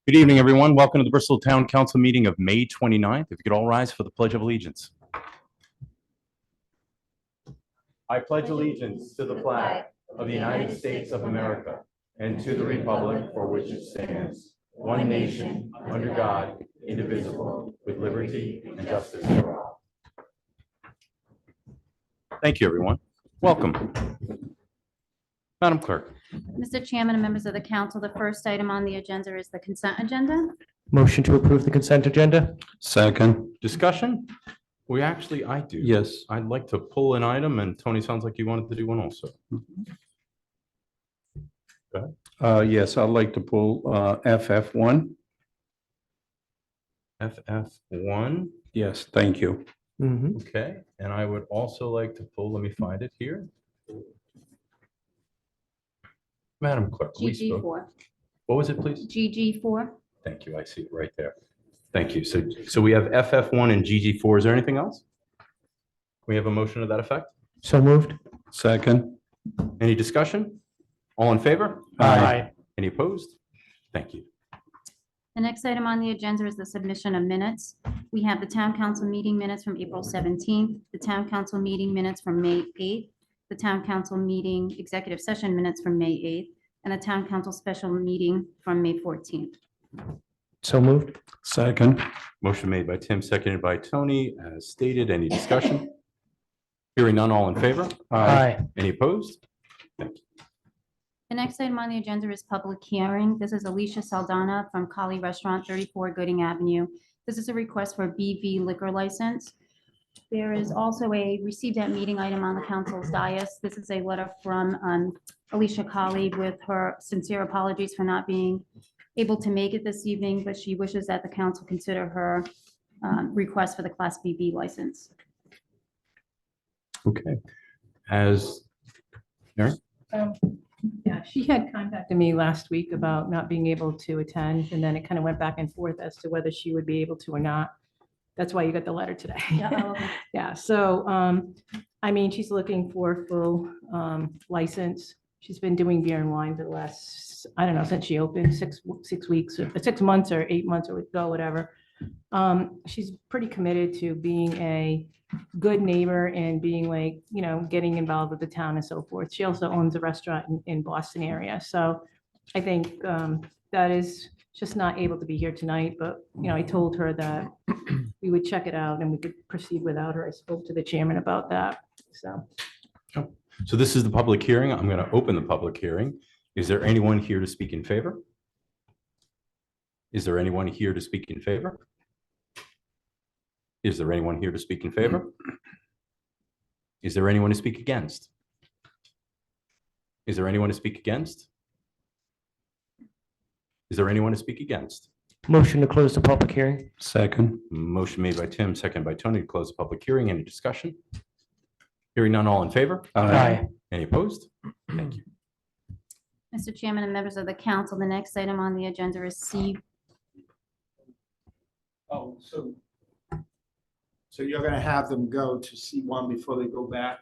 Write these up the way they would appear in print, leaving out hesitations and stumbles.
Good evening, everyone. Welcome to the Bristol Town Council meeting of May 29th. If you could all rise for the Pledge of Allegiance. I pledge allegiance to the flag of the United States of America and to the republic for which it stands, one nation, under God, indivisible, with liberty and justice for all. Thank you, everyone. Welcome. Madam Clerk. Mr. Chairman and members of the council, the first item on the agenda is the consent agenda. Motion to approve the consent agenda? Second. Discussion? I do. Yes. I'd like to pull an item, and Tony, sounds like you wanted to do one also. Yes, I'd like to pull FF1. FF1. Yes, thank you. Okay, and I would also like to pull, let me find it here. Madam Clerk. we spoke- GG4. What was it, please? GG4. Thank you. I see it right there. Thank you. So we have FF1 and GG4. Is there anything else? We have a motion to that effect? So moved. Second. Any discussion? All in favor? Aye. Any opposed? Thank you. The next item on the agenda is the submission of minutes. We have the town council meeting minutes from April 17th, the town council meeting minutes from May 8th, the town council meeting executive session minutes from May 8th, and the town council special meeting from May 14th. So moved. Second. Motion made by Tim, seconded by Tony. As stated, any discussion? Hearing none, all in favor? Any opposed? Thank you. The next item on the agenda is public hearing. This is Alicia Saldana from Kali Restaurant, 34 Gooding Avenue. This is a request for BV liquor license. There is also a received at meeting item on the council's dais. This is a letter from Alicia Kali with her sincere apologies for not being able to make it this evening, but she wishes that the council consider her request for the Class BV license. Okay. As, Mary? Yeah, she had contacted me last week about not being able to attend, and then it kind of went back and forth as to whether she would be able to or not. That's why you got the letter today. Yeah, so, I mean, she's looking for full license. She's been doing beer and wine for the last, I don't know, since she opened, 6 weeks, or 6 months or 8 months or so, whatever. She's pretty committed to being a good neighbor and being like, you know, getting involved with the town and so forth. She also owns a restaurant in Boston area. So I think that is just not able to be here tonight, but, you know, I told her that we would check it out and we could proceed without her. I spoke to the chairman about that, so. So this is the public hearing. I'm going to open the public hearing. Is there anyone here to speak in favor? Is there anyone here to speak in favor? Is there anyone here to speak in favor? Is there anyone to speak against? Is there anyone to speak against? Is there anyone to speak against? Motion to close the public hearing? Second. Motion made by Tim, seconded by Tony to close the public hearing. Any discussion? Hearing none, all in favor? Aye. Any opposed? Thank you. Mr. Chairman and members of the council, the next item on the agenda is C. Oh, so you're gonna have them go to C1 before they go back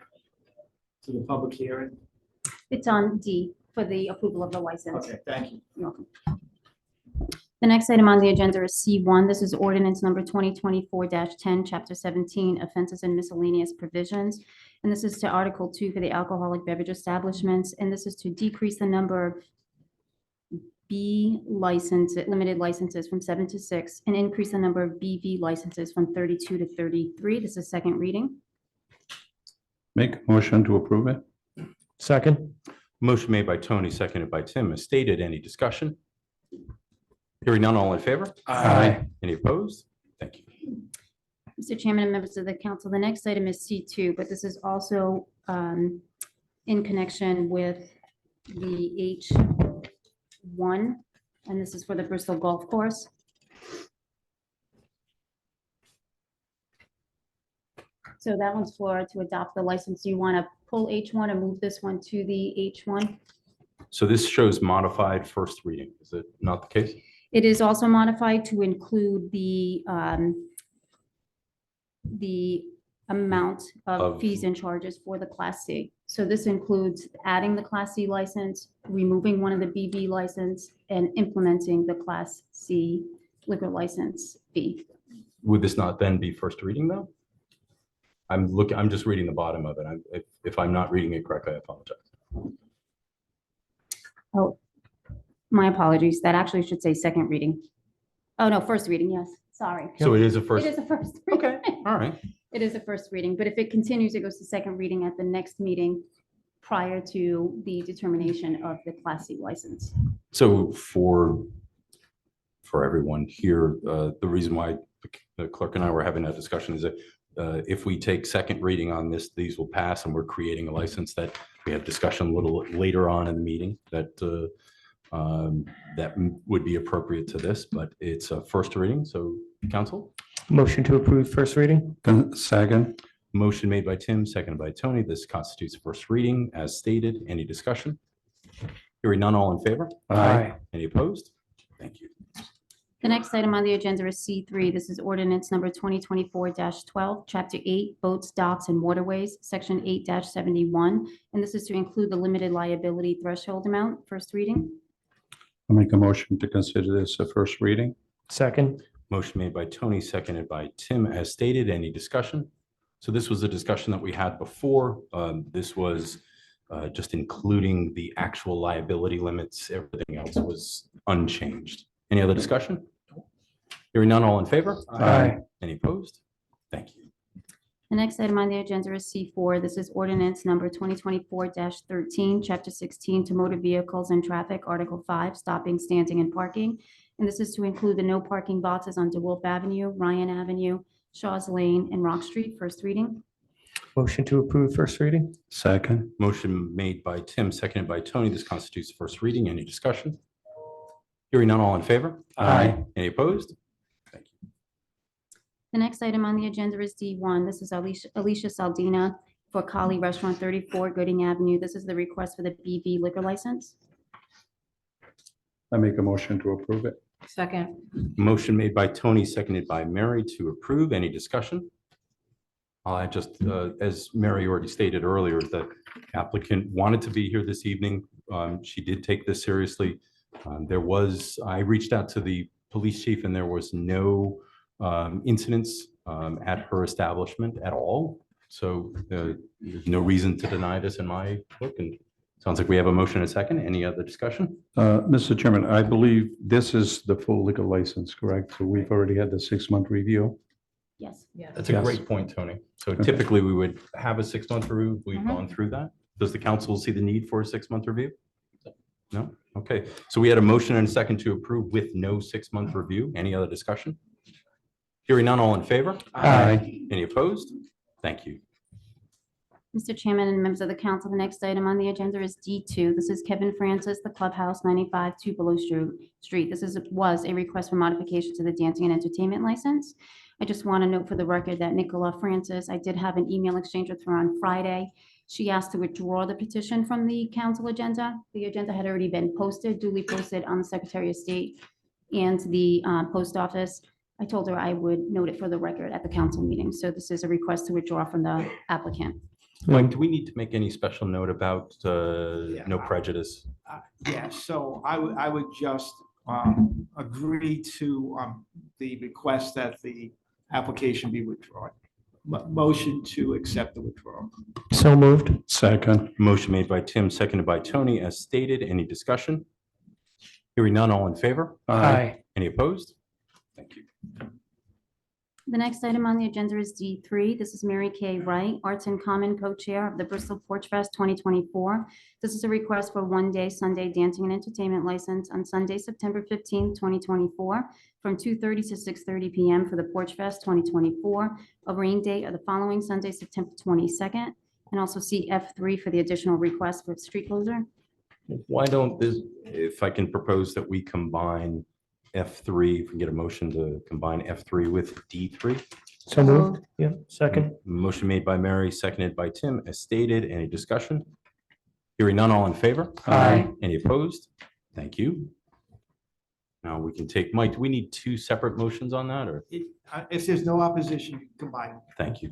to the public hearing? It's on D for the approval of the license. Okay, thank you. You're welcome. The next item on the agenda is C1. This is ordinance number 2024-10, Chapter 17, Offenses and Miscellaneous Provisions. And this is to Article 2 for the alcoholic beverage establishments. And this is to decrease the number of B limited licenses from 7 to 6 and increase the number of BV licenses from 32 to 33. This is second reading. Make a motion to approve it? Second. Motion made by Tony, seconded by Tim. As stated, any discussion? Hearing none, all in favor? Aye. Any opposed? Thank you. Mr. Chairman and members of the council, the next item is C2, but this is also in connection with the H1, and this is for the Bristol Golf Course. So that one's for to adopt the license. Do you want to pull H1 and move this one to the H1? So this shows modified first reading. Is it not the case? It is also modified to include the amount of Of- fees and charges for the Class C. So this includes adding the Class C license, removing one of the BV license, and implementing the Class C liquor license fee. Would this not then be first reading though? I'm just reading the bottom of it. If I'm not reading it correctly, I apologize. Oh, my apologies. That actually should say second reading. Oh, no, first reading, yes, sorry. So it is a It first, is a first. okay, reading. all right. It is a first reading, but if it continues, it goes to second reading at the next meeting prior to the determination of the Class C license. So for everyone here, the reason why the clerk and I were having that discussion is that if we take second reading on this, these will pass and we're creating a license that we have discussion a little later on in the meeting that that would be appropriate to this, but it's a first reading. So council, Motion to approve first reading? Second. motion made by Tim, seconded by Tony. This constitutes first reading as stated. Any discussion? Hearing none, all in favor? Aye. Any opposed? Thank you. The next item on the agenda is C3. This is ordinance number 2024-12, Chapter 8, Boats, Docks, and Waterways, Section 8-71. And this is to include the limited liability threshold amount. First reading. I'll make a motion to consider this a first reading. Second. Motion made by Tony, seconded by Tim as stated. Any discussion? So this was a discussion that we had before. This was just including the actual liability limits. Everything else was unchanged. Any other discussion? Hearing none, all in favor? Aye. Any opposed? Thank you. The next item on the agenda is C4. This is ordinance number 2024-13, Chapter 16, to motor vehicles and traffic, Article 5, stopping, standing, and parking. And this is to include the no parking boxes on DeWolf Avenue, Ryan Avenue, Shaw's Lane, and Rock Street. First reading. Motion to approve first reading? Second. Motion made by Tim, seconded by Tony. This constitutes first reading. Any discussion? Hearing none, all in favor? Aye. Any opposed? Thank you. The next item on the agenda is D1. This is Alicia Saldina for Kali Restaurant, 34 Gooding Avenue. This is the request for the BV liquor license. I make a motion to approve it. Second. Motion made by Tony, seconded by Mary to approve. Any discussion? I just, as Mary already stated earlier, the applicant wanted to be here this evening. She did take this seriously. I reached out to the police chief and there was no incidents at her establishment at all. So there's no reason to deny this in my book. And sounds like we have a motion and a second. Any other discussion? Mr. Chairman, I believe this is the full liquor license, correct? So we've already had the 6-month review. Yes. That's a Yes. great point, Tony. So Okay. typically we would have a 6-month review. We've Mhm. gone through that. Does the council see the need for a 6-month review? No? Okay. So we had a motion and a second to approve with no 6-month review. Any other discussion? Hearing none, all in favor? Aye. Any opposed? Thank you. Mr. Chairman and members of the council, the next item on the agenda is D2. This is Kevin Francis, the Clubhouse, 95 Tupelo Street. This was a request for modification to the dancing and entertainment license. I just want to note for the record that Nicola Francis, I did have an email exchange with her on Friday. She asked to withdraw the petition from the council agenda. The agenda had already been posted, duly posted on the Secretary of State and the post office. I told her I would note it for the record at the council meeting. So this is a request to withdraw from the applicant. Mike, do we need to make any special note about no Yeah. prejudice? Yeah, so I would just agree to the request that the application be withdrawn. Motion to accept the withdrawal. So moved. Second. Motion made by Tim, seconded by Tony, as stated. Any discussion? Hearing none, all in favor? Any opposed? Thank you. The next item on the agenda is D3. This is Mary Kay Wright, Arts and Common Co-Chair of the Bristol Porch Fest 2024. This is a request for one-day Sunday dancing and entertainment license on Sunday, September 15th, 2024, from 2:30 to 6:30 p.m. for the Porch Fest 2024. A rain date of the following Sunday, September 22nd, and also see F3 for the additional request for street closure. Why don't this, if I can propose that we combine F3, if we can get a motion to combine F3 with D3. So moved. Yeah, second. Motion made by Mary, seconded by Tim, as stated. Any discussion? Hearing none, all in favor? Aye. Any opposed? Thank you. Now we can take, Mike, do we need 2 separate motions on that, or? If there's no opposition, you can combine. Thank you.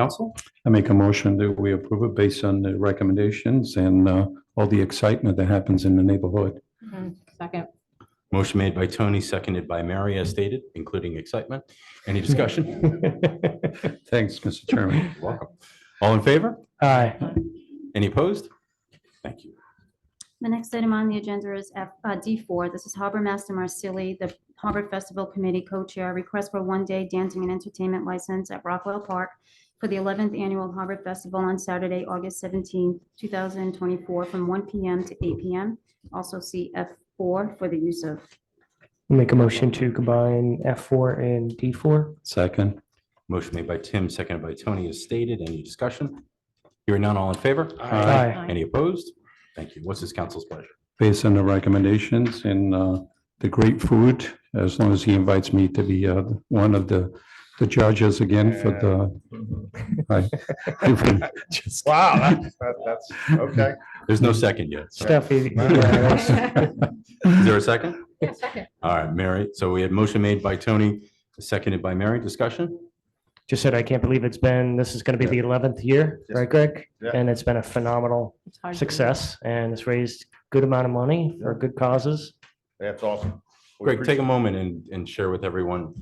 Council? I make a motion that we approve it based on the recommendations and all the excitement that happens in the neighborhood. Second. Motion made by Tony, seconded by Mary, as stated, including excitement. Any discussion? Thanks, Mr. Chairman. You're welcome. All in favor? Aye. Any opposed? Thank you. The next item on the agenda is D4. This is Harbor Master Marsili, the Harbor Festival Committee Co-Chair, request for one-day dancing and entertainment license at Rockwell Park for the 11th Annual Harbor Festival on Saturday, August 17, 2024, from 1 p.m. to 8 p.m. Also see F4 for the use of. Make a motion to combine F4 and D4. Second. Motion made by Tim, seconded by Tony, as stated. Any discussion? Hearing none, all in favor? Aye. Any opposed? Thank you. What's this council's pleasure? Based on the recommendations and the great food, as long as he invites me to be one of the judges again for the. Just- Wow, that's, okay. There's no second yet. so- Stuffy. Is there a second? Yeah, second. All right, Mary. So we had motion made by Tony, seconded by Mary. Discussion? Just said, I can't believe this is going to be the 11th year, Yes. right, Greg? Yeah. And it's been a phenomenal It's hard to success and it's raised good amount of money for good causes. That's awesome. We Greg, take a appreciate- moment and share with everyone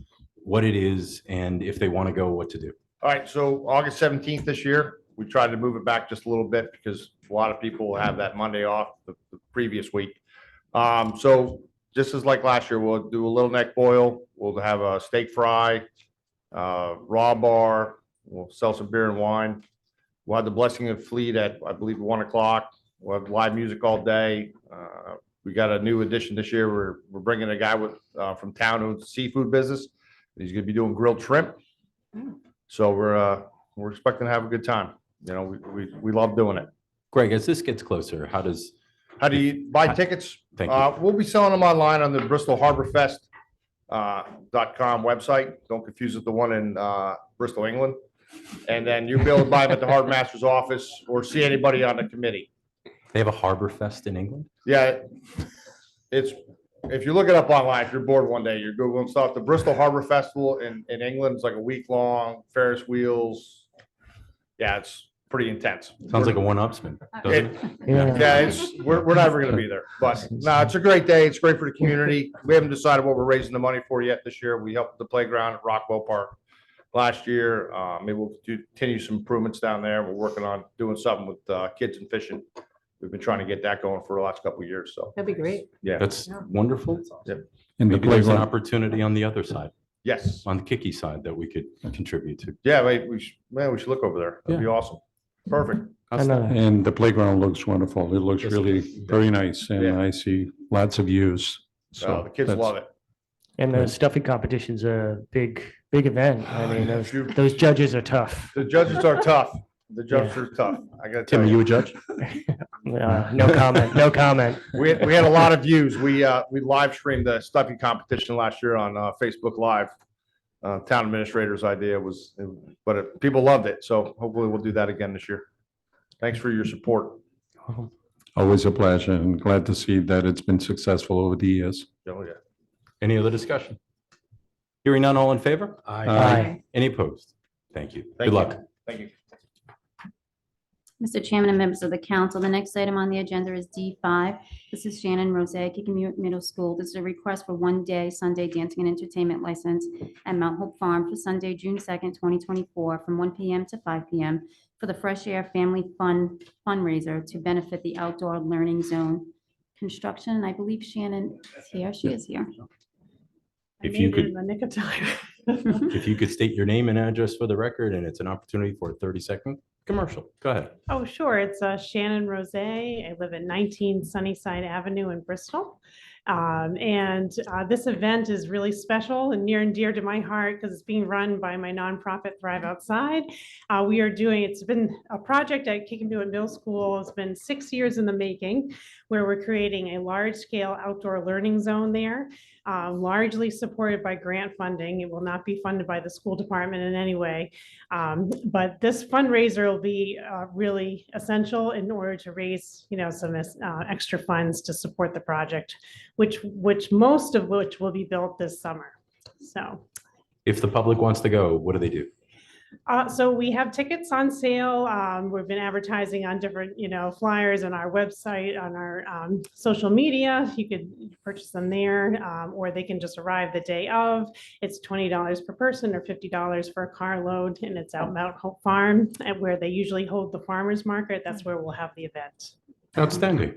what it is and if they want to go, what to do. All right, so August 17th this year, we tried to move it back just a little bit because a lot of people have that Monday off the previous week. So just as like last year, we'll do a little neck boil. We'll have a steak fry, raw bar. We'll sell some beer and wine. We'll have the blessing of Fleet at, I believe, 1 o'clock. We'll have live music all day. We got a new addition this year. We're bringing a guy from town who owns a seafood business. He's gonna be doing grilled shrimp. So we're expecting to have a good time. You know, we love doing it. Greg, as this gets closer, how do you buy tickets? Thank you. We'll be selling them online on the Bristol Harbor Fest .com website. Don't confuse it with the one in Bristol, England. And then you'll be able to buy them at the Harbor Master's office or see anybody on the committee. They have a Harbor Fest in England? Yeah, if you look it up online, if you're bored one day, you're Googling stuff. The Bristol Harbor Festival in England is like a week long, Ferris wheels. Yeah, it's pretty intense. Sounds like a one-upsman, doesn't it? Yeah. Yeah, we're never gonna be there, but no, it's a great day. It's great for the community. We haven't decided what we're raising the money for yet this year. We helped the playground at Rockwell Park last year. Maybe we'll continue some improvements down there. We're working on doing something with kids and fishing. We've been trying to get that going for the last couple of years, so, That'd be great. yeah, That's wonderful. And the Maybe there's an playground, opportunity on the other side, yes. on the kicky side that we could contribute to. Yeah, we should look over there. That'd be awesome. Perfect. And, and the playground looks wonderful. It looks Yes, it really does. very nice and Yeah. I see lots of views. So So the kids that's- love it. and the stuffing competition's a big event. I mean, Shoot. those judges are tough. The judges are tough. The judges are tough. I gotta Tim, tell are you you. a judge? No comment, no comment. We had a lot of views. We live streamed the stuffing competition last year on Facebook Live. Town administrator's idea was, but people loved it. So hopefully we'll do that again this year. Thanks for your support. Always a pleasure and glad to see that it's been successful over the years. Oh, yeah. Any other discussion? Hearing none, all in favor? Aye. Any opposed? Thank you. Thank Good you. luck. Thank you. Mr. Chairman and members of the council, the next item on the agenda is D5. This is Shannon Rose, Kikamute Middle School. This is a request for one-day Sunday dancing and entertainment license at Mount Hope Farm for Sunday, June 2nd, 2024, from 1 p.m. to 5 p.m. for the Fresh Air Family Fun fundraiser to benefit the Outdoor Learning Zone construction. I believe Shannon is here. She is here. If you could, The nick of time. if you could state your name and address for the record, and it's an opportunity for a 30-second commercial. Go ahead. Oh, sure. It's Shannon Rose. I live at 19 Sunnyside Avenue in Bristol. This event is really special and near and dear to my heart because it's being run by my nonprofit Thrive Outside. It's been a project at Kikamute Middle School. It's been 6 years in the making, where we're creating a large-scale outdoor learning zone there, largely supported by grant funding. It will not be funded by the school department in any way. But this fundraiser will be really essential in order to raise, some extra funds to support the project, which most of which will be built this summer. So If the public wants to go, what do they do? So we have tickets on sale. We've been advertising on different, flyers on our website, on our social media. You could purchase them there, or they can just arrive the day of. It's $20 per person or $50 for a carload, and it's out Mount Hope Farm, where they usually hold the farmers market. That's where we'll have the event. Outstanding.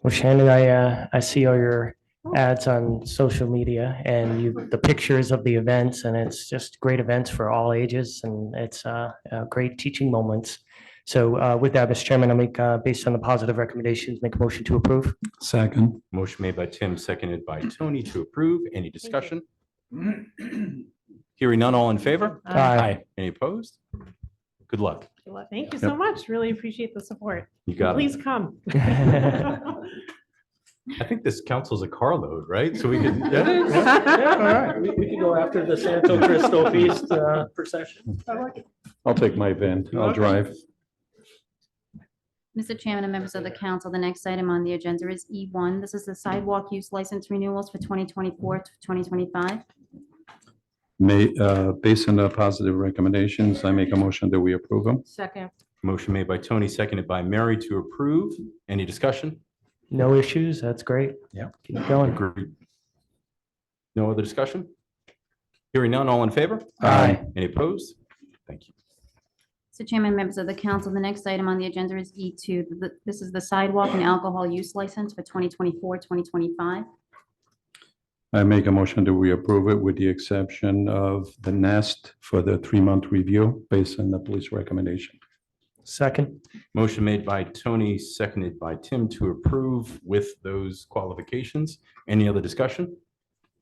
Well, Shannon, I see all your ads on social media and the pictures of the events, and it's just great events for all ages, and it's great teaching moments. So with that, Mr. Chairman, I'll make, based on the positive recommendations, make a motion to approve. Second. Motion made by Tim, seconded by Tony to approve. Any discussion? Hearing none, all in favor? Aye. Any opposed? Good luck. Well, thank you so much. Really appreciate the support. You got it. Please come. I think this counts as a carload, right? So we could. Yeah, all right. We can go after the Santo Cristo Feast procession. I'll take my van. I'll drive. Mr. Chairman and members of the council, the next item on the agenda is E1. This is the sidewalk use license renewals for 2024 to 2025. Based on the positive recommendations, I make a motion that we approve them. Second. Motion made by Tony, seconded by Mary to approve. Any discussion? No issues. That's great. Yeah. Keep going. Agreed. No other discussion? Hearing none, all in favor? Aye. Any opposed? Thank you. Mr. Chairman, members of the council, the next item on the agenda is E2. This is the sidewalk and alcohol use license for 2024, 2025. I make a motion that we approve it with the exception of the Nest for the 3-month review based on the police recommendation. Second. Motion made by Tony, seconded by Tim to approve with those qualifications. Any other discussion?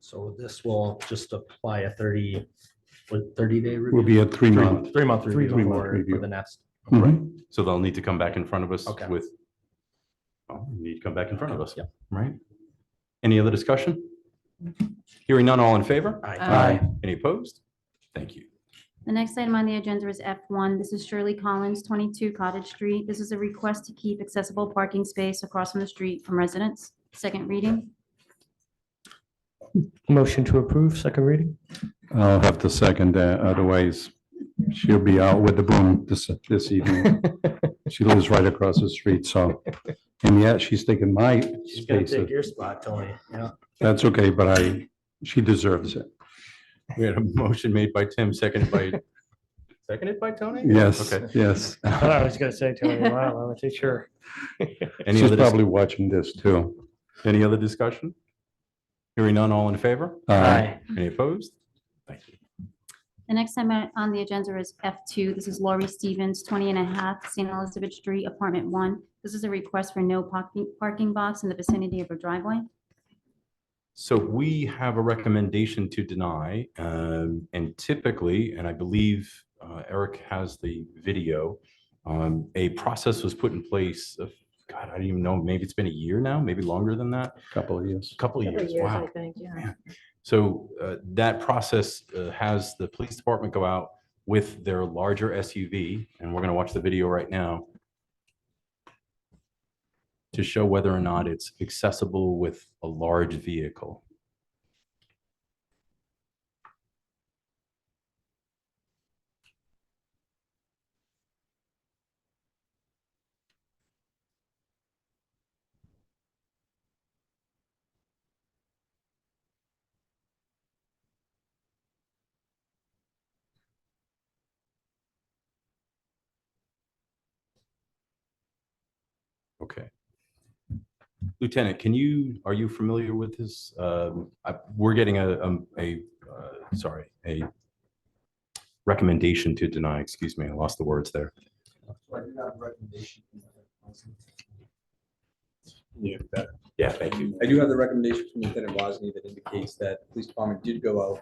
So this will just apply a 30-day review? Will be a 3-month. 3-month review Three-month for review. the Nest. Mhm. So they'll need to come back in front of us Okay. with. Oh, you need to come back in front of us. Yeah. Right? Any other discussion? Hearing none, all in favor? Aye. Any opposed? Thank you. The next item on the agenda is F1. This is Shirley Collins, 22 Cottage Street. This is a request to keep accessible parking space across from the street from residents. Second reading. Motion to approve. Second reading. I'll have to second that. Otherwise, she'll be out with the broom this evening. She lives right across the street, so. And yet she's taking my She's gonna space. take your spot, Tony. Yeah. That's okay, but she deserves it. We had a motion made by Tim, seconded by Tony? Yes, Okay. yes. I thought I was going to say, Tony, wow, I'm not too sure. Any She's other, probably watching this too. any other discussion? Hearing none, all in favor? Aye. Any opposed? Thank you. The next item on the agenda is F2. This is Laurie Stevens, 20 and a half St. Elizabeth Street, Apartment 1. This is a request for no parking box in the vicinity of her driveway. So we have a recommendation to deny, and typically, and I believe Eric has the video, a process was put in place of, God, I don't even know, maybe it's been a year now, maybe longer than that, Couple of years. a couple of Couple years. years, Wow. I think, yeah. So that process has the police department go out with their larger SUV, and we're going to watch the video right now to show whether or not it's accessible with a large vehicle. Okay. Lieutenant, are you familiar with this? We're getting a recommendation to deny, excuse me, I lost the words there. Yeah, thank you. I do have the recommendation from Lieutenant Wozni that indicates that the police department did go out,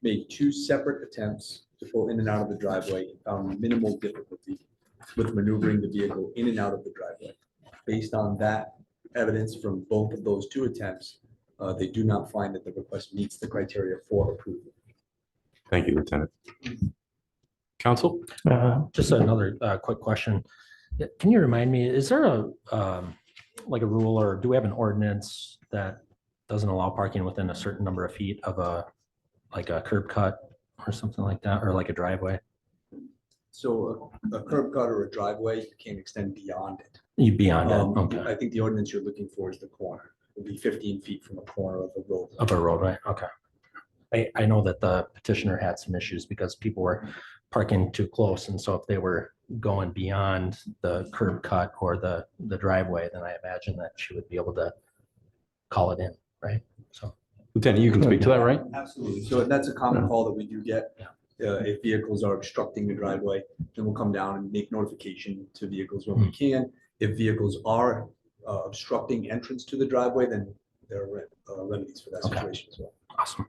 made 2 separate attempts to pull in and out of the driveway, and found minimal difficulty with maneuvering the vehicle in and out of the driveway. Based on that evidence from both of those 2 attempts, they do not find that the request meets the criteria for approval. Thank you, Lieutenant. Counsel? Just another quick question. Yeah, can you remind me, is there like a rule, or do we have an ordinance that doesn't allow parking within a certain number of feet of like a curb cut or something like that, or like a driveway? So a curb cut or a driveway, you can't extend beyond it. You beyond it, okay, I think the ordinance you're looking for is the corner. It'll be 15 feet from a corner of a road. of a roadway, okay. I know that the petitioner had some issues because people were parking too close, and so if they were going beyond the curb cut or the driveway, then I imagine that she would be able to call it in, right? So, Lieutenant, you can speak to that, right? Absolutely. So that's a common call that we do get. If vehicles are obstructing the driveway, then we'll come down and make notification to vehicles when we can. If vehicles are obstructing entrance to the driveway, then there are remedies for that Okay. situation as well. awesome.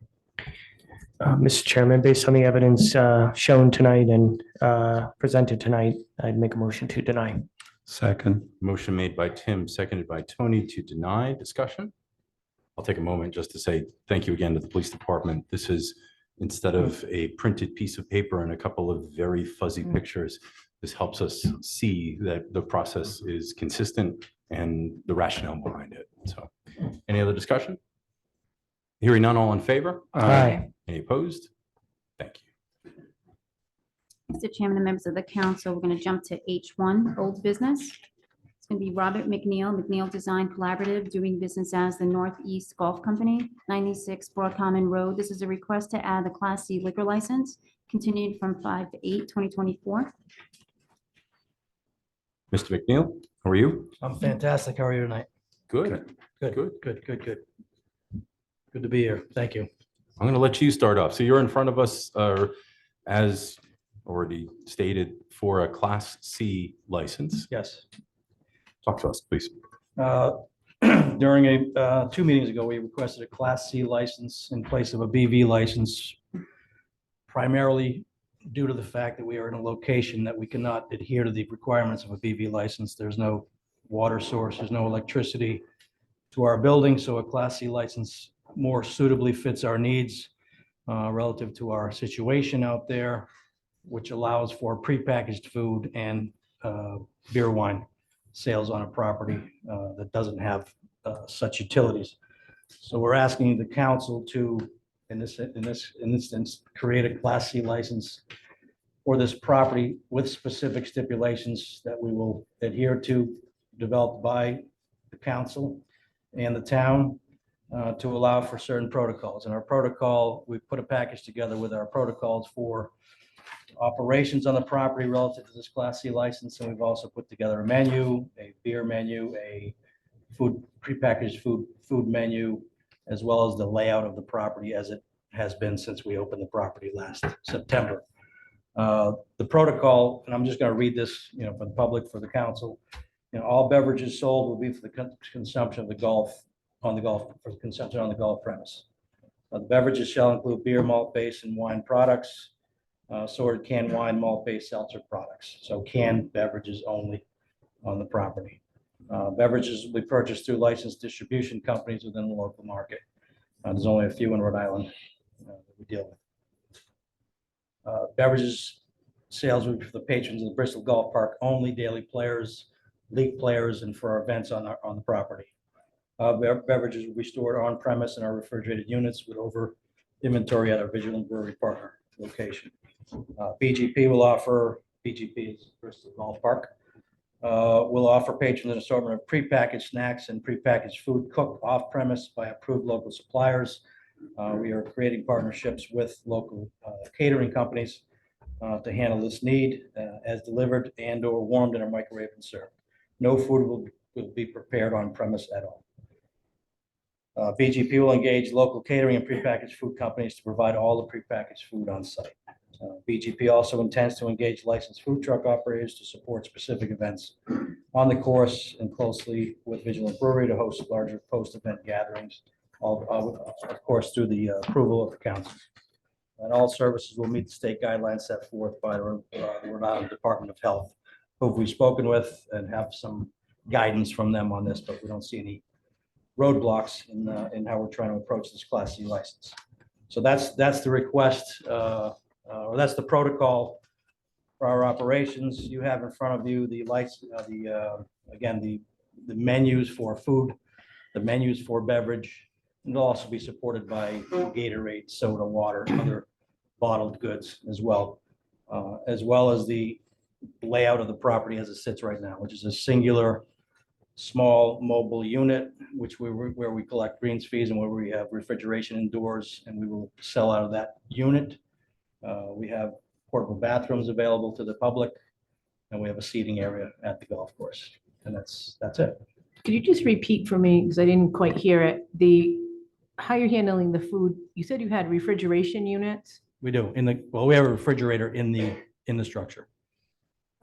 Mr. Chairman, based on the evidence shown tonight and presented tonight, I'd make a motion to deny. Second. Motion made by Tim, seconded by Tony to deny. Discussion. I'll take a moment just to say thank you again to the police department. This is, instead of a printed piece of paper and a couple of very fuzzy pictures, this helps us see that the process is consistent and the rationale behind it. So, any other discussion? Hearing none, all in favor? Aye. Any opposed? Thank you. Mr. Chairman and members of the council, we're going to jump to H1, old business. It's going to be Robert McNeil Design Collaborative, doing business as the Northeast Golf Company, 96 Broad Common Road. This is a request to add the Class C liquor license, continued from 5/8/2024. Mr. McNeil, how are you? I'm fantastic. How are you tonight? Good. Good, Good. good, good, good. Good to be here. Thank you. I'm going to let you start off. So you're in front of us, as already stated, for a Class C license. Yes. Talk to us, please. During 2 meetings ago, we requested a Class C license in place of a BV license, primarily due to the fact that we are in a location that we cannot adhere to the requirements of a BV license. There's no water source, there's no electricity to our building, so a Class C license more suitably fits our needs relative to our situation out there, which allows for prepackaged food and beer wine sales on a property that doesn't have such utilities. So we're asking the council to, in this instance, create a Class C license for this property with specific stipulations that we will adhere to, developed by the council and the town, to allow for certain protocols. And our protocol, we put a package together with our protocols for operations on the property relative to this Class C license. And we've also put together a menu, a beer menu, a food, prepackaged food menu, as well as the layout of the property as it has been since we opened the property last September. The protocol, and I'm just going to read this, for the public, for the council. All beverages sold will be for the consumption of for consumption on the golf premise. The beverages shall include beer, malt-based, and wine products, assorted canned wine, malt-based seltzer products. So canned beverages only on the property. Beverages will be purchased through licensed distribution companies within the local market. There's only a few in Rhode Island that we deal with. Beverages sales will be for the patrons of the Bristol Golf Park only, daily players, league players, and for our events on the property. Beverages will be stored on premise in our refrigerated units with over inventory at our Vigilant Brewery partner location. BGP is Bristol Golf Park, will offer patrons an assortment of prepackaged snacks and prepackaged food cooked off premise by approved local suppliers. We are creating partnerships with local catering companies to handle this need as delivered and or warmed in a microwave and served. No food will be prepared on premise at all. BGP will engage local catering and prepackaged food companies to provide all the prepackaged food on site. BGP also intends to engage licensed food truck operators to support specific events on the course and closely with Vigilant Brewery to host larger post-event gatherings, of course, through the approval of the council. And all services will meet the state guidelines set forth by the Rhode Island Department of Health, who we've spoken with and have some guidance from them on this, but we don't see any roadblocks in how we're trying to approach this Class C license. So that's the request, or that's the protocol for our operations. You have in front of you the the menus for food, the menus for beverage, and it'll also be supported by Gatorade, soda, water, other bottled goods as well. as well as the layout of the property as it sits right now, which is a singular, small mobile unit, where we collect greens fees and where we have refrigeration indoors, and we will sell out of that unit. We have portable bathrooms available to the public, and we have a seating area at the golf course, and that's it. Could you just repeat for me, because I didn't quite hear it, how you're handling the food? You said you had refrigeration units? We do, we have a refrigerator in the structure.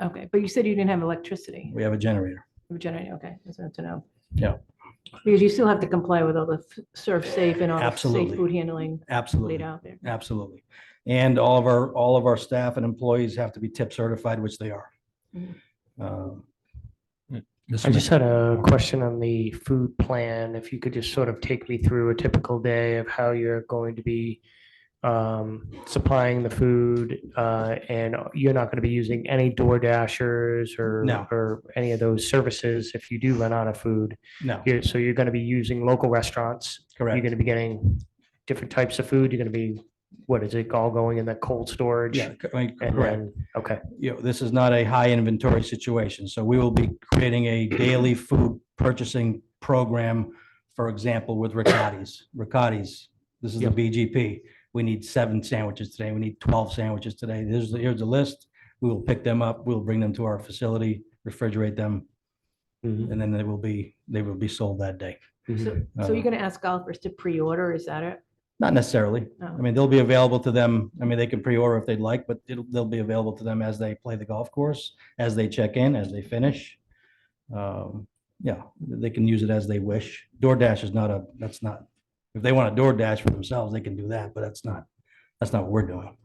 Okay, but you said you didn't have electricity. We have a generator. You have a generator, okay, that's good to know. Yeah. Because you still have to comply with all the serve safe and all the safe Absolutely. food handling Absolutely. laid out there. Absolutely. And all of our staff and employees have to be tip certified, which they are. I just had a question on the food plan. If you could just sort of take me through a typical day of how you're going to be supplying the food, and you're not going to be using any Door Dashers No. or any of those services if you do run out of food. No, So you're going to be using local restaurants. You're correct. going to be getting different types of food. You're going to be, what is it, all going in the cold storage? Yeah, And correct. then, okay, This is not a high inventory situation, so we will be creating a daily food purchasing program, for example, with Riccati's. This is the Yep. BGP. We need 7 sandwiches today. We need 12 sandwiches today. Here's a list. We will pick them up. We'll bring them to our facility, refrigerate them, Mhm. and then they will be sold that day. So you're gonna ask golfers to pre-order, is that it? Not necessarily. Oh. I mean, they'll be available to them. I mean, they can pre-order if they'd like, but they'll be available to them as they play the golf course, as they check in, as they finish. Yeah, they can use it as they wish. DoorDash is that's not, if they want a DoorDash for themselves, they can do that, but that's not what we're doing.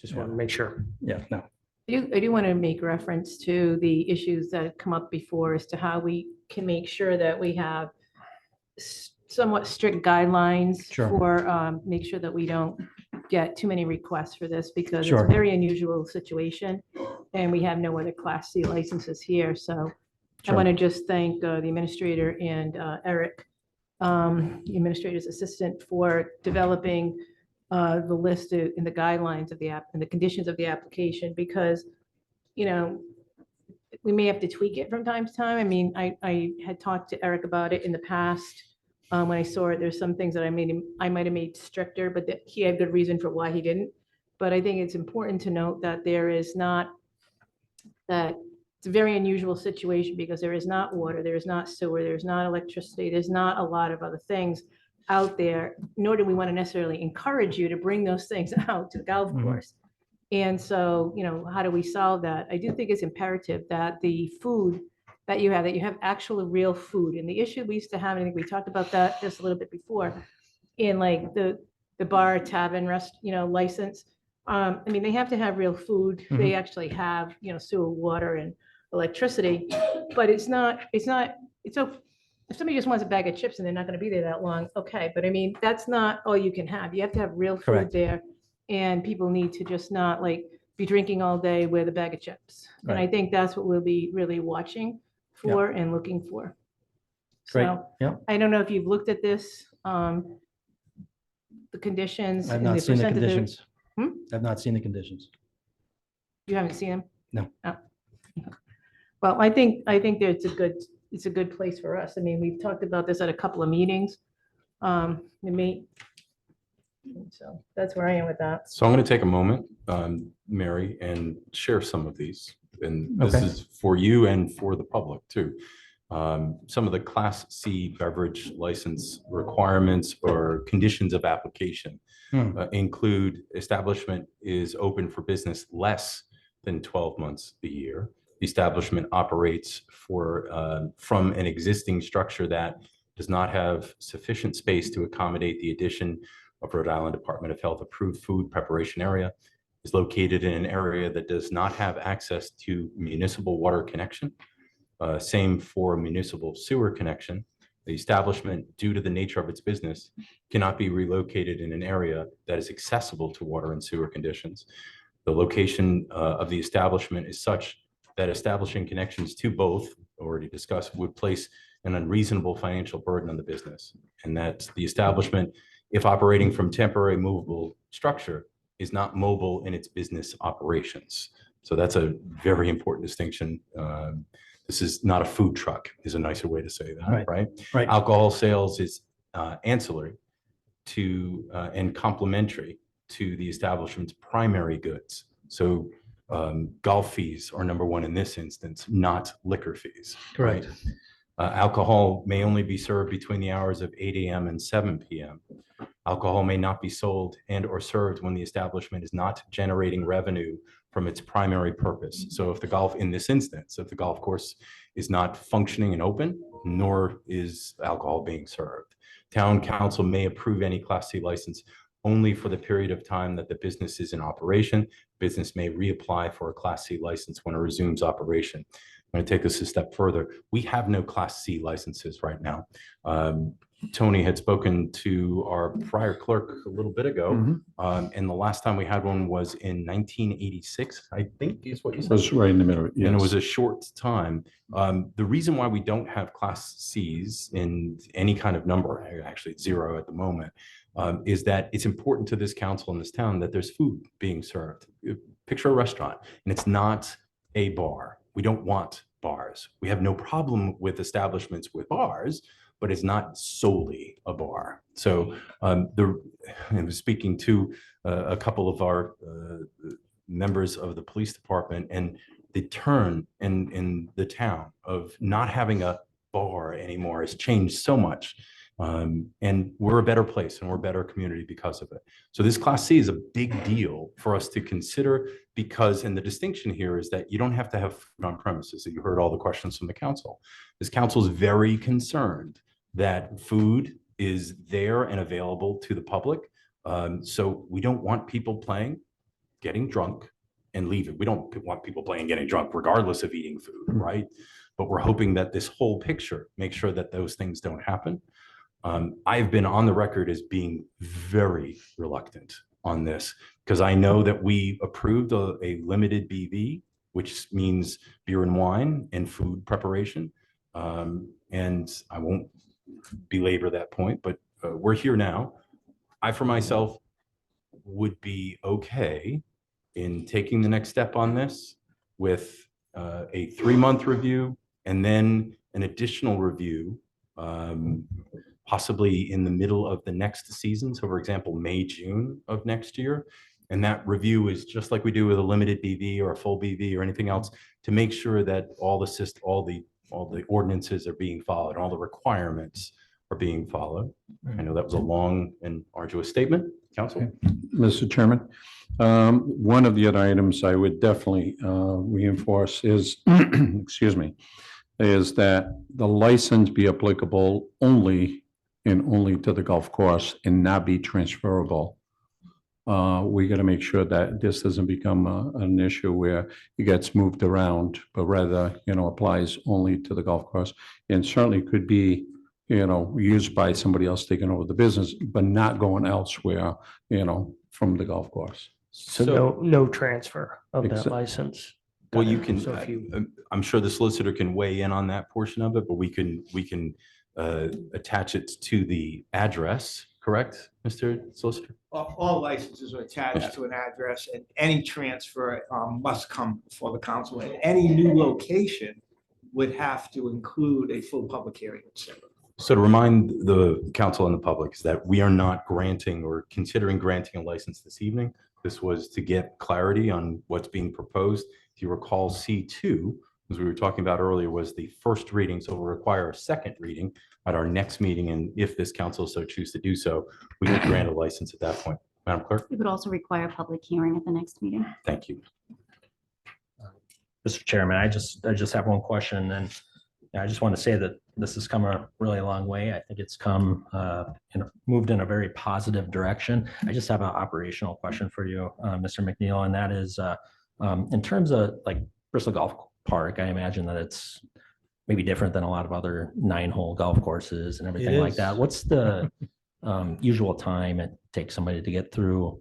just want to make sure. Yeah, no. I do want to make reference to the issues that have come up before as to how we can make sure that we have somewhat strict guidelines Sure. for, make sure that we don't get too many requests for this because it's Sure. a very unusual situation and we have no other Class C licenses here. So I Sure. want to just thank the administrator and Eric, the administrator's assistant, for developing the list and the guidelines of the app and the conditions of the application, because, you know, we may have to tweak it from time to time. I mean, I had talked to Eric about it in the past. When I saw it, there's some things that I might have made stricter, but that he had good reason for why he didn't. But I think it's important to note that it's a very unusual situation because there is not water, there is not sewer, there's not electricity, there's not a lot of other things out there, nor do we want to necessarily encourage you to bring those things out to the golf Mhm. course. And so, you know, how do we solve that? I do think it's imperative that the food that you have actual real food. And the issue we used to have, and I think we talked about that just a little bit before, in like the bar, tavern, license. I mean, they have to have real food. They actually have, sewer, water and electricity, but it's so, if somebody just wants a bag of chips and they're not going to be there that long, okay. But I mean, that's not all you can have. You have to have real food Correct. there. And people need to just not like be drinking all day with a bag of chips. And I Right. think that's what we'll be really watching for and looking for. Great. So Yeah. I don't know if you've looked at this, the conditions. I've and not they seen the presented conditions. Hmm? I've not seen the conditions. You haven't seen them? No. Oh. Well, I think that it's a good place for us. I mean, we've talked about this at a couple of meetings. So that's where I am with that. So I'm going to take a moment, Mary, and share some of these. And this Okay. is for you and for the public too. Some of the Class C beverage license requirements or conditions of application include establishment is open for business less than 12 months a year. The establishment operates from an existing structure that does not have sufficient space to accommodate the addition of Rhode Island Department of Health approved food preparation area, is located in an area that does not have access to municipal water connection. Same for municipal sewer connection. The establishment, due to the nature of its business, cannot be relocated in an area that is accessible to water and sewer conditions. The location of the establishment is such that establishing connections to both, already discussed, would place an unreasonable financial burden on the business. And that the establishment, if operating from temporary movable structure, is not mobile in its business operations. So that's a very important distinction. This is not a food truck, is a nicer way to say that, right? Right. Alcohol sales is ancillary to and complementary to the establishment's primary goods. So golf fees are number one in this instance, not liquor fees. Correct. Right? Alcohol may only be served between the hours of 8 a.m. and 7 p.m. Alcohol may not be sold and or served when the establishment is not generating revenue from its primary purpose. So if the golf, in this instance, if the golf course is not functioning and open, nor is alcohol being served. Town council may approve any Class C license only for the period of time that the business is in operation. Business may reapply for a Class C license when it resumes operation. I'm going to take this a step further. We have no Class C licenses right now. Tony had spoken to our prior clerk a little bit ago, and the last time we had one was in 1986, I think is what you said. Was right in the middle, And it was yes. a short time. The reason why we don't have Class Cs in any kind of number, actually it's 0 at the moment, is that it's important to this council in this town that there's food being served. Picture a restaurant, and it's not a bar. We don't want bars. We have no problem with establishments with bars, but it's not solely a bar. So I was speaking to a couple of our members of the police department, and the turn in the town of not having a bar anymore has changed so much. And we're a better place and we're a better community because of it. So this Class C is a big deal for us to consider because, and the distinction here is that you don't have to have food on premises. That you heard all the questions from the council. This council is very concerned that food is there and available to the public. So we don't want people playing, getting drunk, and leaving. We don't want people playing, getting drunk, regardless of eating food, right? But we're hoping that this whole picture makes sure that those things don't happen. I've been on the record as being very reluctant on this because I know that we approved a limited BV, which means beer and wine and food preparation. And I won't belabor that point, but we're here now. I, for myself, would be okay in taking the next step on this with a 3-month review and then an additional review, possibly in the middle of the next season. So for example, May, June of next year. And that review is just like we do with a limited BV or a full BV or anything else to make sure that all the ordinances are being followed, all the requirements are being followed. I know that was a long and arduous statement, council. Mr. Chairman, one of the other items I would definitely reinforce is, excuse me, is that the license be applicable only to the golf course and not be transferable. We got to make sure that this doesn't become an issue where it gets moved around, but rather, applies only to the golf course. And certainly could be, used by somebody else taking over the business, but not going elsewhere, from the golf course. So no transfer of that Except- license. Well, you can, So if you- I'm sure the solicitor can weigh in on that portion of it, but we can attach it to the address, correct, Mr. Solicitor? All licenses are attached to an address, and any transfer must come before the council. And any new location would have to include a full public hearing. So to remind the council and the public is that we are not granting or considering granting a license this evening. This was to get clarity on what's being proposed. If you recall, C2, as we were talking about earlier, was the first reading, so we'll require a second reading at our next meeting, and if this council so choose to do so, we can grant a license at that point. Madam Clerk? It would also require a public hearing at the next meeting. Thank you. Mr. Chairman, I just have one question, and I just want to say that this has come a really long way. I think it's come, moved in a very positive direction. I just have an operational question for you, Mr. McNeil, and that is, in terms of like Bristol Golf Park, I imagine that it's maybe different than a lot of other 9-hole golf courses and everything like that. What's the usual time it takes somebody to get through,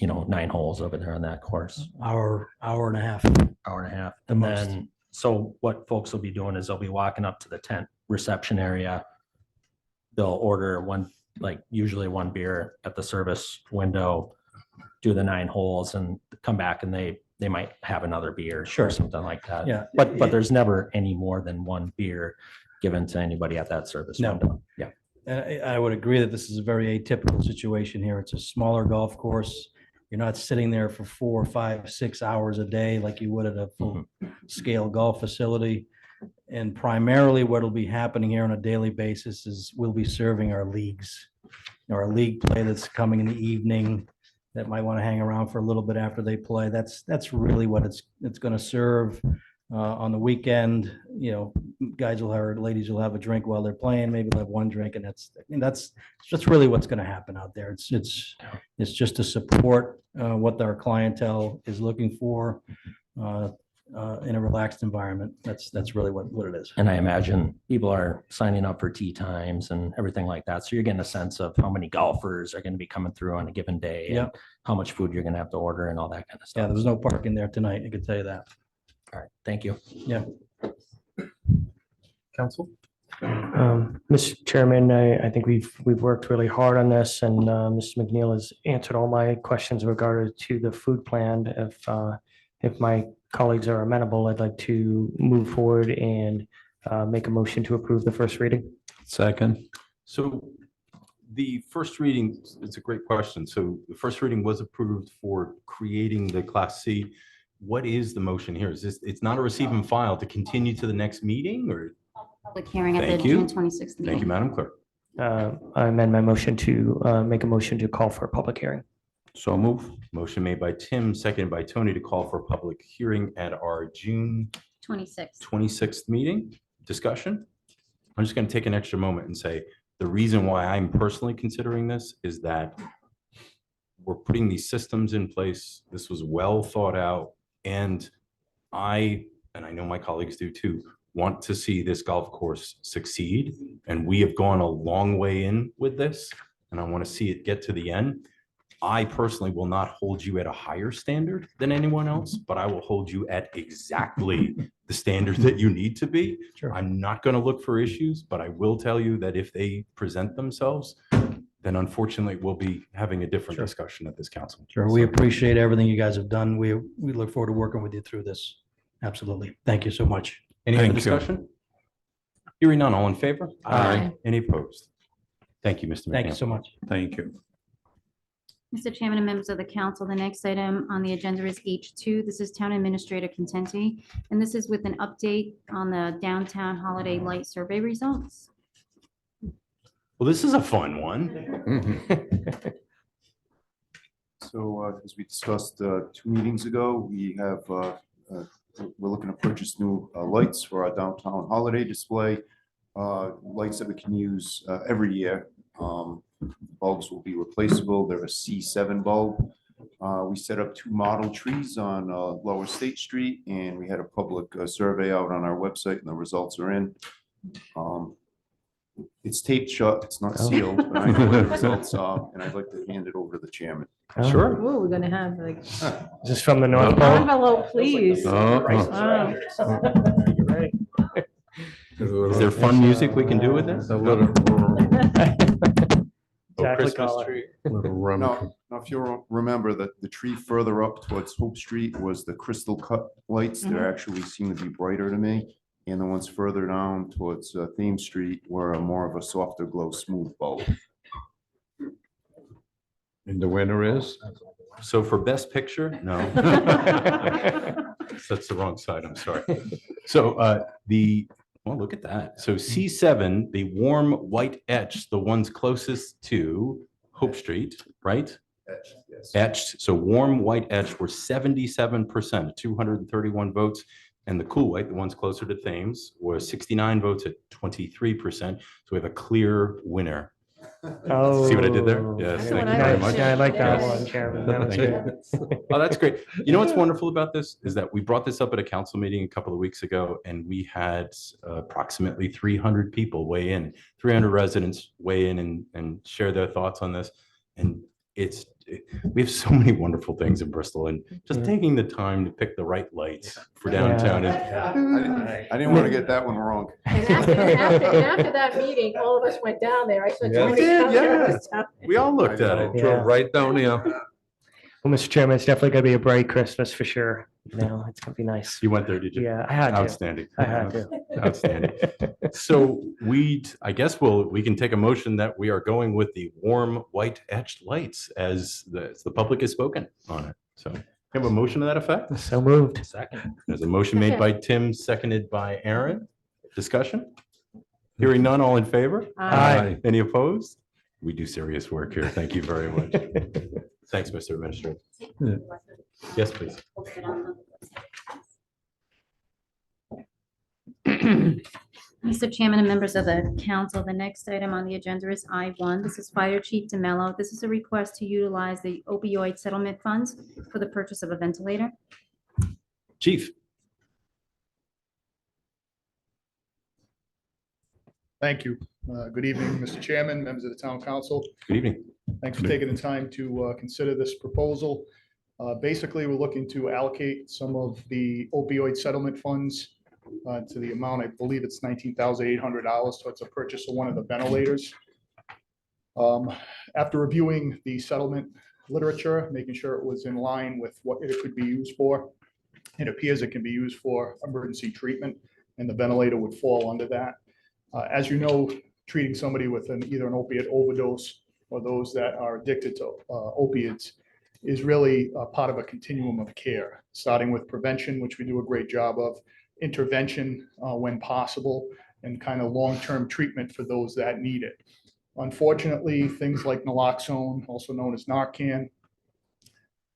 9 holes over there on that course? Hour and a half. Hour and a half. The And most. then, so what folks will be doing is they'll be walking up to the tent reception area. They'll order usually one beer at the service window. do the 9 holes and come back and they might have another beer Sure. or something like that. Yeah. But there's never any more than 1 beer given to anybody at that service No. window. Yeah. And I would agree that this is a very atypical situation here. It's a smaller golf course. You're not sitting there for 4, 5, 6 hours a day like you would at a full-scale golf facility. And primarily what will be happening here on a daily basis is we'll be serving our leagues. Our league play that's coming in the evening that might want to hang around for a little bit after they play. That's really what it's going to serve. On the weekend, guys will have, or ladies will have a drink while they're playing. Maybe they'll have 1 drink, and that's really what's going to happen out there. It's just to support what our clientele is looking for in a relaxed environment. That's really what it is. And I imagine people are signing up for tee times and everything like that. So you're getting a sense of how many golfers are going to be coming through on a given day. Yeah. And how much food you're going to have to order and all that kind of Yeah, stuff. there's no parking there tonight. I can tell you that. All right. Thank you. Yeah. Council? Mr. Chairman, I think we've worked really hard on this, and Mr. McNeil has answered all my questions regarding to the food plan. If my colleagues are amenable, I'd like to move forward and make a motion to approve the first reading. Second. So the first reading, it's a great question. So the first reading was approved for creating the Class C. What is the motion here? Is this, it's not a receive and file to continue to the next meeting, or? Public hearing at the Thank you. June 26th meeting. Thank you, Madam Clerk. I amend my motion to make a motion to call for a public hearing. So move. Motion made by Tim, seconded by Tony to call for a public hearing at our June 26th. 26th meeting. Discussion? I'm just going to take an extra moment and say, the reason why I'm personally considering this is that we're putting these systems in place. This was well thought out. And I know my colleagues do too, want to see this golf course succeed. And we have gone a long way in with this, and I want to see it get to the end. I personally will not hold you at a higher standard than anyone else, but I will hold you at exactly the standard that you need to be. Sure. I'm not going to look for issues, but I will tell you that if they present themselves, then unfortunately we'll be having a different Sure. discussion at this council. Sure. We appreciate everything you guys have done. We look forward to working with you through this. Absolutely. Thank you so much. Any other Thank you. discussion? Hearing none, all in favor? Aye. Any opposed? Thank you, Mr. McNeil. Thank you so much. Thank you. Mr. Chairman and members of the council, the next item on the agenda is H2. This is Town Administrator Contenti, and this is with an update on the downtown holiday light survey results. Well, this is a fun one. So as we discussed 2 meetings ago, we're looking to purchase new lights for our downtown holiday display. Lights that we can use every year. Bulbs will be replaceable. They're a C7 bulb. We set up 2 model trees on Lower State Street, and we had a public survey out on our website, and the results are in. It's taped shut, it's not sealed, but I know what the results are, and I'd like to hand it over to the chairman. Sure. Oh, we're gonna have like, Is this from the North Pole? envelope, please. Wow. Is there fun music we can do with this? A little, Oh, Exactly, Christmas caller. tree. little rum. Now, if you remember that the tree further up towards Hope Street was the crystal cut lights. They actually seem to be brighter to me. And the ones further down towards Theme Street were more of a softer glow, smooth bulb. And the winner is? So for best picture, no. That's the wrong side, I'm sorry. So well, look at that. So C7, the warm white etch, the ones closest to Hope Street, right? Yes. Etched, so warm white etch were 77%, 231 votes. And the cool white, the ones closer to Thames, was 69 votes at 23%. So we have a clear winner. Oh. See what I did there? Yes, That's thank what you I very would much. say. Yeah, I like that Yes. one, Chairman. That was Thank good. Oh, that's great. You know what's wonderful about this is that we brought this up at a council meeting a couple of weeks ago, and we had approximately 300 people weigh in, 300 residents weigh in and share their thoughts on this. And we have so many wonderful things in Bristol, and just taking the time to pick the right lights for downtown. I didn't want to get that one wrong. And after that meeting, all of us went down there. I said, Yeah. We did, yeah. We all looked at it. Yeah. Drove right down here. Well, Mr. Chairman, it's definitely gonna be a bright Christmas for sure. It's gonna be nice. You went there, did you? Yeah, I had to. Outstanding. I had to. Outstanding. So I guess we can take a motion that we are going with the warm white etched lights as the public has spoken on it. So we have a motion to that effect? So moved. Second. There's a motion made by Tim, seconded by Aaron. Discussion? Hearing none, all in favor? Aye. Any opposed? We do serious work here. Thank you very much. Thanks, Mr. Administrator. Yes, please. Mr. Chairman and members of the council, the next item on the agenda is I1. This is Fire Chief DeMello. This is a request to utilize the opioid settlement funds for the purchase of a ventilator. Chief. Thank you. Good evening, Mr. Chairman, members of the town council. Good evening. Thanks for taking the time to consider this proposal. Basically, we're looking to allocate some of the opioid settlement funds to the amount, I believe it's $19,800 towards the purchase of one of the ventilators. After reviewing the settlement literature, making sure it was in line with what it could be used for, it appears it can be used for emergency treatment, and the ventilator would fall under that. As you know, treating somebody with either an opiate overdose or those that are addicted to opiates is really a part of a continuum of care, starting with prevention, which we do a great job of, intervention when possible, and kind of long-term treatment for those that need it. Unfortunately, things like naloxone, also known as Narcan,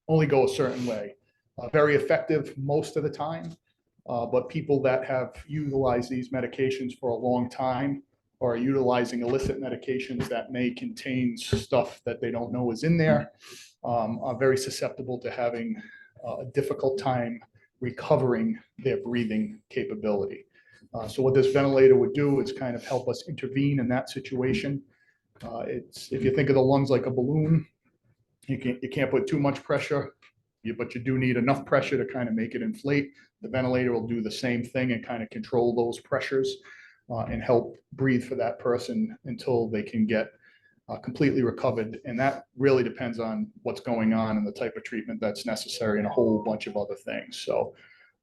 only go a certain way. Very effective most of the time, but people that have utilized these medications for a long time or are utilizing illicit medications that may contain stuff that they don't know is in there are very susceptible to having a difficult time recovering their breathing capability. So what this ventilator would do is kind of help us intervene in that situation. If you think of the lungs like a balloon, you can't put too much pressure, but you do need enough pressure to kind of make it inflate. The ventilator will do the same thing and kind of control those pressures and help breathe for that person until they can get completely recovered. And that really depends on what's going on and the type of treatment that's necessary and a whole bunch of other things. So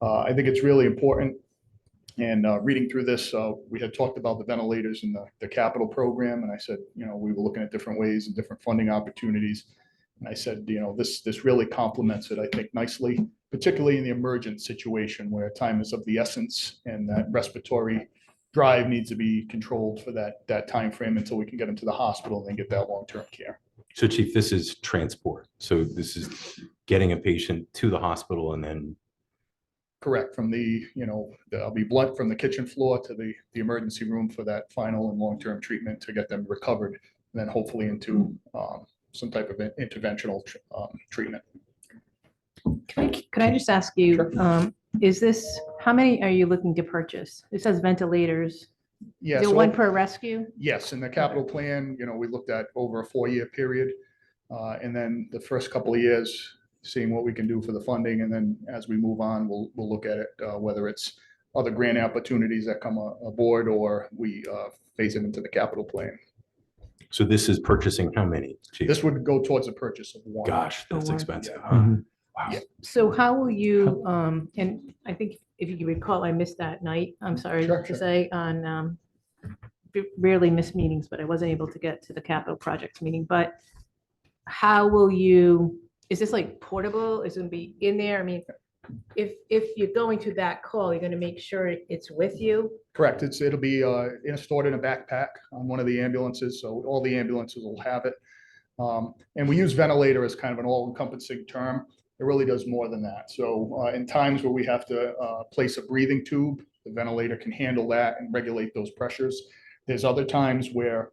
I think it's really important. And reading through this, we had talked about the ventilators in the capital program. And I said, we were looking at different ways and different funding opportunities. And I said, this really complements it, I think, nicely, particularly in the emergent situation where time is of the essence and that respiratory drive needs to be controlled for that time frame until we can get them to the hospital and then get that long-term care. So Chief, this is transport. So this is getting a patient to the hospital and then. Correct. From I'll be blunt, from the kitchen floor to the emergency room for that final and long-term treatment to get them recovered, and then hopefully into some type of interventional treatment. Could I just ask you, how many are you looking to purchase? It says ventilators. Yeah. Is it so one per rescue? Yes, in the capital plan, we looked at over a 4-year period. And then the first couple of years, seeing what we can do for the funding. And then as we move on, we'll look at it, whether it's other grant opportunities that come aboard or we phase it into the capital plan. So this is purchasing how many, Chief? This would go towards the purchase of one. Gosh, that's One. expensive. Yeah. Huh? Mhm. Wow. So how will you, and I think if you can recall, I missed that night, I'm sorry Sure, to sure. say, on rarely miss meetings, but I wasn't able to get to the capital projects meeting, but how will you, is this like portable? Is it gonna be in there? I mean, if you're going to that call, you're gonna make sure it's with you? Correct. It'll be stored in a backpack on one of the ambulances. So all the ambulances will have it. And we use ventilator as kind of an all-encompassing term. It really does more than that. So in times where we have to place a breathing tube, the ventilator can handle that and regulate those pressures. There's other times where,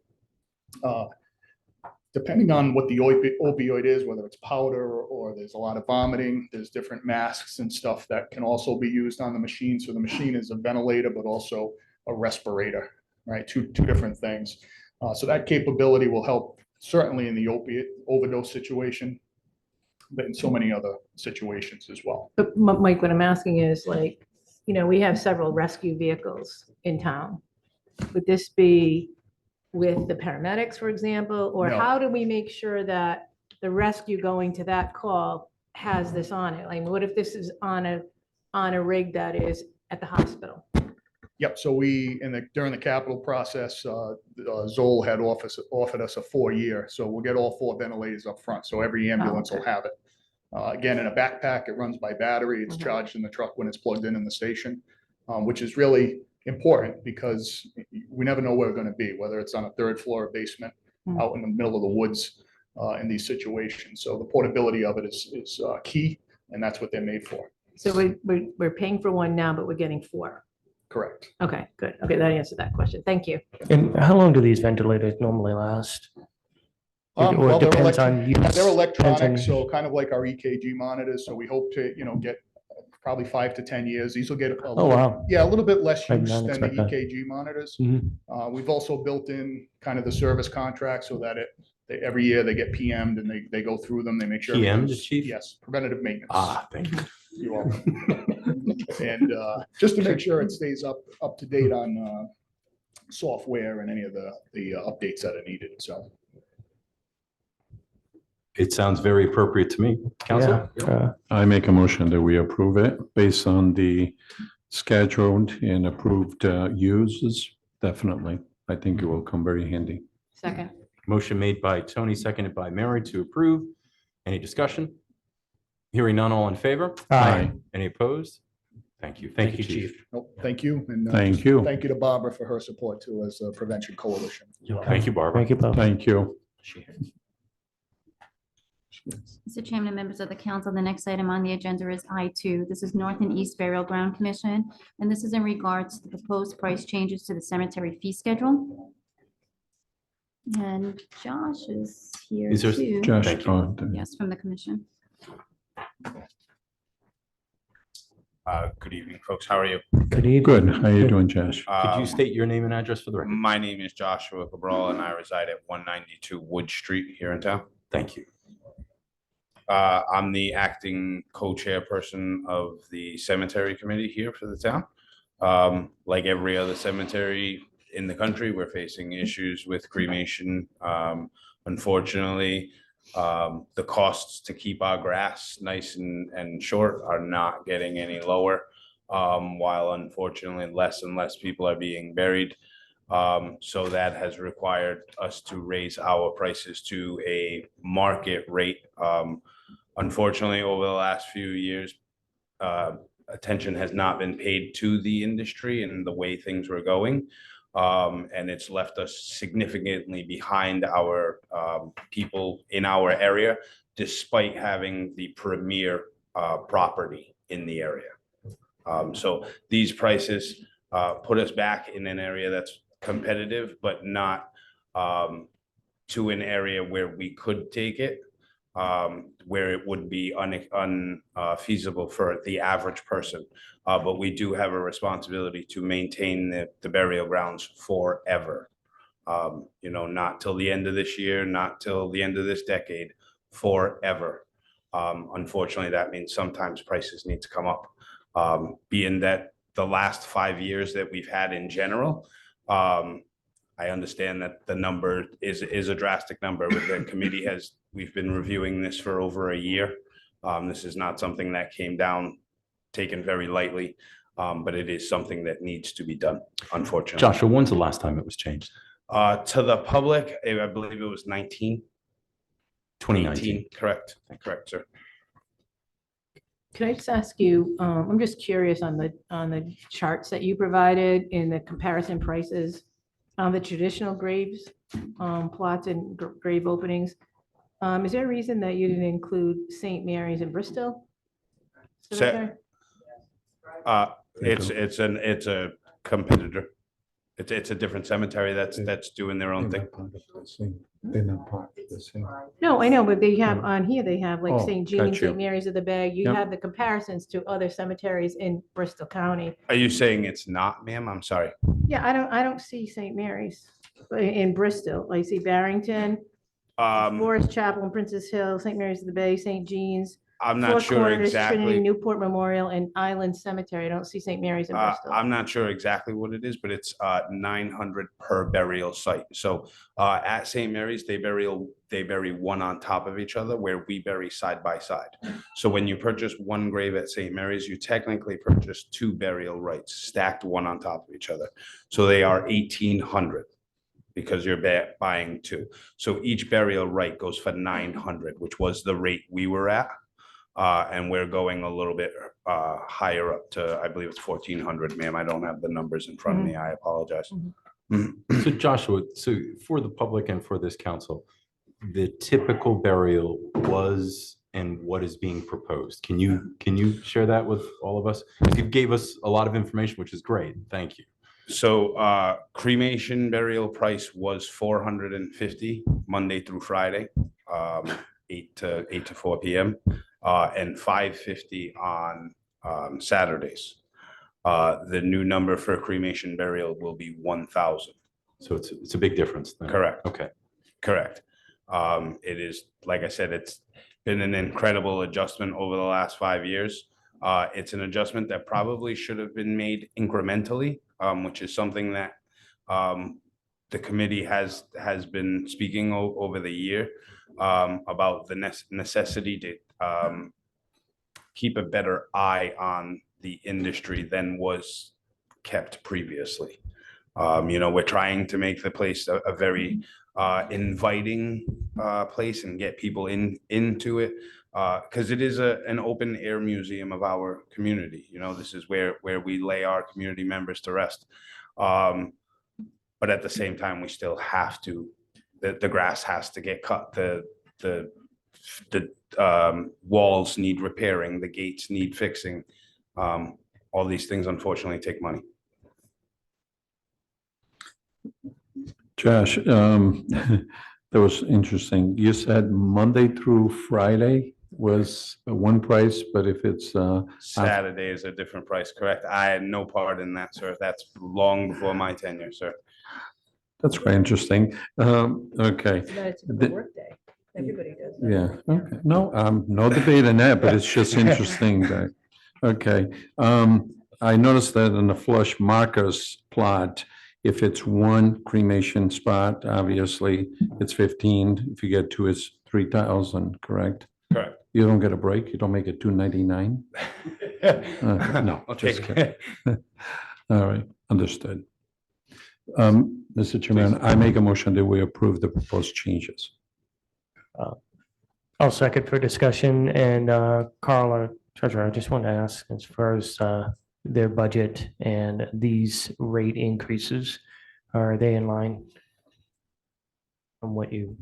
depending on what the opioid is, whether it's powder or there's a lot of vomiting, there's different masks and stuff that can also be used on the machine. So the machine is a ventilator, but also a respirator, right? Two different things. So that capability will help certainly in the opiate overdose situation, but in so many other situations as well. But Mike, what I'm asking is like, we have several rescue vehicles in town. Would this be with the paramedics, for example, or No. how do we make sure that the rescue going to that call has this on it? Like, what if this is on a rig that is at the hospital? Yep, so during the capital process, Zoll had offered us a 4-year, so we'll get all 4 ventilators up front, so every ambulance will have it. Again, in a backpack, it runs by battery, it's charged in the truck when it's plugged in the station, which is really important because we never know where we're gonna be, whether it's on a 3rd floor or basement, out in the middle of the woods, in these situations. So the portability of it is key, and that's what they're made for. So we're paying for 1 now, but we're getting 4. Correct. Okay, good. Okay, that answered that question. Thank you. And how long do these ventilators normally last? Or Well, it depends on use? they're Depends on- electronic, so kind of like our EKG monitors, so we hope to, get probably 5 to 10 years. These will get a Oh, little, wow. yeah, a little bit less I did use not than the expect that. EKG monitors. Mhm. We've also built in kind of the service contract so that every year they get PM'd and they go through them, they make sure. PM'd, everything's- Chief? Yes, preventative maintenance. Thank you. You're welcome. And just to make sure it stays up to date on software and any of the updates that are needed, so. It sounds very appropriate to me. Council? Yeah, I make a motion that we approve it based on the scheduled and approved uses. Definitely. I think it will come very handy. Second. Motion made by Tony, seconded by Mary to approve. Any discussion? Hearing none, all in favor? Aye. Any opposed? Thank you. Thank you, Chief. Nope, thank you. And Thank you. thank you to Barbara for her support too as a prevention coalition. Thank you, Barbara. Thank you, Bob. Thank you. Mr. Chairman and members of the council, the next item on the agenda is I2. This is North and East Burial Ground Commission, and this is in regards to the proposed price changes to the cemetery fee schedule. And Josh is here Is there- too. Josh, Thank you. Yes, from the commission. Good evening, folks. How are you? Good evening. Good. How you doing, Josh? Could you state your name and address for the record? My name is Joshua Cabral and I reside at 192 Wood Street here in town. Thank you. I'm the acting co-chairperson of the cemetery committee here for the town. Like every other cemetery in the country, we're facing issues with cremation. Unfortunately, the costs to keep our grass nice and short are not getting any lower, while unfortunately less and less people are being buried. So that has required us to raise our prices to a market rate. Unfortunately, over the last few years, attention has not been paid to the industry and the way things were going. And it's left us significantly behind our people in our area, despite having the premier property in the area. So these prices put us back in an area that's competitive, but not to an area where we could take it, where it would be unfeasible for the average person. But we do have a responsibility to maintain the burial grounds forever. Not till the end of this year, not till the end of this decade, forever. Unfortunately, that means sometimes prices need to come up. Being that the last 5 years that we've had in general, I understand that the number is a drastic number. The committee we've been reviewing this for over a year. This is not something that came down taken very lightly, but it is something that needs to be done, unfortunately. Joshua, when's the last time it was changed? To the public, I believe it was 2019. Correct, sir. Can I just ask you, I'm just curious on the charts that you provided in the comparison prices on the traditional graves, plots and grave openings. Is there a reason that you didn't include St. Mary's in Bristol? Cemetery? It's a competitor. It's a different cemetery that's doing their own thing. They're not part of the same. No, I know, but they have on here, they have like Oh, St. Jean, got you. St. Mary's of the Bag. You Yep. have the comparisons to other cemeteries in Bristol County. Are you saying it's not, ma'am? I'm sorry. Yeah, I don't see St. Mary's in Bristol. I see Barrington, Forest Chapel and Princess Hill, St. Mary's of the Bay, St. Jean's, I'm Four not sure Corners, Trinity, exactly. Newport Memorial, and Island Cemetery. I don't see St. Mary's in Bristol. I'm not sure exactly what it is, but it's 900 per burial site. So at St. Mary's, they bury one on top of each other, where we bury side by side. So when you purchase one grave at St. Mary's, you technically purchase two burial rites stacked one on top of each other. So they are 1,800 because you're buying two. So each burial rite goes for 900, which was the rate we were at. And we're going a little bit higher up to, I believe it's 1,400, ma'am. I don't have the numbers in front of me. I apologize. So Joshua, so for the public and for this council, the typical burial was and what is being proposed? Can you share that with all of us? Because you gave us a lot of information, which is great. Thank you. So cremation burial price was $450 Monday through Friday, 8 to 4 p.m. And $550 on Saturdays. The new number for cremation burial will be 1,000. So it's a big difference then. Correct. Okay. Correct. It is, like I said, it's been an incredible adjustment over the last 5 years. It's an adjustment that probably should have been made incrementally, which is something that the committee has been speaking over the year about the necessity to keep a better eye on the industry than was kept previously. We're trying to make the place a very inviting place and get people into it, because it is an open air museum of our community. This is where we lay our community members to rest. But at the same time, we still have to, the grass has to get cut, the walls need repairing, the gates need fixing. All these things unfortunately take money. Josh, that was interesting. You said Monday through Friday was one price, but if it's Saturday is a different price, correct? I had no part in that, sir. That's long before my tenure, sir. that's quite interesting. Okay. It's a The- work day. Everybody does that. Yeah, okay. No, no debate in that, but it's just interesting that, okay. I noticed that in the flush markers plot, if it's one cremation spot, obviously it's 15. If you get two, it's 3,000, correct? Correct. You don't get a break? You don't make it 299? No, just kidding. All right, understood. Mr. Chairman, I make a motion that we approve the proposed changes. I'll second for discussion. And Carla, Treasurer, I just want to ask as far as their budget and these rate increases, are they in line from what you?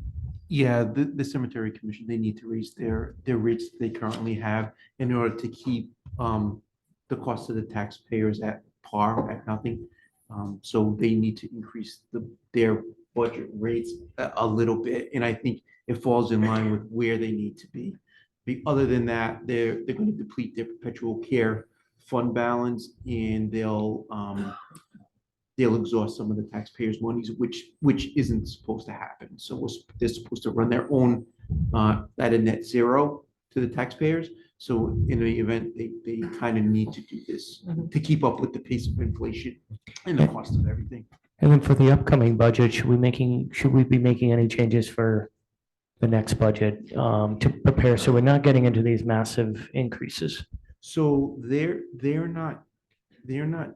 Yeah, the cemetery commission, they need to raise their rates they currently have in order to keep the cost of the taxpayers at par, at nothing. So they need to increase their budget rates a little bit, and I think it falls in line with where they need to be. Other than that, they're going to deplete their perpetual care fund balance, and they'll exhaust some of the taxpayers' monies, which isn't supposed to happen. So they're supposed to run their own at a net zero to the taxpayers. So in the event, they kind of need to do this to keep up with the pace of inflation and the cost of everything. And then for the upcoming budget, should we be making any changes for the next budget to prepare so we're not getting into these massive increases? So they're not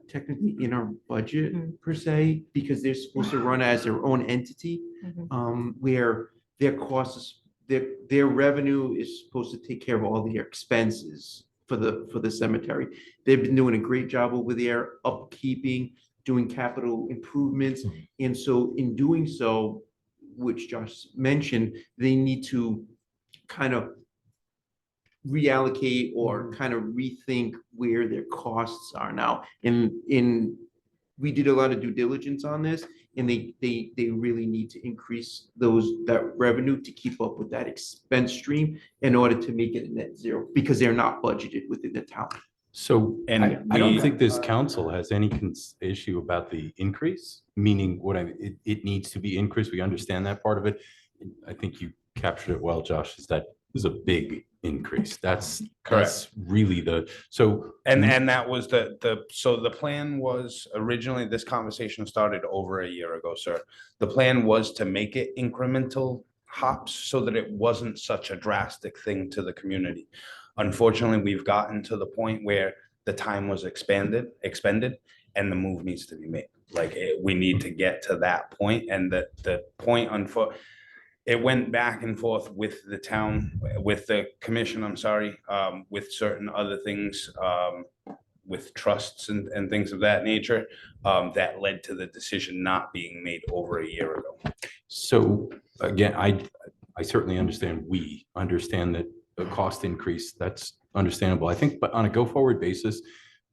technically in our budget per se, because they're supposed to run as their own entity, where their costs, their revenue is supposed to take care of all their expenses for the cemetery. They've been doing a great job over there, upkeeping, doing capital improvements. And so in doing so, which Josh mentioned, they need to kind of reallocate or kind of rethink where their costs are now. And we did a lot of due diligence on this, and they really need to increase that revenue to keep up with that expense stream in order to make it a net zero, because they're not budgeted within the town. So, and I don't think this council has any issue about the increase, meaning it needs to be increased. We understand that part of it. I think you captured it well, Josh, is that is a big increase. That's Correct. really so. And that was so the plan was originally, this conversation started over a year ago, sir. The plan was to make it incremental hops so that it wasn't such a drastic thing to the community. Unfortunately, we've gotten to the point where the time was expended, and the move needs to be made. Like we need to get to that point, and the point it went back and forth with the town, with the commission, I'm sorry, with certain other things, with trusts and things of that nature, that led to the decision not being made over a year ago. So again, I certainly understand, we understand that the cost increase, that's understandable. I think, but on a go forward basis,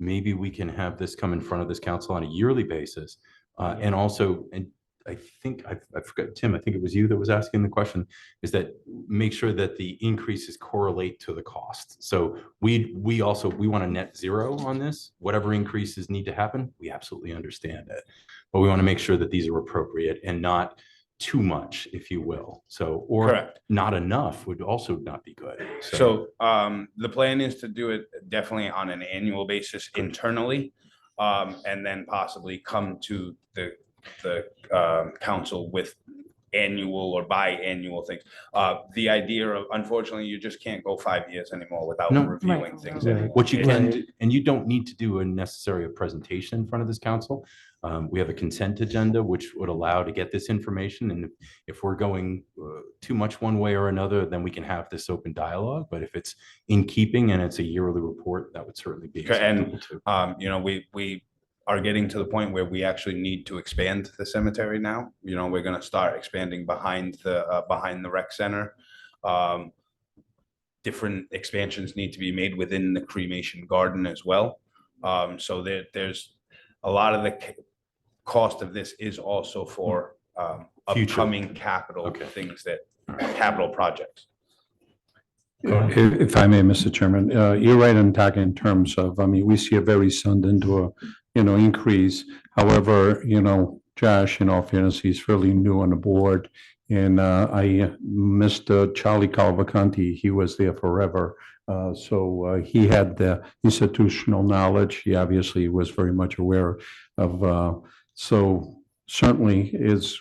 maybe we can have this come in front of this council on a yearly basis. And also, and I think, I forgot, Tim, I think it was you that was asking the question, is that make sure that the increases correlate to the cost. So we want a net zero on this. Whatever increases need to happen, we absolutely understand it. But we want to make sure that these are appropriate and not too much, if you will. So, or Correct. Not enough would also not be good. So the plan is to do it definitely on an annual basis internally, and then possibly come to the council with annual or biannual things. The idea of, unfortunately, you just can't go 5 years anymore without reviewing things anymore. What you can do, and you don't need to do a necessary presentation in front of this council. We have a consent agenda, which would allow to get this information. And if we're going too much one way or another, then we can have this open dialogue. But if it's in keeping and it's a yearly report, that would certainly be acceptable too. You know, we are getting to the point where we actually need to expand the cemetery now. You know, we're going to start expanding behind the rec center. Different expansions need to be made within the cremation garden as well. So there's a lot of the cost of this is also for upcoming capital things, capital projects. If I may, Mr. Chairman, you're right on talking in terms of, I mean, we see a very sudden increase. However, Josh, in all fairness, he's fairly new on the board. And I Mr. Charlie Calvacanti, he was there forever. So he had the institutional knowledge. He obviously was very much aware of, so certainly is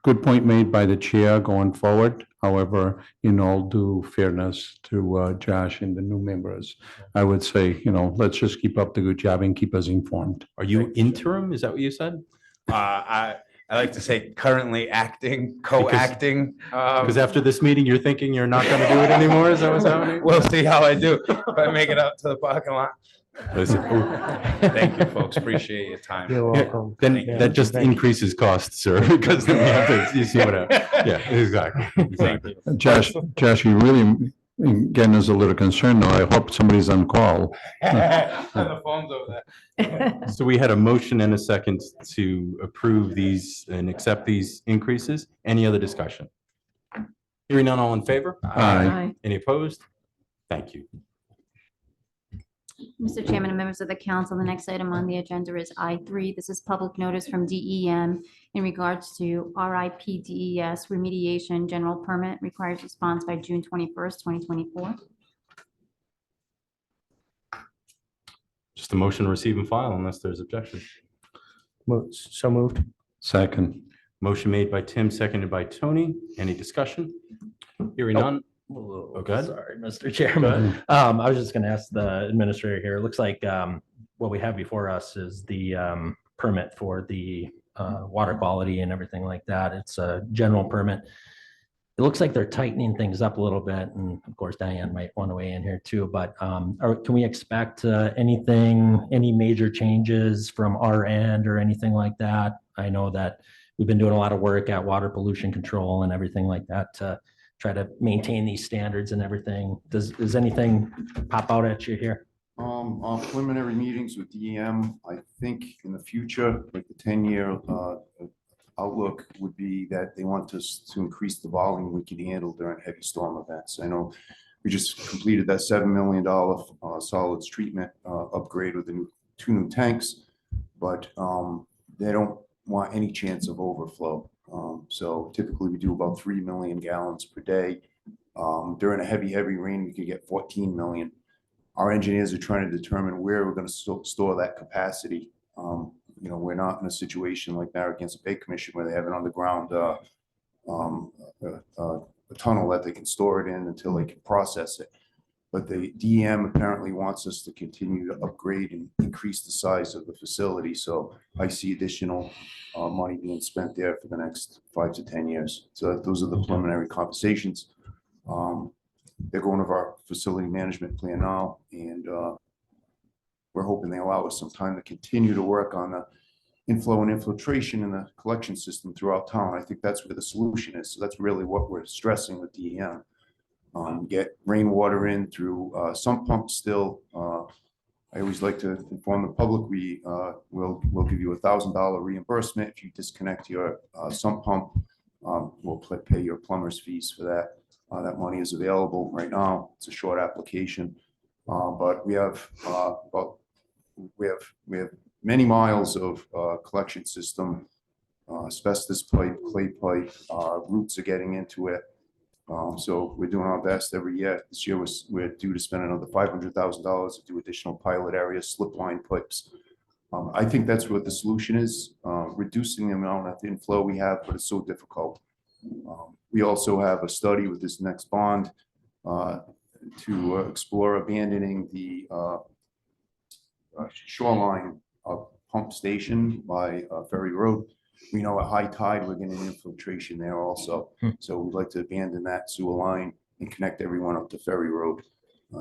good point made by the chair going forward. However, in all due fairness to Josh and the new members, I would say, let's just keep up the good job and keep us informed. Are you interim? Is that what you said? I like to say currently acting, co-acting. Because after this meeting, you're thinking you're not going to do it anymore? Is that what's happening? We'll see how I do if I make it out to the parking lot. Listen, thank you, folks. Appreciate your time. You're welcome. Then that just increases costs, sir, because then we have to, you see what yeah, exactly. Josh, you really getting us a little concerned now. I hope somebody's on call. The phone's over there. So we had a motion and a second to approve these and accept these increases. Any other discussion? Hearing none, all in favor? Aye. Any opposed? Thank you. Mr. Chairman and members of the council, the next item on the agenda is I3. This is public notice from DEM in regards to RIPDES remediation general permit, requires response by June 21st, 2024. Just a motion to receive and file unless there's objection. So moved. Second. Motion made by Tim, seconded by Tony. Any discussion? Hearing none. Oh, go ahead. Sorry, Mr. Chairman. I was just going to ask the administrator here. It looks like what we have before us is the permit for the water quality and everything like that. It's a general permit. It looks like they're tightening things up a little bit. And of course, Diane might want to weigh in here too. But can we expect any major changes from our end or anything like that? I know that we've been doing a lot of work at water pollution control and everything like that to try to maintain these standards and everything. Does anything pop out at you here? On preliminary meetings with DEM, I think in the future, like the 10-year outlook would be that they want us to increase the volume we can handle during heavy storm events. I know we just completed that $7 million solids treatment upgrade with the two new tanks, but they don't want any chance of overflow. So typically we do about 3 million gallons per day. During a heavy rain, we could get 14 million. Our engineers are trying to determine where we're gonna store that capacity. We're not in a situation like Narragansett Bay Commission where they have an underground a tunnel that they can store it in until they can process it. But the DEM apparently wants us to continue to upgrade and increase the size of the facility. So I see additional money being spent there for the next 5 to 10 years. So those are the preliminary conversations. They're going over our facility management plan now, and we're hoping they allow us some time to continue to work on the inflow and infiltration in the collection system throughout town. I think that's where the solution is. So that's really what we're stressing with DEM. Get rainwater in through sump pumps still. I always like to inform the public, we'll give you $1,000 reimbursement if you disconnect your sump pump. We'll pay your plumber's fees for that. That money is available right now. It's a short application, but we have many miles of collection system, asbestos pipe, clay pipe, roots are getting into it. So we're doing our best every year. This year we're due to spend another $500,000 to do additional pilot areas, slip line pipes. I think that's what the solution is, reducing the amount of inflow we have, but it's so difficult. We also have a study with this next bond to explore abandoning the shoreline pump station by Ferry Road. We know at high tide, we're getting infiltration there also. So we'd like to abandon that sewer line and connect everyone up to Ferry Road.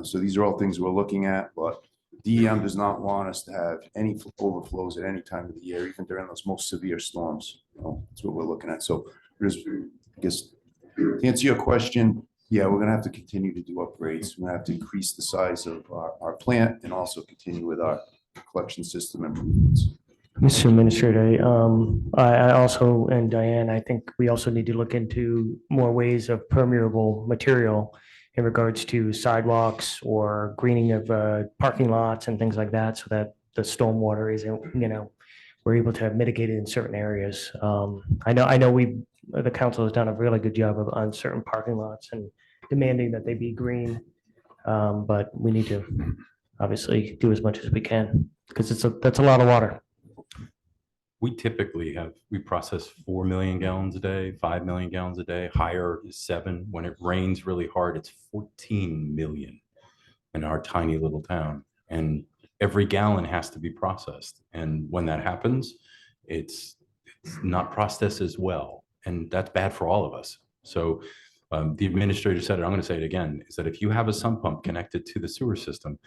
So these are all things we're looking at, but DEM does not want us to have any overflows at any time of the year, even during those most severe storms. That's what we're looking at. So there's, I guess, to answer your question, yeah, we're gonna have to continue to do upgrades. We're gonna have to increase the size of our plant and also continue with our collection system improvements. Mr. Administrator, I also, and Diane, I think we also need to look into more ways of permeable material in regards to sidewalks or greening of parking lots and things like that, so that the stormwater isn't, we're able to mitigate it in certain areas. I know the council has done a really good job on certain parking lots and demanding that they be green. But we need to obviously do as much as we can, because that's a lot of water. We typically process 4 million gallons a day, 5 million gallons a day. Higher is 7. When it rains really hard, it's 14 million in our tiny little town. And every gallon has to be processed. And when that happens, it's not processed as well. And that's bad for all of us. So the administrator said it, I'm going to say it again, is that if you have a sump pump connected to the sewer system,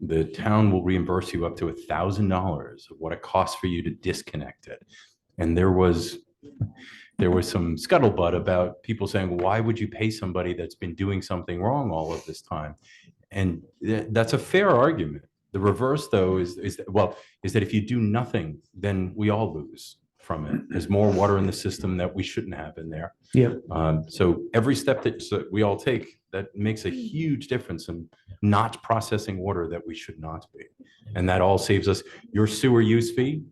the town will reimburse you up to $1,000 of what it costs for you to disconnect it. And there was some scuttlebutt about people saying, why would you pay somebody that's been doing something wrong all of this time? And that's a fair argument. The reverse, though, is that if you do nothing, then we all lose from it. There's more water in the system that we shouldn't have in there. Yeah. So every step that we all take, that makes a huge difference in not processing water that we should not be. And that all saves us. Your sewer use fee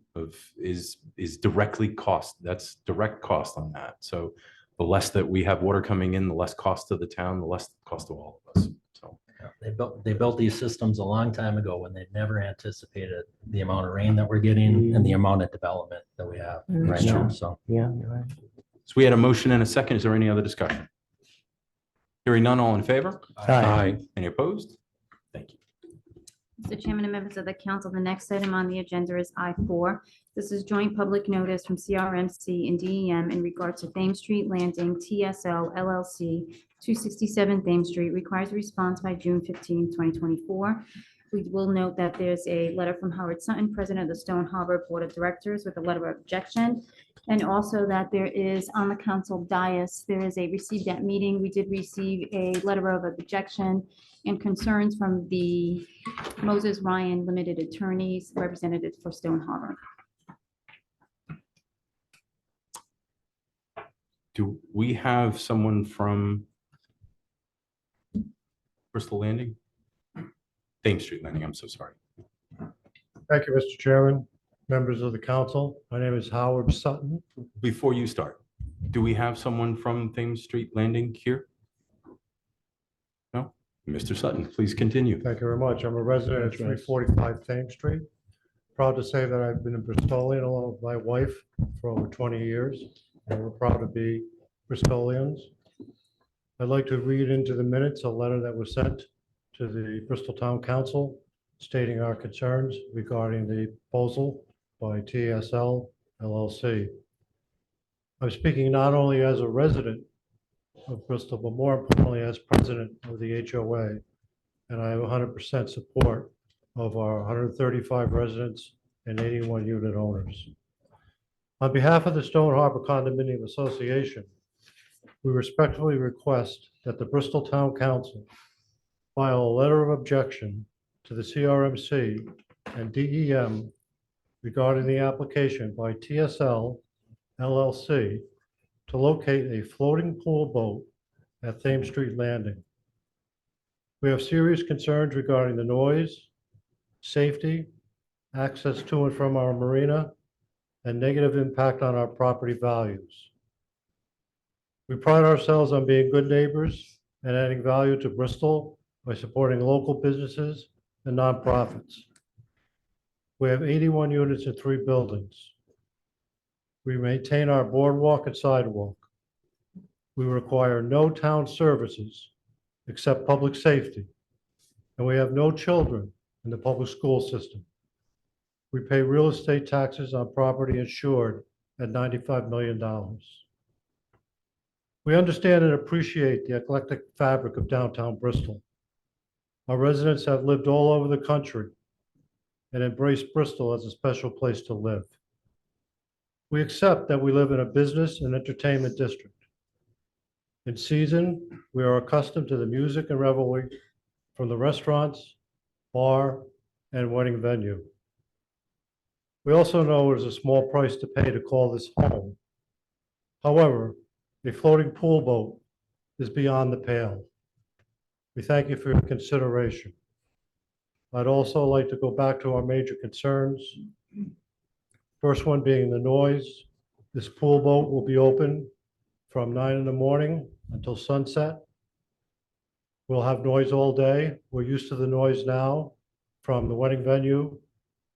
is directly cost. That's direct cost on that. So the less that we have water coming in, the less cost to the town, the less cost to all of us. So They built these systems a long time ago when they never anticipated the amount of rain that we're getting and the amount of development that we have right now. So yeah, you're right. So we had a motion and a second. Is there any other discussion? Hearing none, all in favor? Aye. Any opposed? Thank you. Mr. Chairman and members of the council, the next item on the agenda is I4. This is joint public notice from CRMC and DEM in regards to Thames Street Landing TSL LLC, 267 Thames Street, requires a response by June 15, 2024. We will note that there's a letter from Howard Sutton, President of the Stone Harbor Board of Directors, with a letter of objection. And also that there is on the council dais, there is a received at meeting. We did receive a letter of objection and concerns from the Moses Ryan Limited Attorneys, representatives for Stone Harbor. Do we have someone from Bristol Landing? Thames Street Landing, I'm so sorry. Thank you, Mr. Chairman, members of the council. My name is Howard Sutton. Before you start, do we have someone from Thames Street Landing here? Mr. Sutton, please continue. Thank you very much. I'm a resident at 345 Thames Street. Proud to say that I've been a Bristolian along with my wife for over 20 years, and we're proud to be Bristolians. I'd like to read into the minutes a letter that was sent to the Bristol Town Council stating our concerns regarding the proposal by TSL LLC. I'm speaking not only as a resident of Bristol, but more importantly as president of the HOA, and I have 100% support of our 135 residents and 81 unit owners. On behalf of the Stone Harbor Condominium Association, we respectfully request that the Bristol Town Council file a letter of objection to the CRMC and DEM regarding the application by TSL LLC to locate a floating pool boat at Thames Street Landing. We have serious concerns regarding the noise, safety, access to and from our marina, and negative impact on our property values. We pride ourselves on being good neighbors and adding value to Bristol by supporting local businesses and nonprofits. We have 81 units in 3 buildings. We maintain our boardwalk and sidewalk. We require no town services except public safety, and we have no children in the public school system. We pay real estate taxes on property insured at $95 million. We understand and appreciate the eclectic fabric of downtown Bristol. Our residents have lived all over the country and embraced Bristol as a special place to live. We accept that we live in a business and entertainment district. In season, we are accustomed to the music and revelry from the restaurants, bar, and wedding venue. We also know it is a small price to pay to call this home. However, a floating pool boat is beyond the pale. We thank you for your consideration. I'd also like to go back to our major concerns. First one being the noise. This pool boat will be open from 9 in the morning until sunset. We'll have noise all day. We're used to the noise now from the wedding venue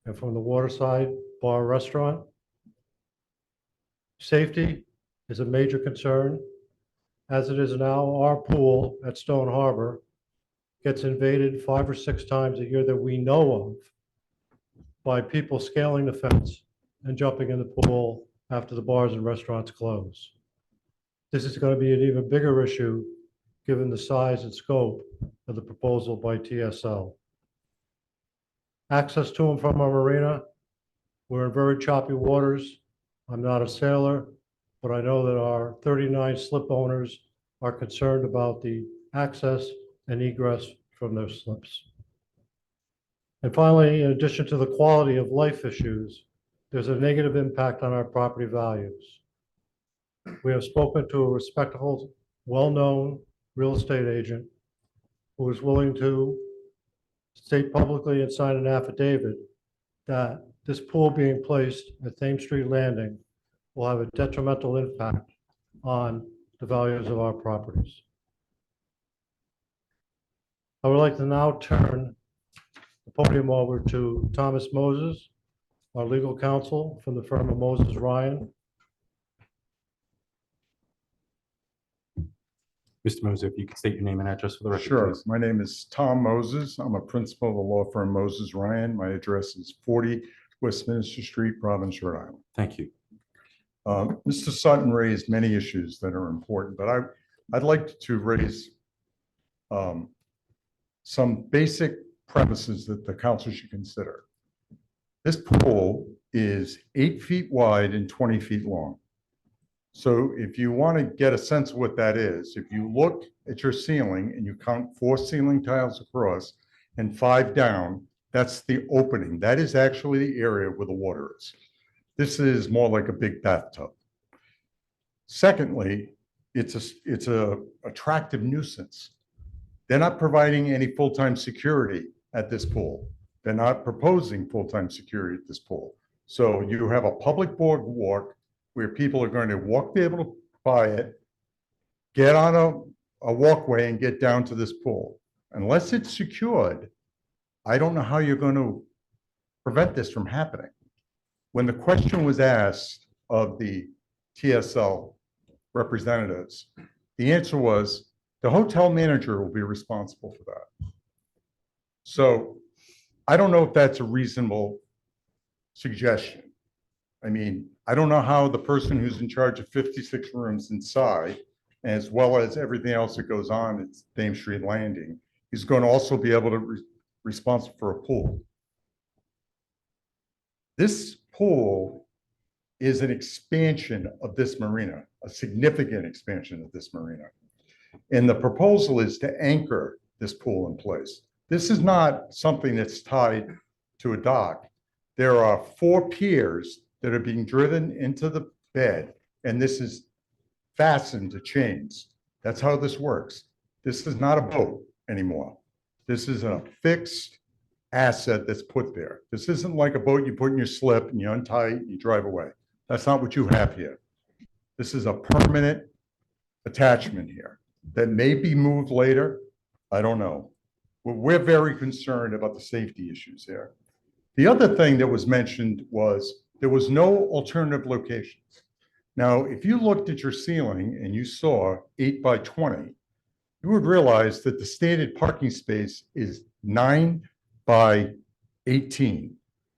and from the waterside bar restaurant. Safety is a major concern. As it is now, our pool at Stone Harbor gets invaded 5 or 6 times a year that we know of by people scaling the fence and jumping in the pool after the bars and restaurants close. This is going to be an even bigger issue given the size and scope of the proposal by TSL. Access to and from our marina. We're in very choppy waters. I'm not a sailor, but I know that our 39 slip owners are concerned about the access and egress from their slips. And finally, in addition to the quality of life issues, there's a negative impact on our property values. We have spoken to a respectable, well-known real estate agent who is willing to state publicly and sign an affidavit that this pool being placed at Thames Street Landing will have a detrimental impact on the values of our properties. I would like to now turn the podium over to Thomas Moses, our legal counsel from the firm of Moses Ryan. Mr. Moser, if you could state your name and address for the record, Sure. please. My name is Tom Moses. I'm a principal of the law firm Moses Ryan. My address is 40 Westminster Street, Providence, Rhode Island. Thank you. Mr. Sutton raised many issues that are important, but I'd like to raise some basic premises that the council should consider. This pool is 8 feet wide and 20 feet long. So if you want to get a sense of what that is, if you look at your ceiling and you count 4 ceiling tiles across and 5 down, that's the opening. That is actually the area where the water is. This is more like a big bathtub. Secondly, it's a attractive nuisance. They're not providing any full-time security at this pool. They're not proposing full-time security at this pool. So you have a public boardwalk where people are going to be able to buy it, get on a walkway and get down to this pool. Unless it's secured, I don't know how you're going to prevent this from happening. When the question was asked of the TSL representatives, the answer was the hotel manager will be responsible for that. So I don't know if that's a reasonable suggestion. I mean, I don't know how the person who's in charge of 56 rooms inside, as well as everything else that goes on at Thames Street Landing, is going to also be able to responsible for a pool. This pool is an expansion of this marina, a significant expansion of this marina. And the proposal is to anchor this pool in place. This is not something that's tied to a dock. There are 4 piers that are being driven into the bed, and this is fastened to chains. That's how this works. This is not a boat anymore. This is a fixed asset that's put there. This isn't like a boat you put in your slip and you untie it and you drive away. That's not what you have here. This is a permanent attachment here that may be moved later. I don't know. We're very concerned about the safety issues here. The other thing that was mentioned was there was no alternative locations. Now, if you looked at your ceiling and you saw 8 by 20, you would realize that the stated parking space is 9 by 18.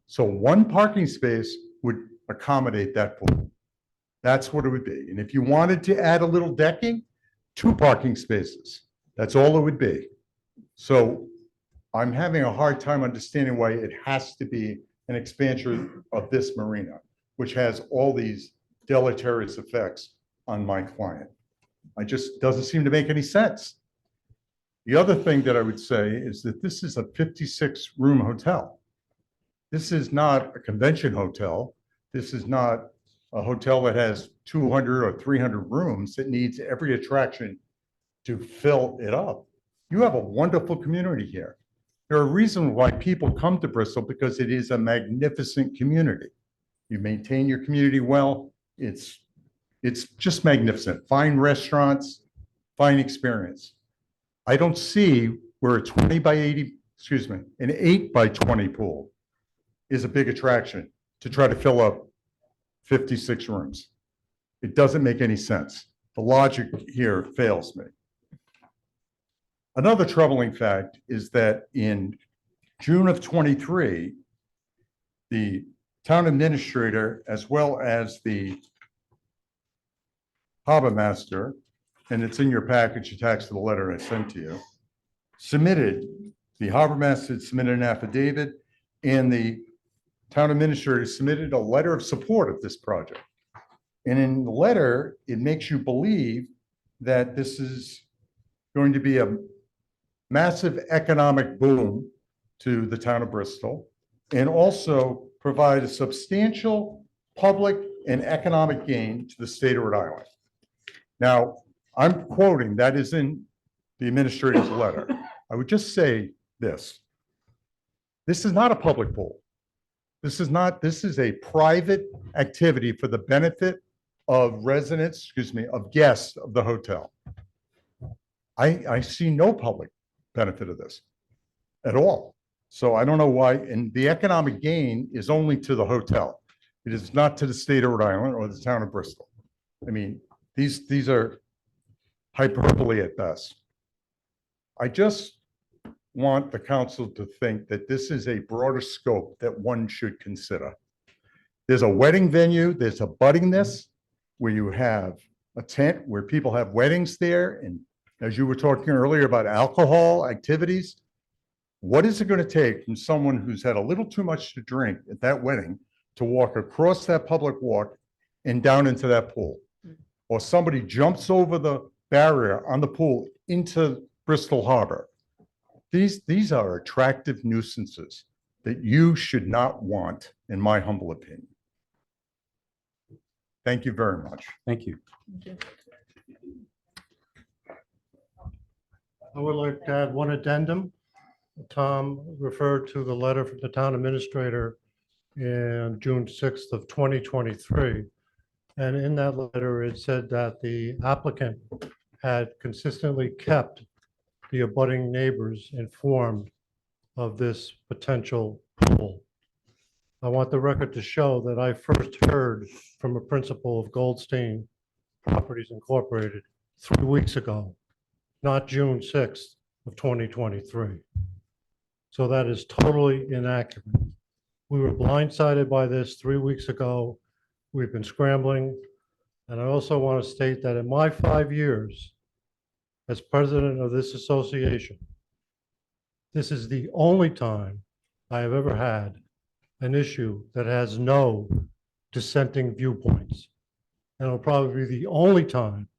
So 1 parking space would accommodate that pool. That's what it would be. And if you wanted to add a little decking, 2 parking spaces. That's all it would be. So I'm having a hard time understanding why it has to be an expansion of this marina, which has all these deleterious effects on my client. It just doesn't seem to make any sense. The other thing that I would say is that this is a 56-room hotel. This is not a convention hotel. This is not a hotel that has 200 or 300 rooms that needs every attraction to fill it up. You have a wonderful community here. There are reasons why people come to Bristol because it is a magnificent community. You maintain your community well. It's just magnificent. Fine restaurants, fine experience. I don't see where a 20 by 80, excuse me, an 8 by 20 pool is a big attraction to try to fill up 56 rooms. It doesn't make any sense. The logic here fails me. Another troubling fact is that in June of 23, the town administrator, as well as the harbor master, and it's in your package attached to the letter I sent to you, the harbor master submitted an affidavit, and the town administrator submitted a letter of support of this project. And in the letter, it makes you believe that this is going to be a massive economic boom to the town of Bristol, and also provide a substantial public and economic gain to the state of Rhode Island. Now, I'm quoting, that is in the administrator's letter. I would just say this. This is not a public pool. This is a private activity for the benefit of residents, of guests of the hotel. I see no public benefit of this at all. So I don't know why, and the economic gain is only to the hotel. It is not to the state of Rhode Island or the town of Bristol. I mean, these are hyperbole at best. I just want the council to think that this is a broader scope that one should consider. There's a wedding venue, there's a buddingness where you have a tent where people have weddings there. And as you were talking earlier about alcohol activities, what is it going to take from someone who's had a little too much to drink at that wedding to walk across that public walk and down into that pool? Or somebody jumps over the barrier on the pool into Bristol Harbor. These are attractive nuisances that you should not want, in my humble opinion. Thank you very much. Thank you. I would like to add one addendum. Tom referred to the letter from the town administrator in June 6th of 2023. And in that letter, it said that the applicant had consistently kept the abutting neighbors informed of this potential pool. I want the record to show that I first heard from a principal of Goldstein Properties Incorporated 3 weeks ago, not June 6th of 2023. So that is totally inaccurate. We were blindsided by this 3 weeks ago. We've been scrambling. And I also want to state that in my 5 years as president of this association, this is the only time I have ever had an issue that has no dissenting viewpoints. And it'll probably be the only time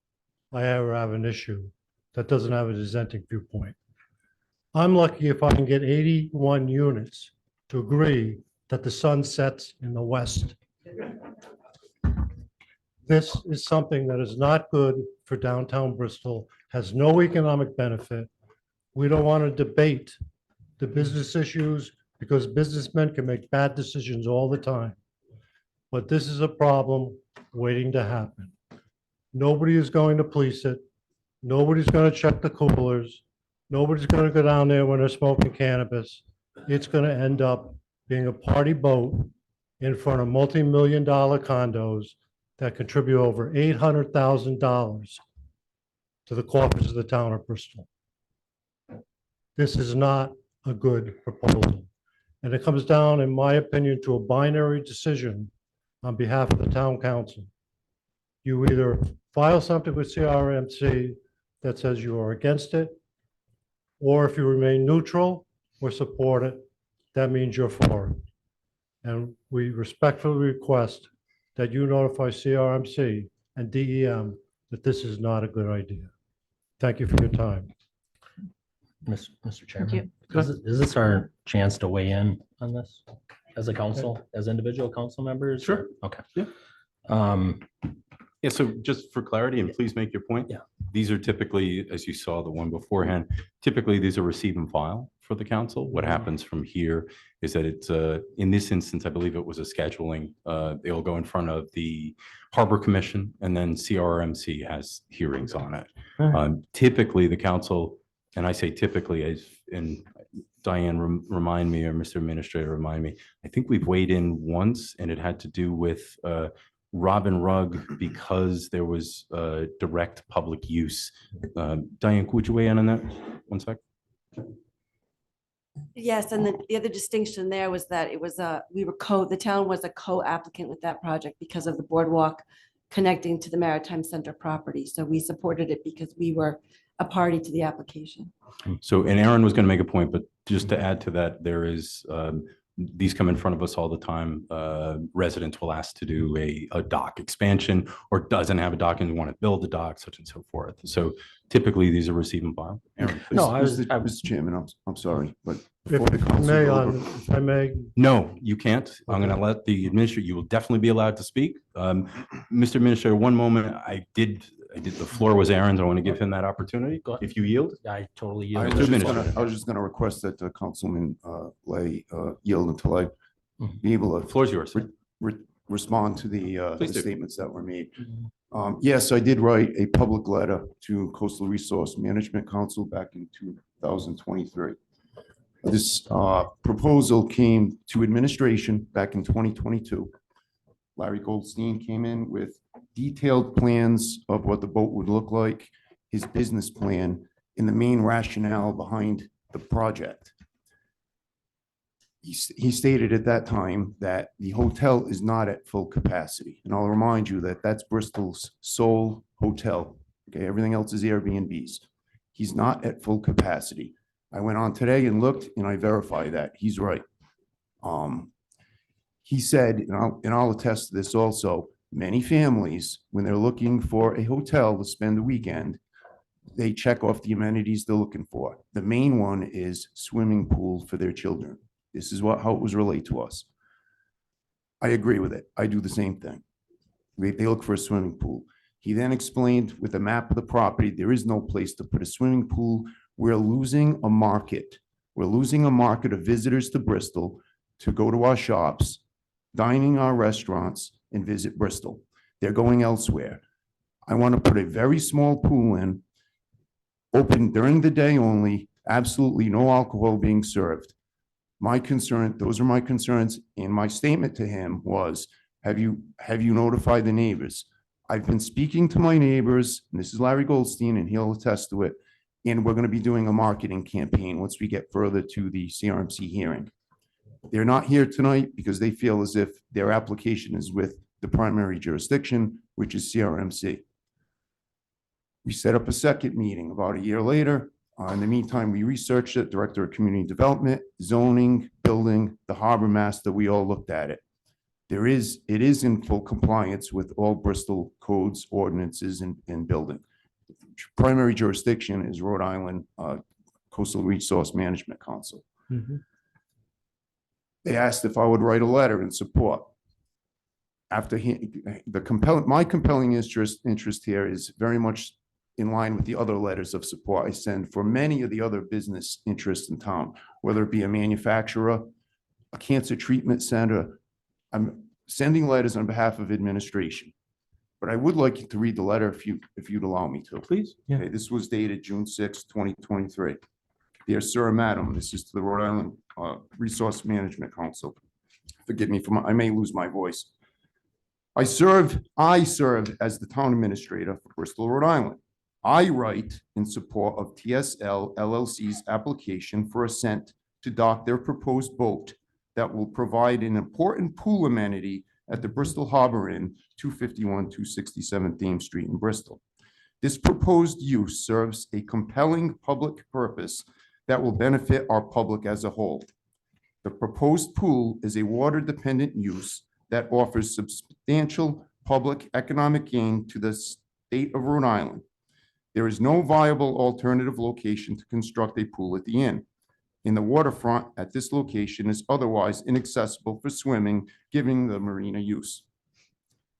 I ever have an issue that doesn't have a dissenting viewpoint. I'm lucky if I can get 81 units to agree that the sun sets in the west. This is something that is not good for downtown Bristol, has no economic benefit. We don't want to debate the business issues because businessmen can make bad decisions all the time. But this is a problem waiting to happen. Nobody is going to police it. Nobody's going to check the coolers. Nobody's going to go down there when they're smoking cannabis. It's going to end up being a party boat in front of multi-million-dollar condos that contribute over $800,000 to the coffers of the town of Bristol. This is not a good proposal. And it comes down, in my opinion, to a binary decision on behalf of the town council. You either file something with CRMC that says you are against it, or if you remain neutral or support it, that means you're for it. And we respectfully request that you notify CRMC and DEM that this is not a good idea. Thank you for your time. Mr. Chairman, is this our chance to weigh in on this as a council, as individual council members? Sure. Okay. Yeah. Yeah, so just for clarity, and please make your point. Yeah. These are typically, as you saw, the one beforehand, typically these are receive and file for the council. What happens from here is that it's, in this instance, I believe it was a scheduling. They'll go in front of the Harbor Commission, and then CRMC has hearings on it. Typically, the council, and I say typically, as in Diane, remind me, or Mr. Administrator, remind me, I think we've weighed in once, and it had to do with Robin Rugg because there was direct public use. Diane, would you weigh in on that? 1 sec. Yes, and the other distinction there was that it was the town was a co-applicant with that project because of the boardwalk connecting to the Maritime Center property. So we supported it because we were a party to the application. So, and Aaron was going to make a point, but just to add to that, there is, these come in front of us all the time. Residents will ask to do a dock expansion or doesn't have a dock and want to build a dock, such and so forth. So typically these are receive and file. Aaron, please. No, Mr. Chairman, I'm sorry, but If before the council. if I may, No, you can't. I'm going to let the administrator, you will definitely be allowed to speak. Mr. Administrator, one moment, I did, the floor was Aaron's. I want to give him that opportunity. If you yield. I totally I yield. was just gonna request that Councilman Lay yield until I be able to. Floor is yours. Respond to the Please do. statements that were made. Yes, I did write a public letter to Coastal Resource Management Council back in 2023. This proposal came to administration back in 2022. Larry Goldstein came in with detailed plans of what the boat would look like, his business plan, and the main rationale behind the project. He stated at that time that the hotel is not at full capacity. And I'll remind you that that's Bristol's sole hotel. Okay, everything else is Airbnbs. He's not at full capacity. I went on today and looked, and I verify that. He's right. He said, and I'll attest to this also, many families, when they're looking for a hotel to spend the weekend, they check off the amenities they're looking for. The main one is swimming pool for their children. This is how it was relayed to us. I agree with it. I do the same thing. They look for a swimming pool. He then explained with a map of the property, there is no place to put a swimming pool. We're losing a market. We're losing a market of visitors to Bristol to go to our shops, dining our restaurants, and visit Bristol. They're going elsewhere. I want to put a very small pool in open during the day only, absolutely no alcohol being served. My concern, those are my concerns, and my statement to him was, have you notified the neighbors? I've been speaking to my neighbors, and this is Larry Goldstein, and he'll attest to it, and we're gonna be doing a marketing campaign once we get further to the CRMC hearing. They're not here tonight because they feel as if their application is with the primary jurisdiction, which is CRMC. We set up a second meeting about a year later. In the meantime, we researched it, Director of Community Development, zoning, building, the harbor master, we all looked at it. It is in full compliance with all Bristol codes, ordinances, and building. Primary jurisdiction is Rhode Island Coastal Resource Management Council. They asked if I would write a letter in support. After my compelling interest here is very much in line with the other letters of support I send for many of the other business interests in town, whether it be a manufacturer, a cancer treatment center. I'm sending letters on behalf of administration, but I would like to read the letter if you'd allow me to. Please. Yeah. Okay, this was dated June 6, 2023. Dear Sir and Madam, this is to the Rhode Island Resource Management Council. Forgive me I may lose my voice. I serve as the town administrator for Bristol, Rhode Island. I write in support of TSL LLC's application for assent to dock their proposed boat that will provide an important pool amenity at the Bristol Harbor Inn, 251, 267 Thames Street in Bristol. This proposed use serves a compelling public purpose that will benefit our public as a whole. The proposed pool is a water-dependent use that offers substantial public economic gain to the state of Rhode Island. There is no viable alternative location to construct a pool at the inn. In the waterfront at this location is otherwise inaccessible for swimming, giving the marina use.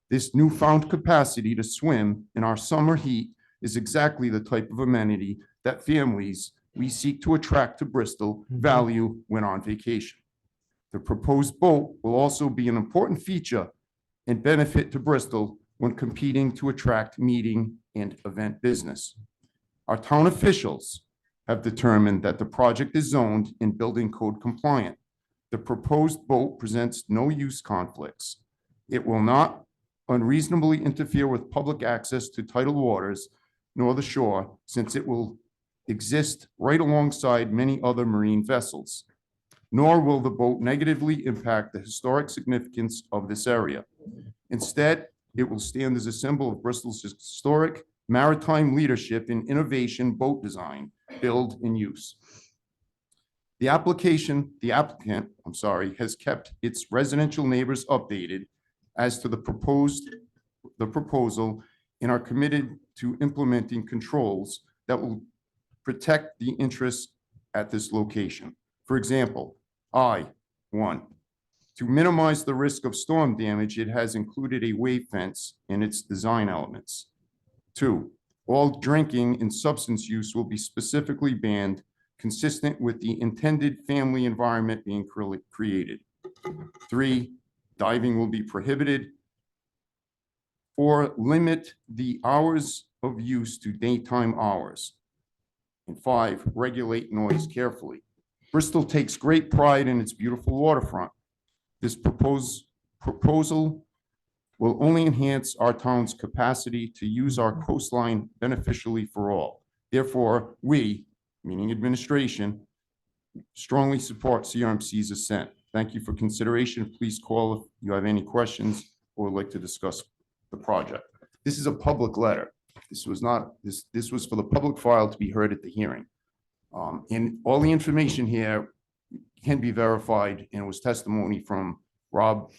This newfound capacity to swim in our summer heat is exactly the type of amenity that families we seek to attract to Bristol value when on vacation. The proposed boat will also be an important feature and benefit to Bristol when competing to attract meeting and event business. Our town officials have determined that the project is zoned and building code compliant. The proposed boat presents no use conflicts. It will not unreasonably interfere with public access to tidal waters nor the shore, since it will exist right alongside many other marine vessels. Nor will the boat negatively impact the historic significance of this area. Instead, it will stand as a symbol of Bristol's historic maritime leadership in innovation, boat design, build, and use. The applicant, has kept its residential neighbors updated as to the proposal and are committed to implementing controls that will protect the interests at this location. For example, to minimize the risk of storm damage, it has included a wave fence in its design elements. 2, all drinking and substance use will be specifically banned, consistent with the intended family environment being created. 3, diving will be prohibited. 4, limit the hours of use to daytime hours. And 5, regulate noise carefully. Bristol takes great pride in its beautiful waterfront. This proposal will only enhance our town's capacity to use our coastline beneficially for all. Therefore, we, meaning administration, strongly support CRMC's assent. Thank you for consideration. Please call if you have any questions or would like to discuss the project. This is a public letter. This was not, this was for the public file to be heard at the hearing. And all the information here can be verified, and it was testimony from Rob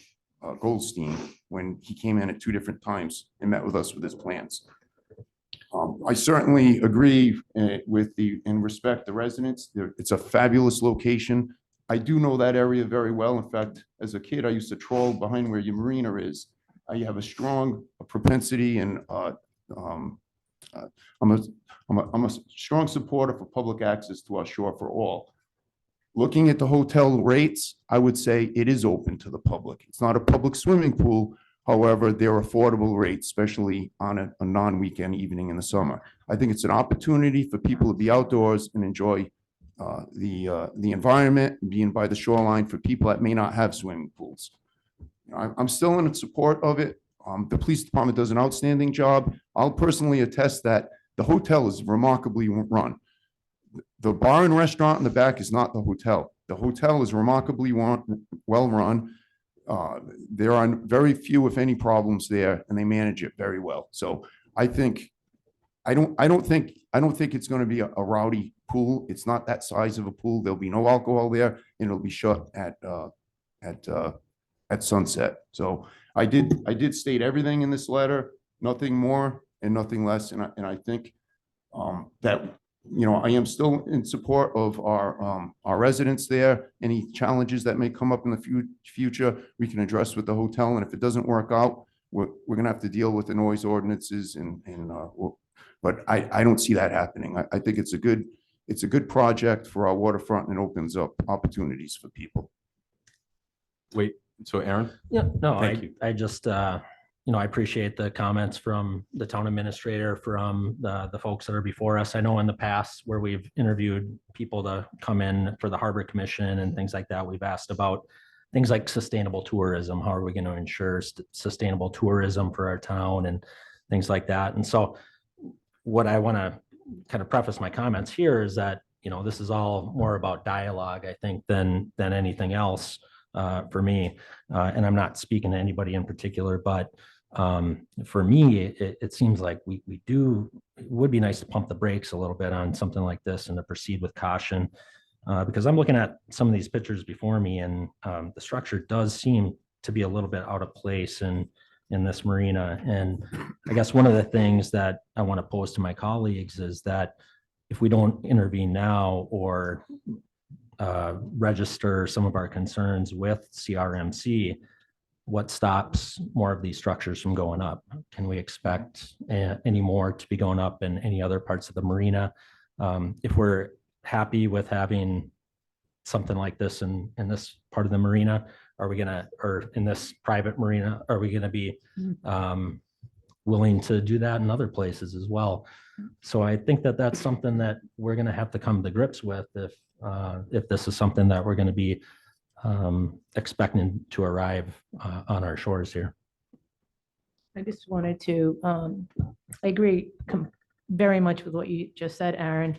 Goldstein when he came in at 2 different times and met with us with his plans. I certainly agree and respect the residents. It's a fabulous location. I do know that area very well. In fact, as a kid, I used to troll behind where your marina is. I have a strong propensity, and I'm a strong supporter for public access to our shore for all. Looking at the hotel rates, I would say it is open to the public. It's not a public swimming pool, However, they're affordable rates, especially on a non-weekend evening in the summer. I think it's an opportunity for people to be outdoors and enjoy the environment, being by the shoreline for people that may not have swimming pools. I'm still in support of it. The police department does an outstanding job. I'll personally attest that the hotel is remarkably run. The bar and restaurant in the back is not the hotel. The hotel is remarkably well run. There are very few, if any, problems there, and they manage it very well. So I think, I don't think it's going to be a rowdy pool. It's not that size of a pool. There'll be no alcohol there, and it'll be shut at sunset. So I did state everything in this letter, nothing more and nothing less. And I think that, I am still in support of our residents there. Any challenges that may come up in the future, we can address with the hotel. And if it doesn't work out, we're going to have to deal with the noise ordinances but I don't see that happening. I think it's a good project for our waterfront, and it opens up opportunities for people. Wait, so Aaron? Yeah, no, Thank you. I just, I appreciate the comments from the town administrator, from the folks that are before us. I know in the past where we've interviewed people to come in for the Harbor Commission and things like that, we've asked about things like sustainable tourism. How are we going to ensure sustainable tourism for our town and things like that? And so what I want to kind of preface my comments here is that, this is all more about dialogue, I think, than anything else for me. And I'm not speaking to anybody in particular, but for me, it seems like it would be nice to pump the brakes a little bit on something like this and to proceed with caution. Because I'm looking at some of these pictures before me, and the structure does seem to be a little bit out of place in this marina. And I guess one of the things that I want to pose to my colleagues is that if we don't intervene now or register some of our concerns with CRMC, what stops more of these structures from going up? Can we expect any more to be going up in any other parts of the marina? If we're happy with having something like this in this part of the marina, or in this private marina, are we gonna be willing to do that in other places as well? So I think that that's something that we're gonna have to come to grips with if this is something that we're gonna be expecting to arrive on our shores here. I just wanted to, I agree very much with what you just said, Aaron,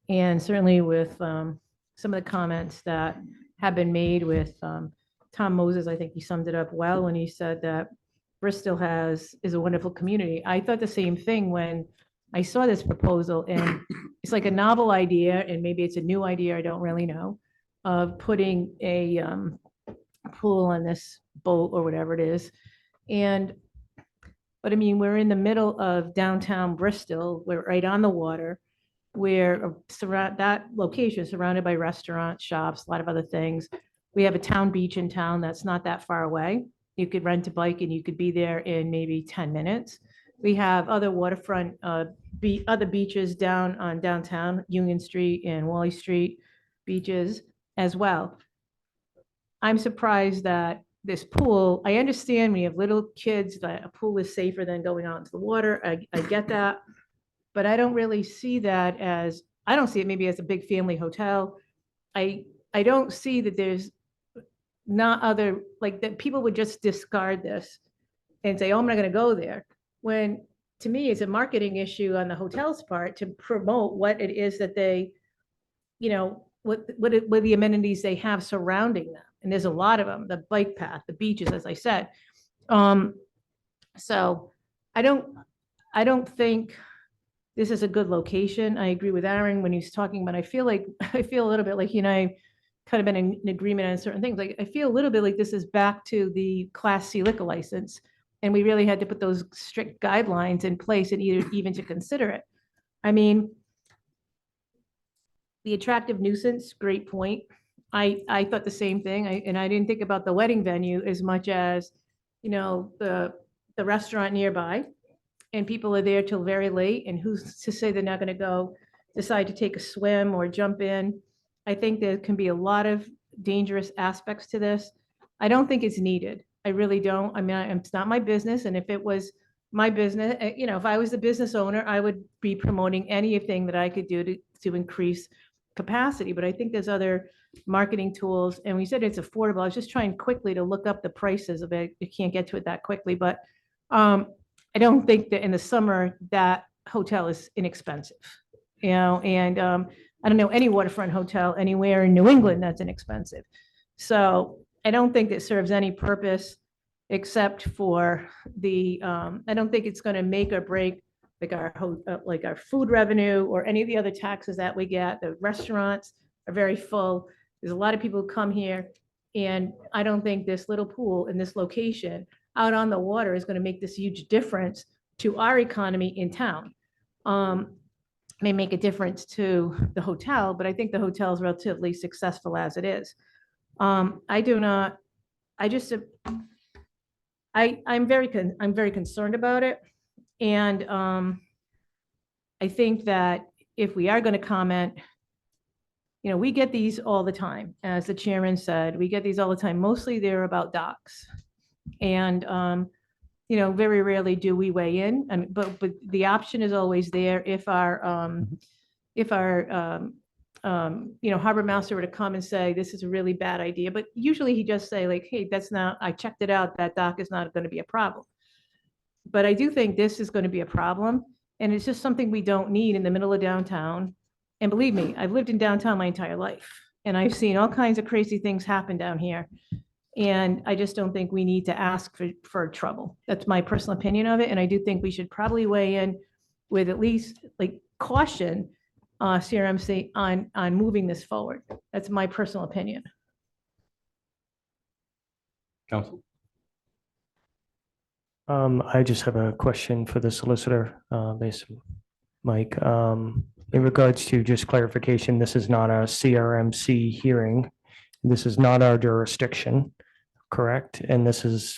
and certainly with some of the comments that have been made with Tom Moses. I think he summed it up well when he said that Bristol is a wonderful community. I thought the same thing when I saw this proposal, and it's like a novel idea, and maybe it's a new idea, I don't really know, of putting a pool on this boat or whatever it is. But I mean, we're in the middle of downtown Bristol. We're right on the water. We're that location is surrounded by restaurants, shops, a lot of other things. We have a town beach in town that's not that far away. You could rent a bike and you could be there in maybe 10 minutes. We have other waterfront, other beaches down on downtown, Union Street and Wally Street beaches as well. I'm surprised that this pool, I understand when you have little kids that a pool is safer than going out into the water. I get that. But I don't really see that as, I don't see it maybe as a big family hotel. I don't see that there's not other, like that people would just discard this and say, oh, I'm not going to go there. When to me, it's a marketing issue on the hotel's part to promote what it is that they, what the amenities they have surrounding them. And there's a lot of them, the bike path, the beaches, as I said. So I don't think this is a good location. I agree with Aaron when he's talking about, I feel a little bit like, I've kind of been in agreement on certain things. Like, I feel a little bit like this is back to the Class C liquor license. And we really had to put those strict guidelines in place and even to consider it. I mean, the attractive nuisance, great point. I thought the same thing. And I didn't think about the wedding venue as much as, the restaurant nearby. And people are there till very late, and who's to say they're not going to decide to take a swim or jump in. I think there can be a lot of dangerous aspects to this. I don't think it's needed. I really don't. I mean, it's not my business. And if it was my business, if I was the business owner, I would be promoting anything that I could do to increase capacity. But I think there's other marketing tools. And we said it's affordable. I was just trying quickly to look up the prices of it. You can't get to it that quickly, but I don't think that in the summer that hotel is inexpensive, and I don't know any waterfront hotel anywhere in New England that's inexpensive. So I don't think it serves any purpose except for I don't think it's going to make or break like our food revenue or any of the other taxes that we get. The restaurants are very full. There's a lot of people who come here, and I don't think this little pool in this location out on the water is going to make this huge difference to our economy in town. May make a difference to the hotel, but I think the hotel is relatively successful as it is. I'm very concerned about it. And I think that if we are going to comment, we get these all the time. As the chairman said, we get these all the time. Mostly they're about docks. And, very rarely do we weigh in, but the option is always there if our harbor master were to come and say, this is a really bad idea, but usually he just say like, hey, I checked it out, that dock is not going to be a problem. But I do think this is going to be a problem, and it's just something we don't need in the middle of downtown. And believe me, I've lived in downtown my entire life, and I've seen all kinds of crazy things happen down here. And I just don't think we need to ask for trouble. That's my personal opinion of it. And I do think we should probably weigh in with at least like caution CRMC on moving this forward. That's my personal opinion. Council. I just have a question for the solicitor, Mike. In regards to just clarification, this is not a CRMC hearing. This is not our jurisdiction, correct? And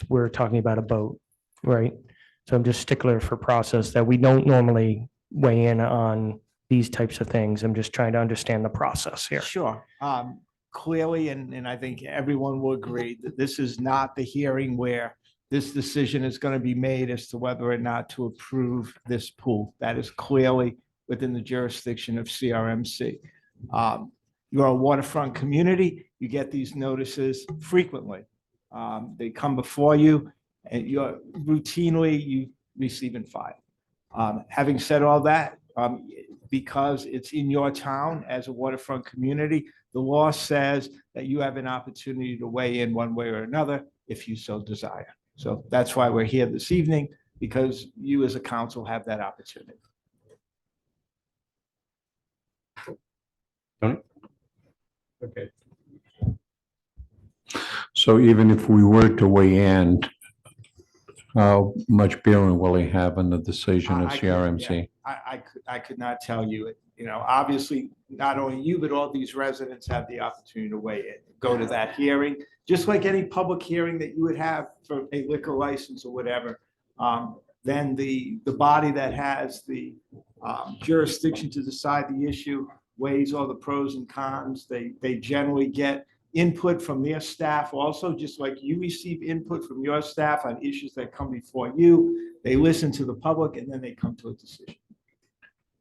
we're talking about a boat, right? So I'm just stickler for process that we don't normally weigh in on these types of things. I'm just trying to understand the process here. Sure. Clearly, and I think everyone will agree that this is not the hearing where this decision is going to be made as to whether or not to approve this pool. That is clearly within the jurisdiction of CRMC. You're a waterfront community. You get these notices frequently. They come before you, and you receive and file. Having said all that, because it's in your town as a waterfront community, the law says that you have an opportunity to weigh in one way or another if you so desire. So that's why we're here this evening, because you as a council have that opportunity. Tony? Okay. So even if we were to weigh in, how much bearing will it have on the decision of CRMC? I could not tell you it. Obviously, not only you, but all these residents have the opportunity to weigh in, go to that hearing, just like any public hearing that you would have for a liquor license or whatever. Then the body that has the jurisdiction to decide the issue weighs all the pros and cons. They generally get input from their staff also, just like you receive input from your staff on issues that come before you. They listen to the public and then they come to a decision.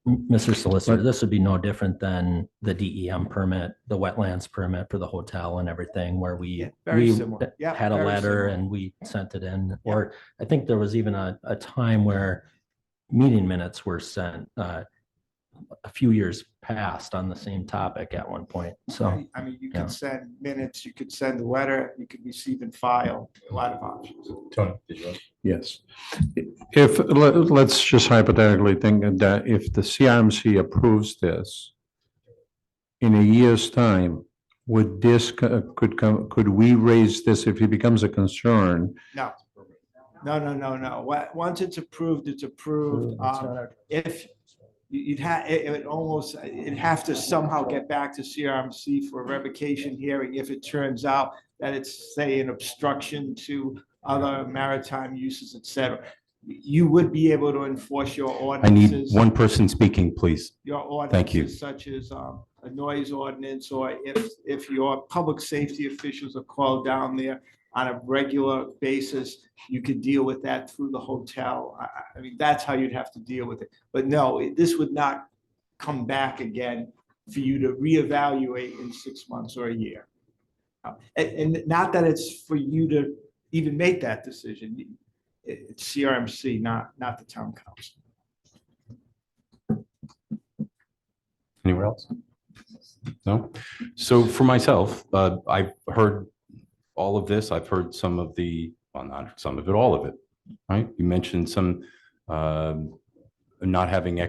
Mr. Solicitor, this would be no different than the DEM permit, the wetlands permit for the hotel and everything, where we had a letter and we sent it in. Or I think there was even a time where meeting minutes were sent a few years past on the same topic at one point. So, I mean, you could send minutes, you could send a letter, you could receive and file, a lot of options. Tony, did you? Yes. Let's just hypothetically think that if the CRMC approves this in a year's time, would this could we raise this if it becomes a concern? No. Once it's approved, it's approved. If it'd have to somehow get back to CRMC for a revocation hearing if it turns out that it's, say, an obstruction to other maritime uses, et cetera. You would be able to enforce your I ordinances. need one person speaking, please. Your Thank you. ordinances such as a noise ordinance, or if your public safety officials are called down there on a regular basis, you could deal with that through the hotel. I mean, that's how you'd have to deal with it. But no, this would not come back again for you to reevaluate in 6 months or a year. And not that it's for you to even make that decision. It's CRMC, not the town council. Anyone else? No? So for myself, I've heard all of this. I've heard some of the, well, not some of it, all of it, right? You mentioned some not having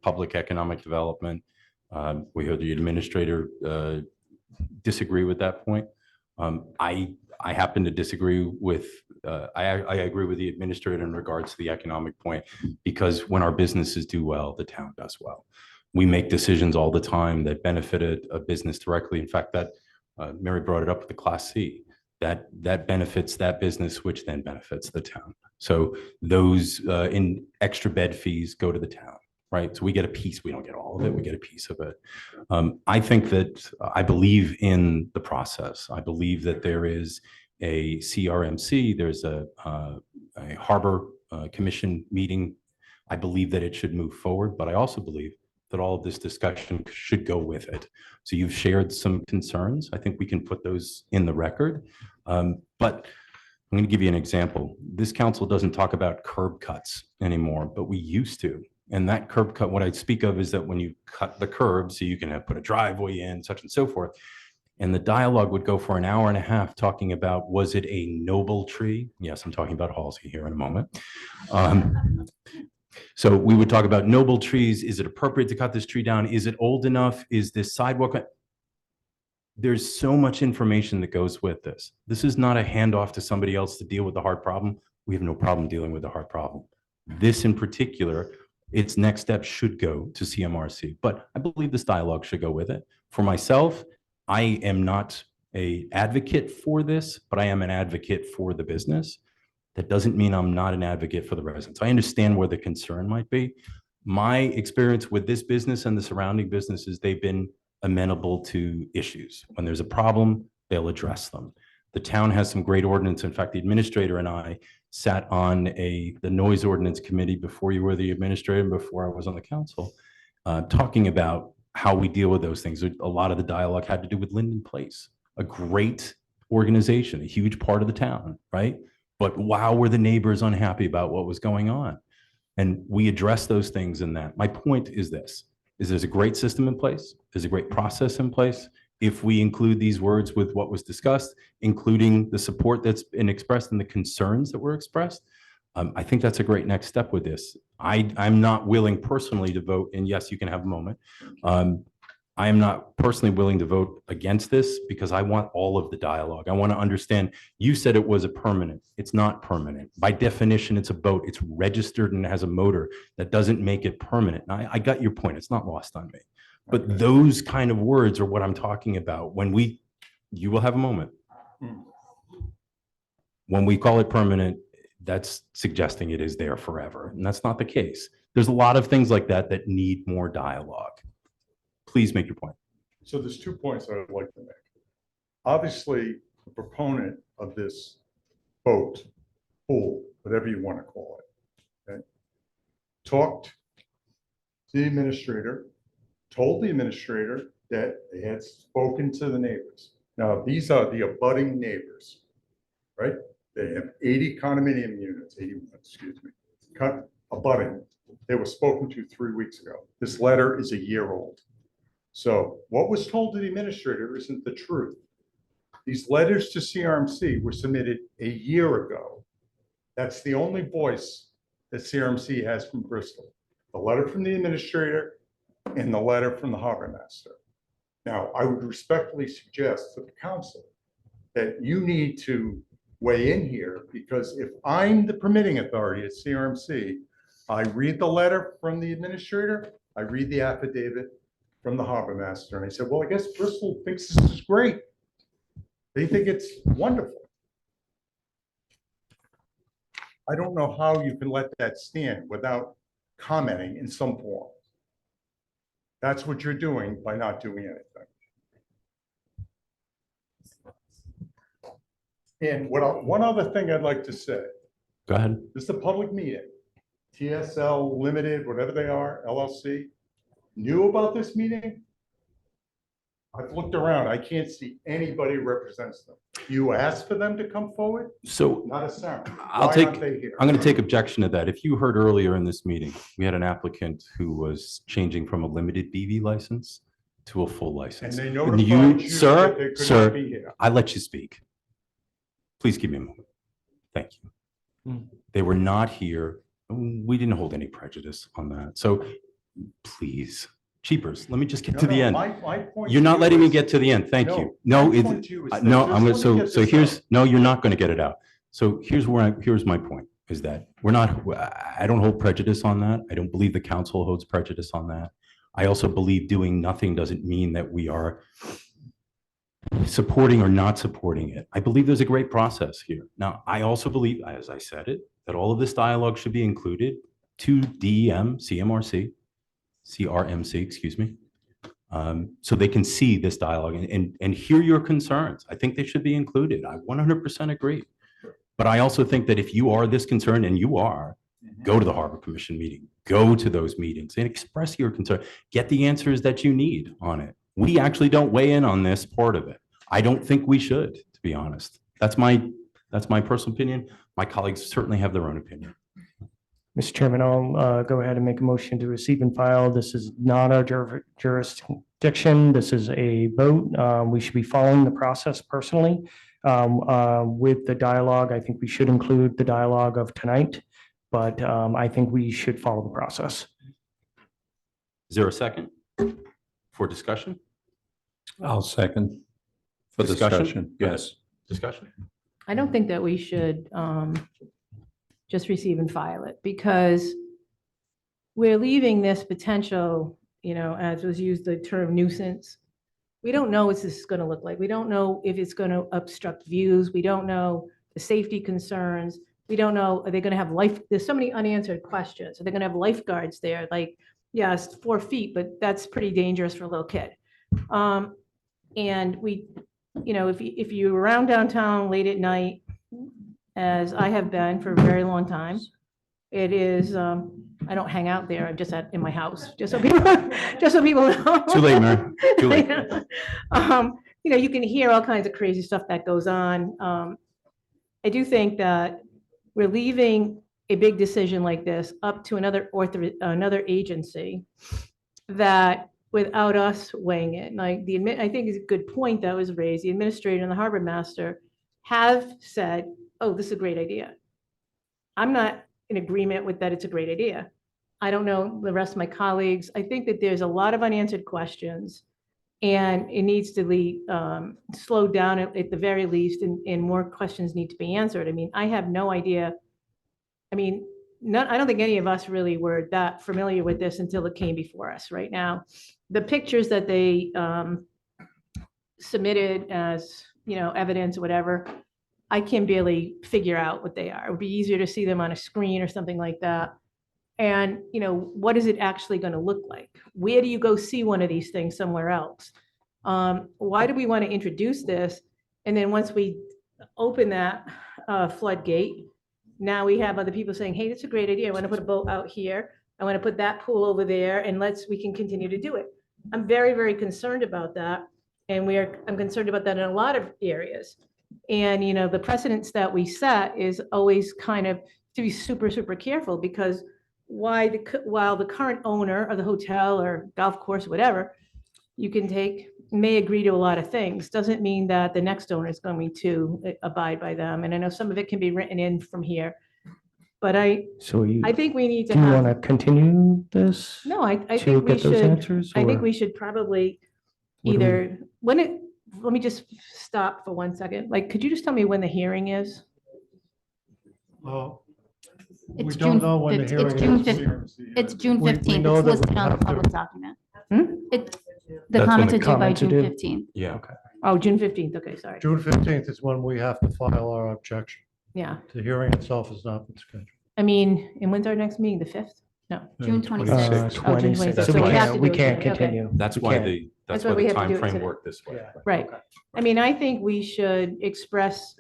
public economic development. We heard the administrator disagree with that point. I happen to disagree with, I agree with the administrator in regards to the economic point, because when our businesses do well, the town does well. We make decisions all the time that benefit a business directly. In fact, that Mary brought it up with the Class C, that benefits that business, which then benefits the town. So those in extra bed fees go to the town, right? So we get a piece. We don't get all of it. We get a piece of it. I think that I believe in the process. I believe that there is a CRMC. There's a Harbor Commission meeting. I believe that it should move forward, but I also believe that all of this discussion should go with it. So you've shared some concerns. I think we can put those in the record. But I'm going to give you an example. This council doesn't talk about curb cuts anymore, but we used to. And that curb cut, what I speak of is that when you cut the curb, so you can put a driveway in, such and so forth. And the dialogue would go for an hour and a half talking about, was it a noble tree? Yes, I'm talking about Halsey here in a moment. So we would talk about noble trees. Is it appropriate to cut this tree down? Is it old enough? Is this sidewalk? There's so much information that goes with this. This is not a handoff to somebody else to deal with the hard problem. We have no problem dealing with the hard problem. This in particular, its next step should go to CMRC, but I believe this dialogue should go with it. For myself, I am not an advocate for this, but I am an advocate for the business. That doesn't mean I'm not an advocate for the residents. I understand where the concern might be. My experience with this business and the surrounding businesses, they've been amenable to issues. When there's a problem, they'll address them. The town has some great ordinance. In fact, the administrator and I sat on the noise ordinance committee before you were the administrator and before I was on the council, talking about how we deal with those things. A lot of the dialogue had to do with Linden Place, a great organization, a huge part of the town, right? But wow, were the neighbors unhappy about what was going on? And we address those things in that. My point is this, is there's a great system in place. There's a great process in place. If we include these words with what was discussed, including the support that's been expressed and the concerns that were expressed, I think that's a great next step with this. I'm not willing personally to vote, and yes, you can have a moment. I am not personally willing to vote against this because I want all of the dialogue. I want to understand, you said it was a permanent. It's not permanent. By definition, it's a boat. It's registered and it has a motor. That doesn't make it permanent. And I got your point. It's not lost on me. But those kind of words are what I'm talking about. When you will have a moment. When we call it permanent, that's suggesting it is there forever. And that's not the case. There's a lot of things like that that need more dialogue. Please make your point. So there's 2 points that I'd like to make. Obviously, the proponent of this boat, pool, whatever you want to call it, okay, talked to the administrator, told the administrator that they had spoken to the neighbors. Now, these are the abutting neighbors, right? They have 80 condominium units, 81, excuse me, abutting. They were spoken to 3 weeks ago. This letter is a year old. So what was told to the administrator isn't the truth. These letters to CRMC were submitted a year ago. That's the only voice that CRMC has from Bristol. The letter from the administrator and the letter from the harbor master. Now, I would respectfully suggest to the council that you need to weigh in here, because if I'm the permitting authority at CRMC, I read the letter from the administrator, I read the affidavit from the harbor master, and I said, well, I guess Bristol thinks this is great. They think it's wonderful. I don't know how you can let that stand without commenting in some form. That's what you're doing by not doing anything. And one other thing I'd like to say, Go ahead. this is a public meeting. TSL Limited, whatever they are, LLC, knew about this meeting. I've looked around. I can't see anybody represents them. You asked for them to come forward? So Not a sound. I'll Why take, aren't they here? I'm going to take objection to that. If you heard earlier in this meeting, we had an applicant who was changing from a limited BV license to a full license. And they notified you that they could not Sir, be here. I let you speak. Please give me a moment. Thank you. They were not here. We didn't hold any prejudice on that. So please, cheapers, let me just get to the end. My point You're to not you letting me is- get to the end. Thank No, you. No, my it, point to you is that- no, just I'm gonna, let me get so this here's, out. no, you're not gonna get it out. So here's here's my point, is that we're not, I don't hold prejudice on that. I don't believe the council holds prejudice on that. I also believe doing nothing doesn't mean that we are supporting or not supporting it. I believe there's a great process here. Now, I also believe, as I said it, that all of this dialogue should be included to DEM, CRMC, excuse me, so they can see this dialogue and hear your concerns. I think they should be included. I 100% agree. But I also think that if you are this concerned, and you are, go to the Harbor Commission meeting, go to those meetings and express your concern. Get the answers that you need on it. We actually don't weigh in on this part of it. I don't think we should, to be honest. That's my personal opinion. My colleagues certainly have their own opinion. Mr. Chairman, I'll go ahead and make a motion to receive and file. This is not our jurisdiction. This is a vote. We should be following the process personally. With the dialogue, I think we should include the dialogue of tonight, but I think we should follow the process. Is there a second for discussion? I'll second. For Discussion, discussion? yes. Discussion? I don't think that we should just receive and file it, because we're leaving this potential, as was used, the term nuisance. We don't know what this is going to look like. We don't know if it's going to obstruct views. We don't know the safety concerns. We don't know, are they going to have there's so many unanswered questions. Are they going to have lifeguards there? Like, yes, 4 feet, but that's pretty dangerous for a little kid. And we, if you're around downtown late at night, as I have been for a very long time, it is, I don't hang out there. I'm just in my house, just so people know. Too late, Mary. Too late. You can hear all kinds of crazy stuff that goes on. I do think that we're leaving a big decision like this up to another agency that, without us weighing in, like I think is a good point that was raised. The administrator and the harbor master have said, "Oh, this is a great idea." I'm not in agreement with that. It's a great idea. I don't know the rest of my colleagues. I think that there's a lot of unanswered questions, and it needs to be slowed down at the very least, and more questions need to be answered. I mean, I have no idea. I mean, I don't think any of us really were that familiar with this until it came before us. Right now, the pictures that they submitted as, evidence or whatever, I can barely figure out what they are. It would be easier to see them on a screen or something like that. And, what is it actually going to look like? Where do you go see one of these things somewhere else? Why do we want to introduce this? And then once we open that floodgate, now we have other people saying, hey, that's a great idea. I want to put a boat out here. I want to put that pool over there, and we can continue to do it. I'm very, very concerned about that. And I'm concerned about that in a lot of areas. And, the precedents that we set is always kind of to be super, super careful, because while the current owner of the hotel or golf course, whatever, may agree to a lot of things, doesn't mean that the next owner is going to abide by them. And I know some of it can be written in from here, but I think we need to Do you have. want to continue this? No, I to think we get those should. answers, I think or we should probably what do we- either let me just stop for 1 second. Like, could you just tell me when the hearing is? Well, we It's don't June know when the 15th. It's hearing June is. 15th. It's June We 15th. know It's that we listed on have the to- public document. Hmm? The That's when comments the are due by comments are June due? 15th. Yeah. Okay. Oh, June 15th. Okay, sorry. June 15th is when we have to file our objection. Yeah. The hearing itself has not been scheduled. I mean, and when's our next meeting? The 5th? No. June 26th. Oh, June 26th. So we have to we do it can't today. Okay. continue. That's We why can't. that's why why we the have to do it timeframe today. worked this way. Right. I mean, I think we should express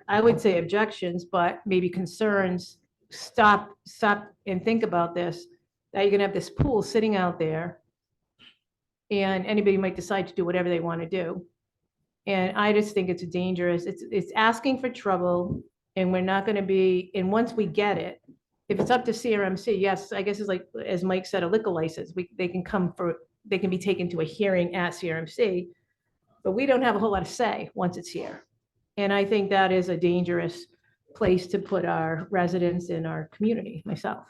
I would say objections, but maybe concerns. Stop and think about this, that you're gonna have this pool sitting out there. And anybody might decide to do whatever they want to do. And I just think it's dangerous. It's asking for trouble and we're not gonna be, and once we get it, if it's up to CRMC, yes, I guess it's like, as Mike said, a liquor license, they can be taken to a hearing at CRMC. But we don't have a whole lot of say once it's here. And I think that is a dangerous place to put our residents in our community, myself.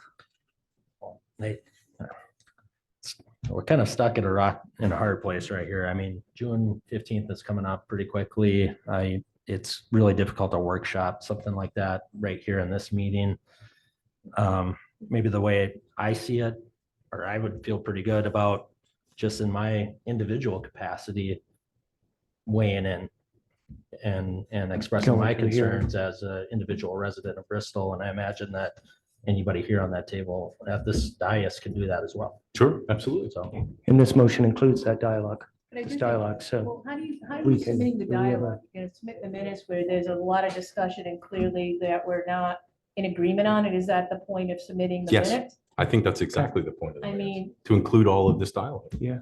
We're kind of stuck in a hard place right here. I mean, June 15th is coming up pretty quickly. It's really difficult to workshop something like that right here in this meeting. Maybe the way I see it, or I would feel pretty good about just in my individual capacity weighing in and expressing Going my to the hearing. concerns as an individual resident of Bristol. And I imagine that anybody here on that table at this dais can do that as well. Sure, absolutely. So And this motion includes that dialogue. But I do It's think- dialogue, so Well, how do you we can- submitting the we have a- dialogue? You know, submit the minutes where there's a lot of discussion and clearly that we're not in agreement on it. Is that the point of submitting the Yes, minutes? I think that's exactly the point of I it, mean, to include all of this dialogue. Yeah.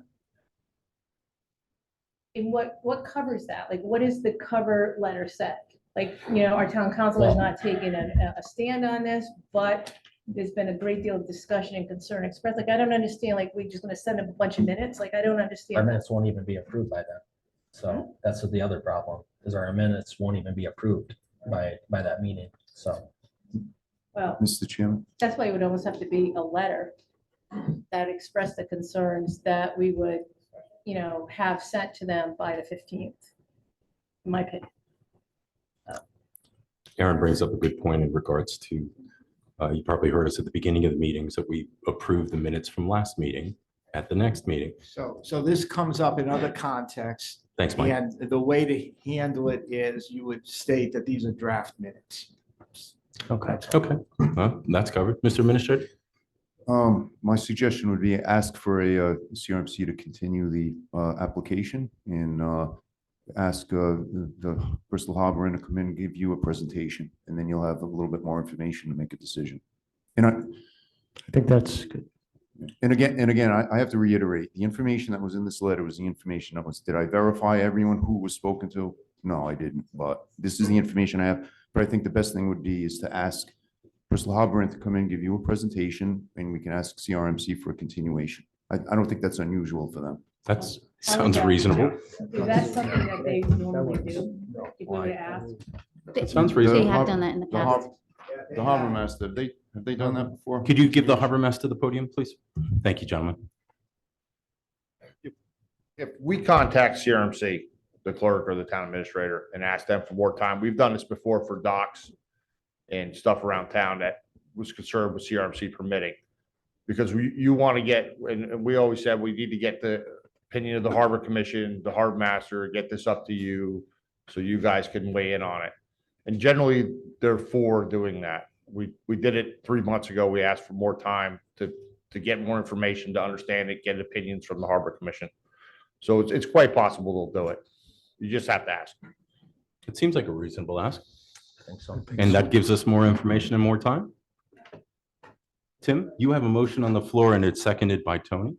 and what covers that? Like, what is the cover letter say? Like, you know, our town council has not taken a stand on this, but there's been a great deal of discussion and concern expressed. Like, I don't understand, like, we just gonna send a bunch of minutes? Like, I don't our understand. minutes won't even be approved by then. So that's the other problem, is our minutes won't even be approved by that meeting. So Well, Mr. Chairman? that's why it would almost have to be a letter that expressed the concerns that we would, you know, have sent to them by the 15th, in my opinion. Aaron brings up a good point in regards to, you probably heard us at the beginning of the meetings that we approved the minutes from last meeting at the next meeting. So this comes up in other contexts. Thanks, Mike. And the way to handle it is you would state that these are draft minutes. Okay. Okay, well, that's covered. Mr. Administrator? My suggestion would be ask for a CRMC to continue the application and ask the Bristol Harbor Inn to come in and give you a presentation, and then you'll have a little bit more information to make a decision. And I think that's good. And again, I have to reiterate, the information that was in this letter was the information that was, did I verify everyone who was spoken to? No, I didn't, but this is the information I have. But I think the best thing would be is to ask Bristol Harbor Inn to come in, give you a presentation, and we can ask CRMC for a continuation. I don't think that's unusual for them. That's, sounds reasonable. Is that something that they normally do? If we were to ask? It sounds They reasonable. have done that in the past. The harbor master, have they done that before? Could you give the harbor master to the podium, please? Thank you, gentlemen. If we contact CRMC, the clerk or the town administrator, and ask them for more time, we've done this before for docks and stuff around town that was concerned with CRMC permitting. Because you want to get, and we always said we need to get the opinion of the harbor commission, the harbor master, get this up to you so you guys can weigh in on it. And generally, they're for doing that. We did it 3 months ago. We asked for more time to get more information, to understand it, get opinions from the harbor commission. So it's quite possible they'll do it. You just have to ask. It seems like a reasonable ask. I think so. And that gives us more information and more time. Tim, you have a motion on the floor and it's seconded by Tony.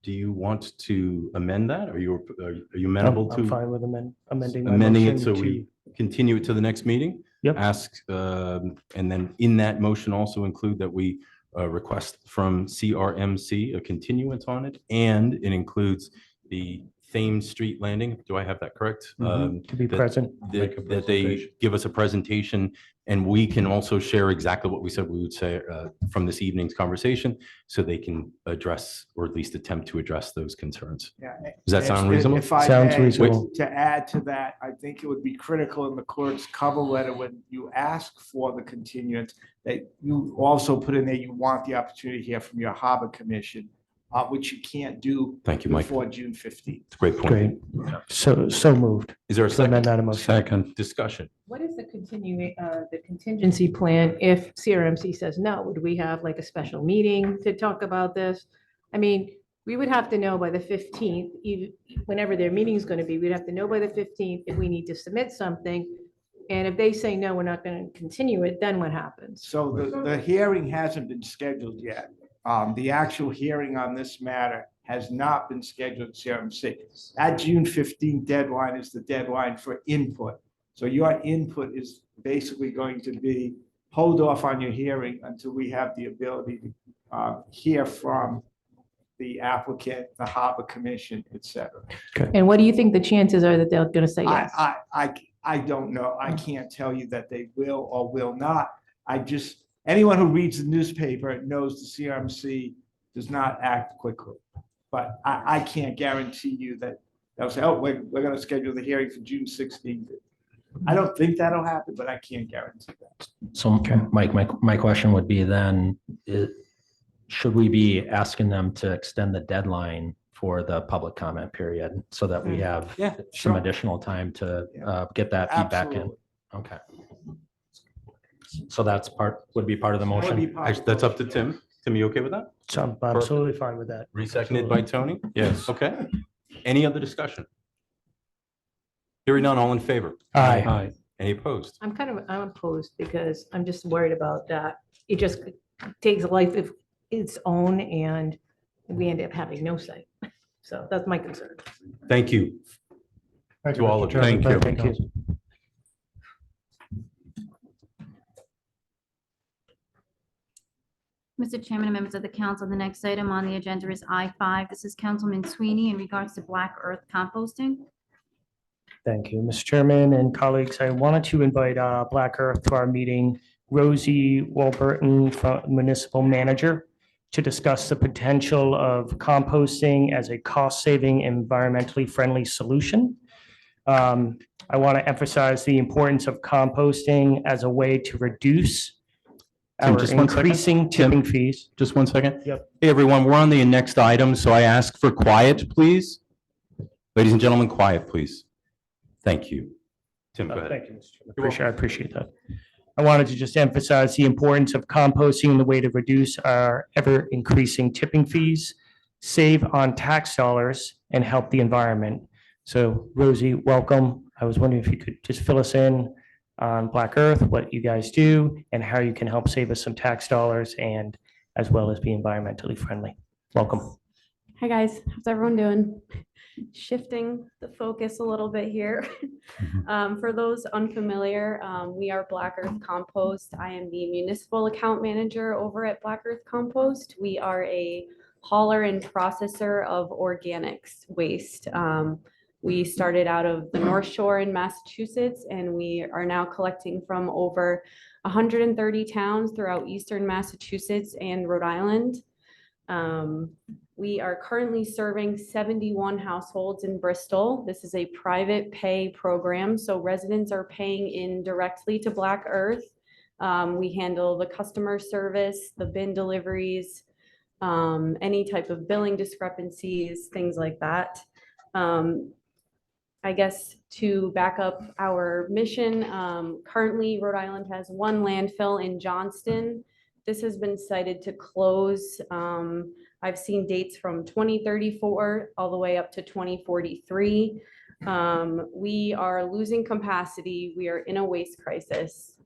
Do you want to amend that? Are you amenable I'm to fine with amending. my amending it motion so we continue it to the next meeting? Yep. Ask, and then in that motion also include that we request from CRMC a continuance on it, and it includes the Thames Street Landing. Do I have that correct? To be that- present. That they give us a presentation, and we can also share exactly what we said we would say from this evening's conversation, so they can address, or at least attempt to address those concerns. Yeah. Does that sound reasonable? If I Sounds may, reasonable. to add to that, I think it would be critical in the clerk's cover letter when you ask for the continuance, that you also put in there, you want the opportunity to hear from your harbor commission which you can't do Thank you, Mike. before June 15th. It's a great point. Great. So moved. Is there a To amend second? that motion. Second. Discussion. What is the the contingency plan if CRMC says no? Would we have like a special meeting to talk about this? I mean, we would have to know by the 15th, whenever their meeting is going to be, we'd have to know by the 15th if we need to submit something. And if they say, no, we're not going to continue it, then what happens? So the hearing hasn't been scheduled yet. The actual hearing on this matter has not been scheduled at CRMC. That June 15th deadline is the deadline for input. So your input is basically going to be hold off on your hearing until we have the ability to hear from the applicant, the Harbor Commission, et cetera. And what do you think the chances are that they're going to say yes? I don't know. I can't tell you that they will or will not. Anyone who reads the newspaper knows the CRMC does not act quickly. But I can't guarantee you that they'll say, oh, we're going to schedule the hearing for June 16th. I don't think that'll happen, but I can't guarantee that. So Mike, my question would be then, should we be asking them to extend the deadline for the public comment period so that we have some additional time to get that feedback in? Okay. So that's would be part of the motion? Actually, that's up to Tim. Tim, you okay with that? So I'm absolutely fine with that. Reseconded by Tony? Yes. Okay. Any other discussion? Hearing none, all in favor? Aye. Aye. Any opposed? I'm opposed because I'm just worried about that. It just takes a life of its own and we end up having no say. So that's my concern. Thank you to all of you. Thank you. Thank you. Mr. Chairman and members of the council, the next item on the agenda is I-5. This is Councilman Sweeney in regards to black earth composting. Thank you, Mr. Chairman and colleagues. I wanted to invite Black Earth to our meeting, Rosie Walburton, Municipal Manager, to discuss the potential of composting as a cost-saving, environmentally friendly solution. I want to emphasize the importance of composting as a way to reduce Tim, our just one second. increasing tipping fees. Just one second. Yep. Hey, everyone, we're on the next item, so I ask for quiet, please. Ladies and gentlemen, quiet, please. Thank you. Tim, go ahead. Thank you, Mr. Chairman. I appreciate that. I wanted to just emphasize the importance of composting in the way to reduce our ever increasing tipping fees, save on tax dollars, and help the environment. So Rosie, welcome. I was wondering if you could just fill us in on Black Earth, what you guys do, and how you can help save us some tax dollars and as well as be environmentally friendly. Welcome. Hi, guys. How's everyone doing? Shifting the focus a little bit here. For those unfamiliar, we are Black Earth Compost. I am the municipal account manager over at Black Earth Compost. We are a hauler and processor of organics waste. We started out of the North Shore in Massachusetts, and we are now collecting from over 130 towns throughout Eastern Massachusetts and Rhode Island. We are currently serving 71 households in Bristol. This is a private pay program, so residents are paying in directly to Black Earth. We handle the customer service, the bin deliveries, any type of billing discrepancies, things like that. I guess to back up our mission, currently Rhode Island has one landfill in Johnston. This has been cited to close. I've seen dates from 2034 all the way up to 2043. We are losing capacity. We are in a waste crisis.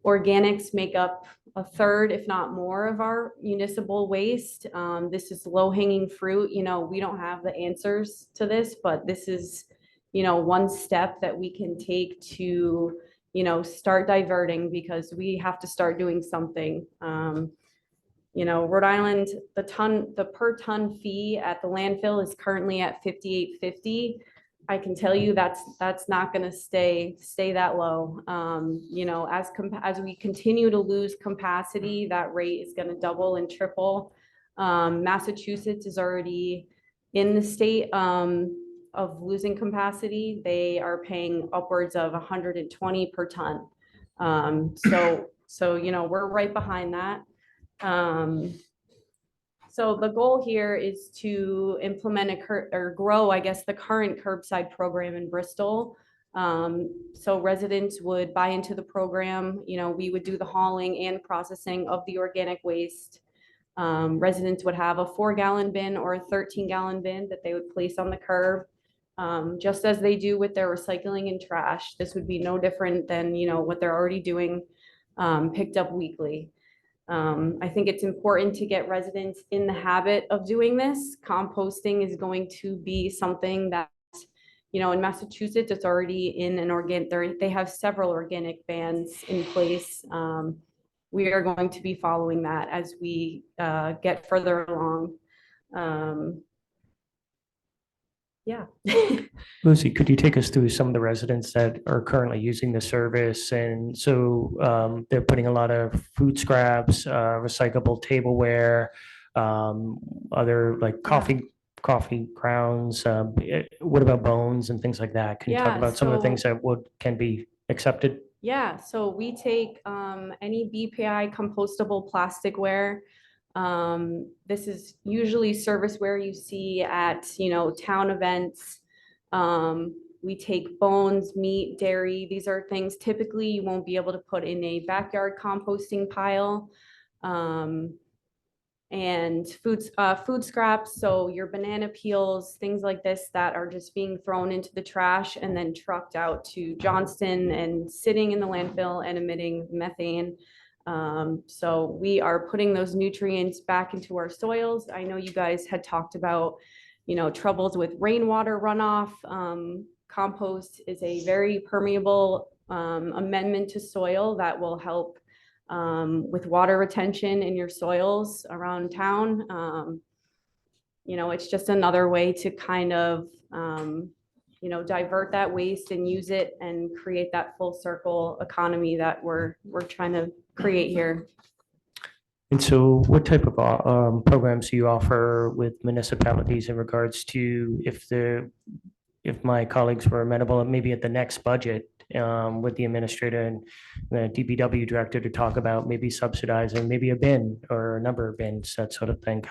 Organics make up a third, if not more, of our municipal waste. This is low-hanging fruit. You know, we don't have the answers to this, but this is, you know, one step that we can take to, you know, start diverting, because we have to start doing something. You know, Rhode Island, the per ton fee at the landfill is currently at $58.50. I can tell you that's not going to stay that low. You know, as we continue to lose capacity, that rate is going to double and triple. Massachusetts is already in the state of losing capacity. They are paying upwards of 120 per ton. So you know, we're right behind that. So the goal here is to implement or grow, I guess, the current curbside program in Bristol. So residents would buy into the program, we would do the hauling and processing of the organic waste. Residents would have a 4-gallon bin or a 13-gallon bin that they would place on the curb. Just as they do with their recycling and trash. This would be no different than, what they're already doing, picked up weekly. I think it's important to get residents in the habit of doing this. Composting is going to be something that, in Massachusetts, it's already in an they have several organic bans in place. We are going to be following that as we get further along. Yeah. Lucy, could you take us through some of the residents that are currently using the service? And so they're putting a lot of food scraps, recyclable tableware, other like coffee grounds. What about bones and things like that? Can you talk Yeah, about some of the so- things that can be accepted? Yeah, so we take any BPI compostable plasticware. This is usually serviceware you see at, town events. We take bones, meat, dairy. These are things typically you won't be able to put in a backyard composting pile. And food scraps, so your banana peels, things like this that are just being thrown into the trash and then trucked out to Johnston and sitting in the landfill and emitting methane. So we are putting those nutrients back into our soils. I know you guys had talked about, troubles with rainwater runoff. Compost is a very permeable amendment to soil that will help with water retention in your soils around town. It's just another way to kind of, divert that waste and use it and create that full circle economy that we're trying to create here. And so what type of programs do you offer with municipalities in regards to if my colleagues were amenable, maybe at the next budget, with the administrator and the DPW director to talk about maybe subsidizing maybe a bin or a number of bins, that sort of thing.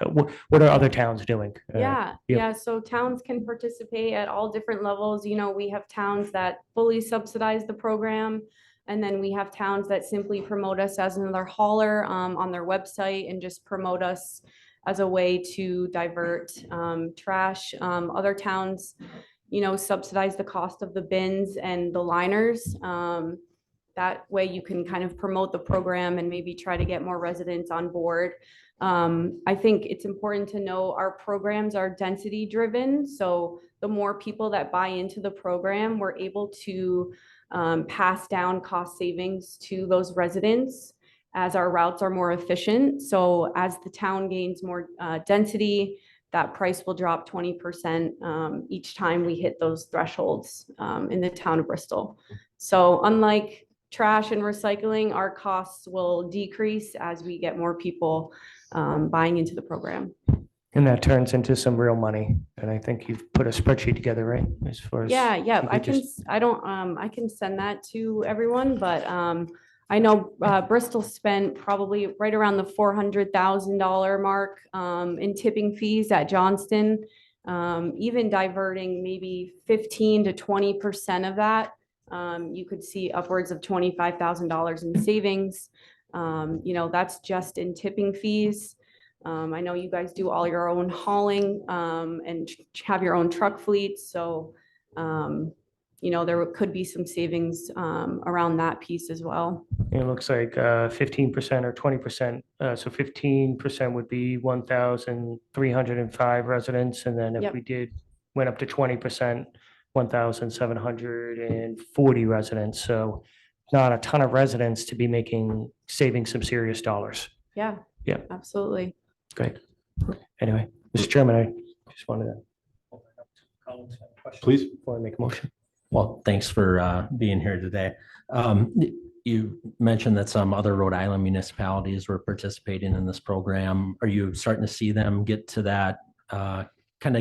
What are other towns doing? Yeah. So towns can participate at all different levels. We have towns that fully subsidize the program. And then we have towns that simply promote us as another hauler on their website and just promote us as a way to divert trash. Other towns, subsidize the cost of the bins and the liners. That way you can kind of promote the program and maybe try to get more residents on board. I think it's important to know our programs are density driven. So the more people that buy into the program, we're able to pass down cost savings to those residents as our routes are more efficient. So as the town gains more density, that price will drop 20% each time we hit those thresholds in the town of Bristol. So unlike trash and recycling, our costs will decrease as we get more people buying into the program. And that turns into some real money. And I think you've put a spreadsheet together, right? As far as. Yeah, you I could can, just- I can send that to everyone, but I know Bristol spent probably right around the $400,000 mark in tipping fees at Johnston. Even diverting maybe 15 to 20% of that, you could see upwards of $25,000 in savings. That's just in tipping fees. I know you guys do all your own hauling and have your own truck fleets, so there could be some savings around that piece as well. It looks like 15% or 20%. So 15% would be 1,305 residents. And then if Yep. we went up to 20%, 1,740 residents. So not a ton of residents to be saving some serious dollars. Yeah. Yeah. Absolutely. Great. Anyway, Mr. Chairman, I just wanted to. Please. Before I make a motion. Well, thanks for being here today. You mentioned that some other Rhode Island municipalities were participating in this program. Are you starting to see them get to that,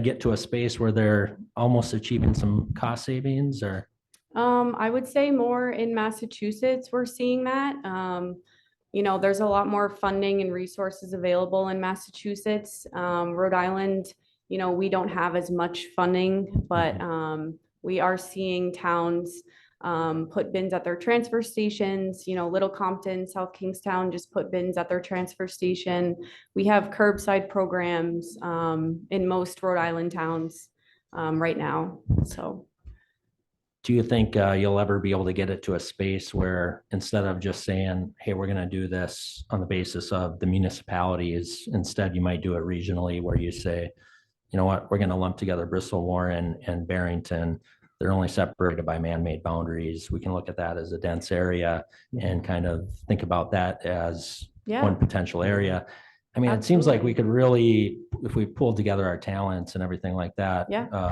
get to a space where they're almost achieving some cost savings, or? I would say more in Massachusetts, we're seeing that. there's a lot more funding and resources available in Massachusetts. Rhode Island, we don't have as much funding, but we are seeing towns put bins at their transfer stations. Little Compton, South Kingstown just put bins at their transfer station. We have curbside programs in most Rhode Island towns right now. So. Do you think you'll ever be able to get it to a space where instead of just saying, hey, we're going to do this on the basis of the municipalities, instead you might do it regionally where you say, you know what, we're going to lump together Bristol, Warren, and Barrington. They're only separated by man-made boundaries. We can look at that as a dense area and kind of think about that as one potential area. I mean, it seems like we could really, if we pulled together our talents and everything like that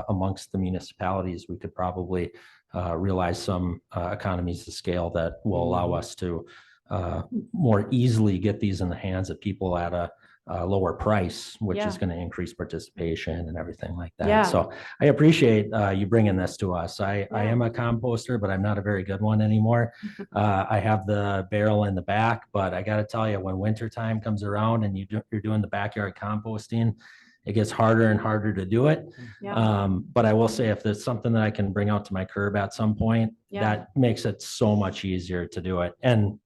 amongst the municipalities, we could probably realize some economies of scale that will allow us to more easily get these in the hands of people at a lower price, which is going to increase participation and everything like that. Yeah. So I appreciate you bringing this to us. I am a composter, but I'm not a very good one anymore. I have the barrel in the back, but I got to tell you, when winter time comes around and you're doing the backyard composting, it gets harder and harder to do it. But I will say, if there's something that I can bring out to my curb at some point, that makes it so much easier to do it. And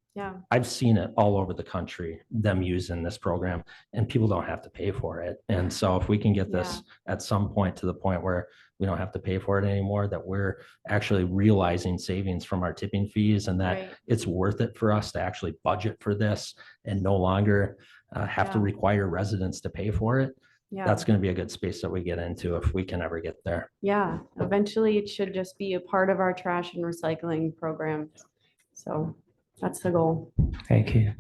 I've seen it all over the country, them using this program, and people don't have to pay for it. And so if we can get this at some point to the point where we don't have to pay for it anymore, that we're actually realizing savings from our tipping fees, and that it's worth it for us to actually budget for this and no longer have to require residents to pay for it. That's going to be a good space that we get into if we can ever get there. Yeah, eventually it should just be a part of our trash and recycling program. So that's the goal. Thank you.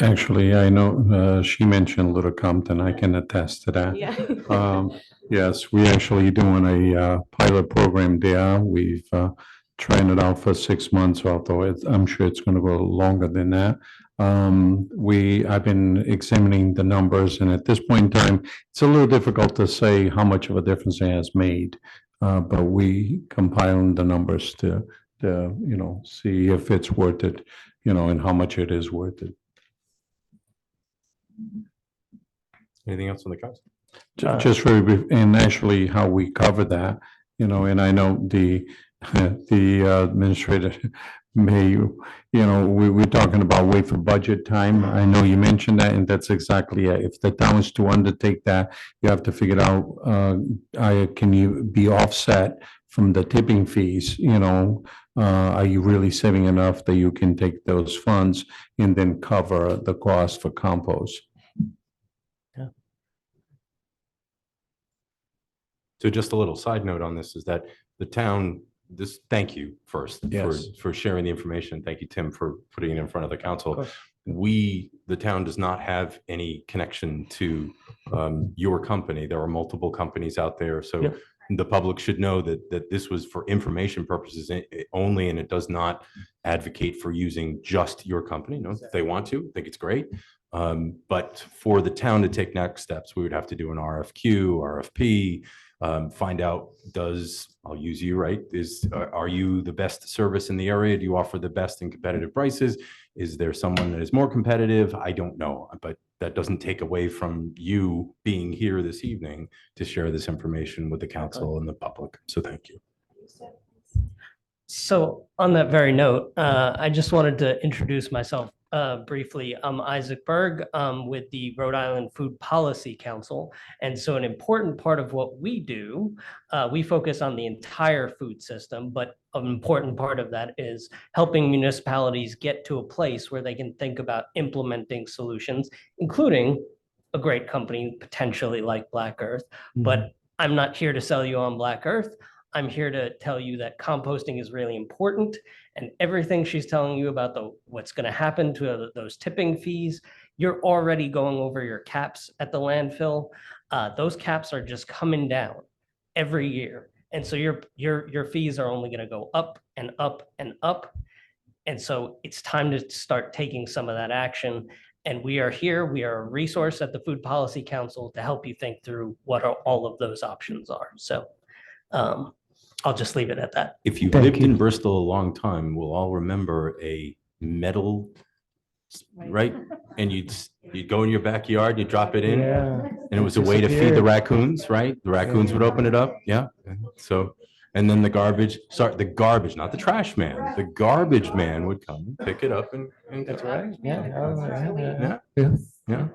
Actually, I know she mentioned Little Compton. I can attest to that. Yeah. Yes, we actually doing a pilot program there. We've trained it out for 6 months, although I'm sure it's going to go longer than that. I've been examining the numbers, and at this point in time, it's a little difficult to say how much of a difference it has made. But we compiling the numbers to see if it's worth it, and how much it is worth it. Anything else on the council? Just very brief, and actually how we cover that, and I know the administrator may, we're talking about wait for budget time. I know you mentioned that, and that's exactly it. If the town is to undertake that, you have to figure out, can you be offset from the tipping fees, are you really saving enough that you can take those funds and then cover the cost for compost? So just a little side note on this is that the town, thank you first for sharing the information. Thank you, Tim, for putting it in front of the council. The town does not have any connection to your company. There are multiple companies out there. So the public should know that this was for information purposes only, and it does not advocate for using just your company. No, if they want to, I think it's great. But for the town to take next steps, we would have to do an RFQ, RFP, find out, I'll use you, right? Are you the best service in the area? Do you offer the best and competitive prices? Is there someone that is more competitive? I don't know, but that doesn't take away from you being here this evening to share this information with the council and the public. So thank you. So on that very note, I just wanted to introduce myself briefly. I'm Isaac Berg with the Rhode Island Food Policy Council. And so an important part of what we do, we focus on the entire food system, but an important part of that is helping municipalities get to a place where they can think about implementing solutions, including a great company potentially like Black Earth. But I'm not here to sell you on Black Earth. I'm here to tell you that composting is really important, and everything she's telling you about what's going to happen to those tipping fees, you're already going over your caps at the landfill. Those caps are just coming down every year. And so your fees are only going to go up and up and up. And so it's time to start taking some of that action. And we are here, we are a resource at the Food Policy Council to help you think through what all of those options are. So I'll just leave it at that. If you've lived in Bristol a long time, we'll all remember a metal, right? And you'd go in your backyard, you drop it in, Yeah. and it was a way to feed the Disappeared. raccoons, right? The raccoons would open it up, yeah. So, and then the garbage, not the trash man, the garbage man would come and pick it up and. That's right. Yeah. Yeah, yeah.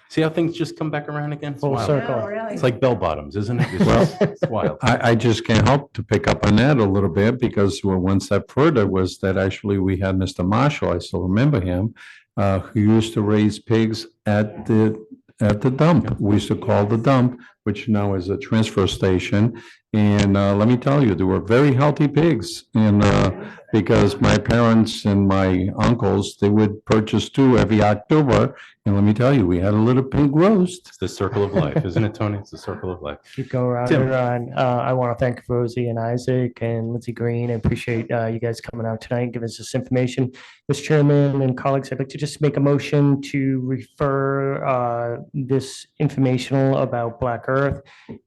See how things just come back around again? It's Full wild. circle. It's like bell bottoms, isn't it? It's Well, just- it's wild. I just can't help to pick up on that a little bit because we're one step further was that actually we had Mr. Marshall, I still remember him, who used to raise pigs at the dump. We used to call the dump, which now is a transfer station. And let me tell you, they were very healthy pigs. And because my parents and my uncles, they would purchase 2 every October. And let me tell you, we had a little pig roast. It's the circle of life, isn't it, Tony? It's the circle of life. Keep going around Tim. and around. I want to thank Rosie and Isaac and Lindsey Green. I appreciate you guys coming out tonight and giving us this information. Mr. Chairman and colleagues, I'd like to just make a motion to refer this informational about Black Earth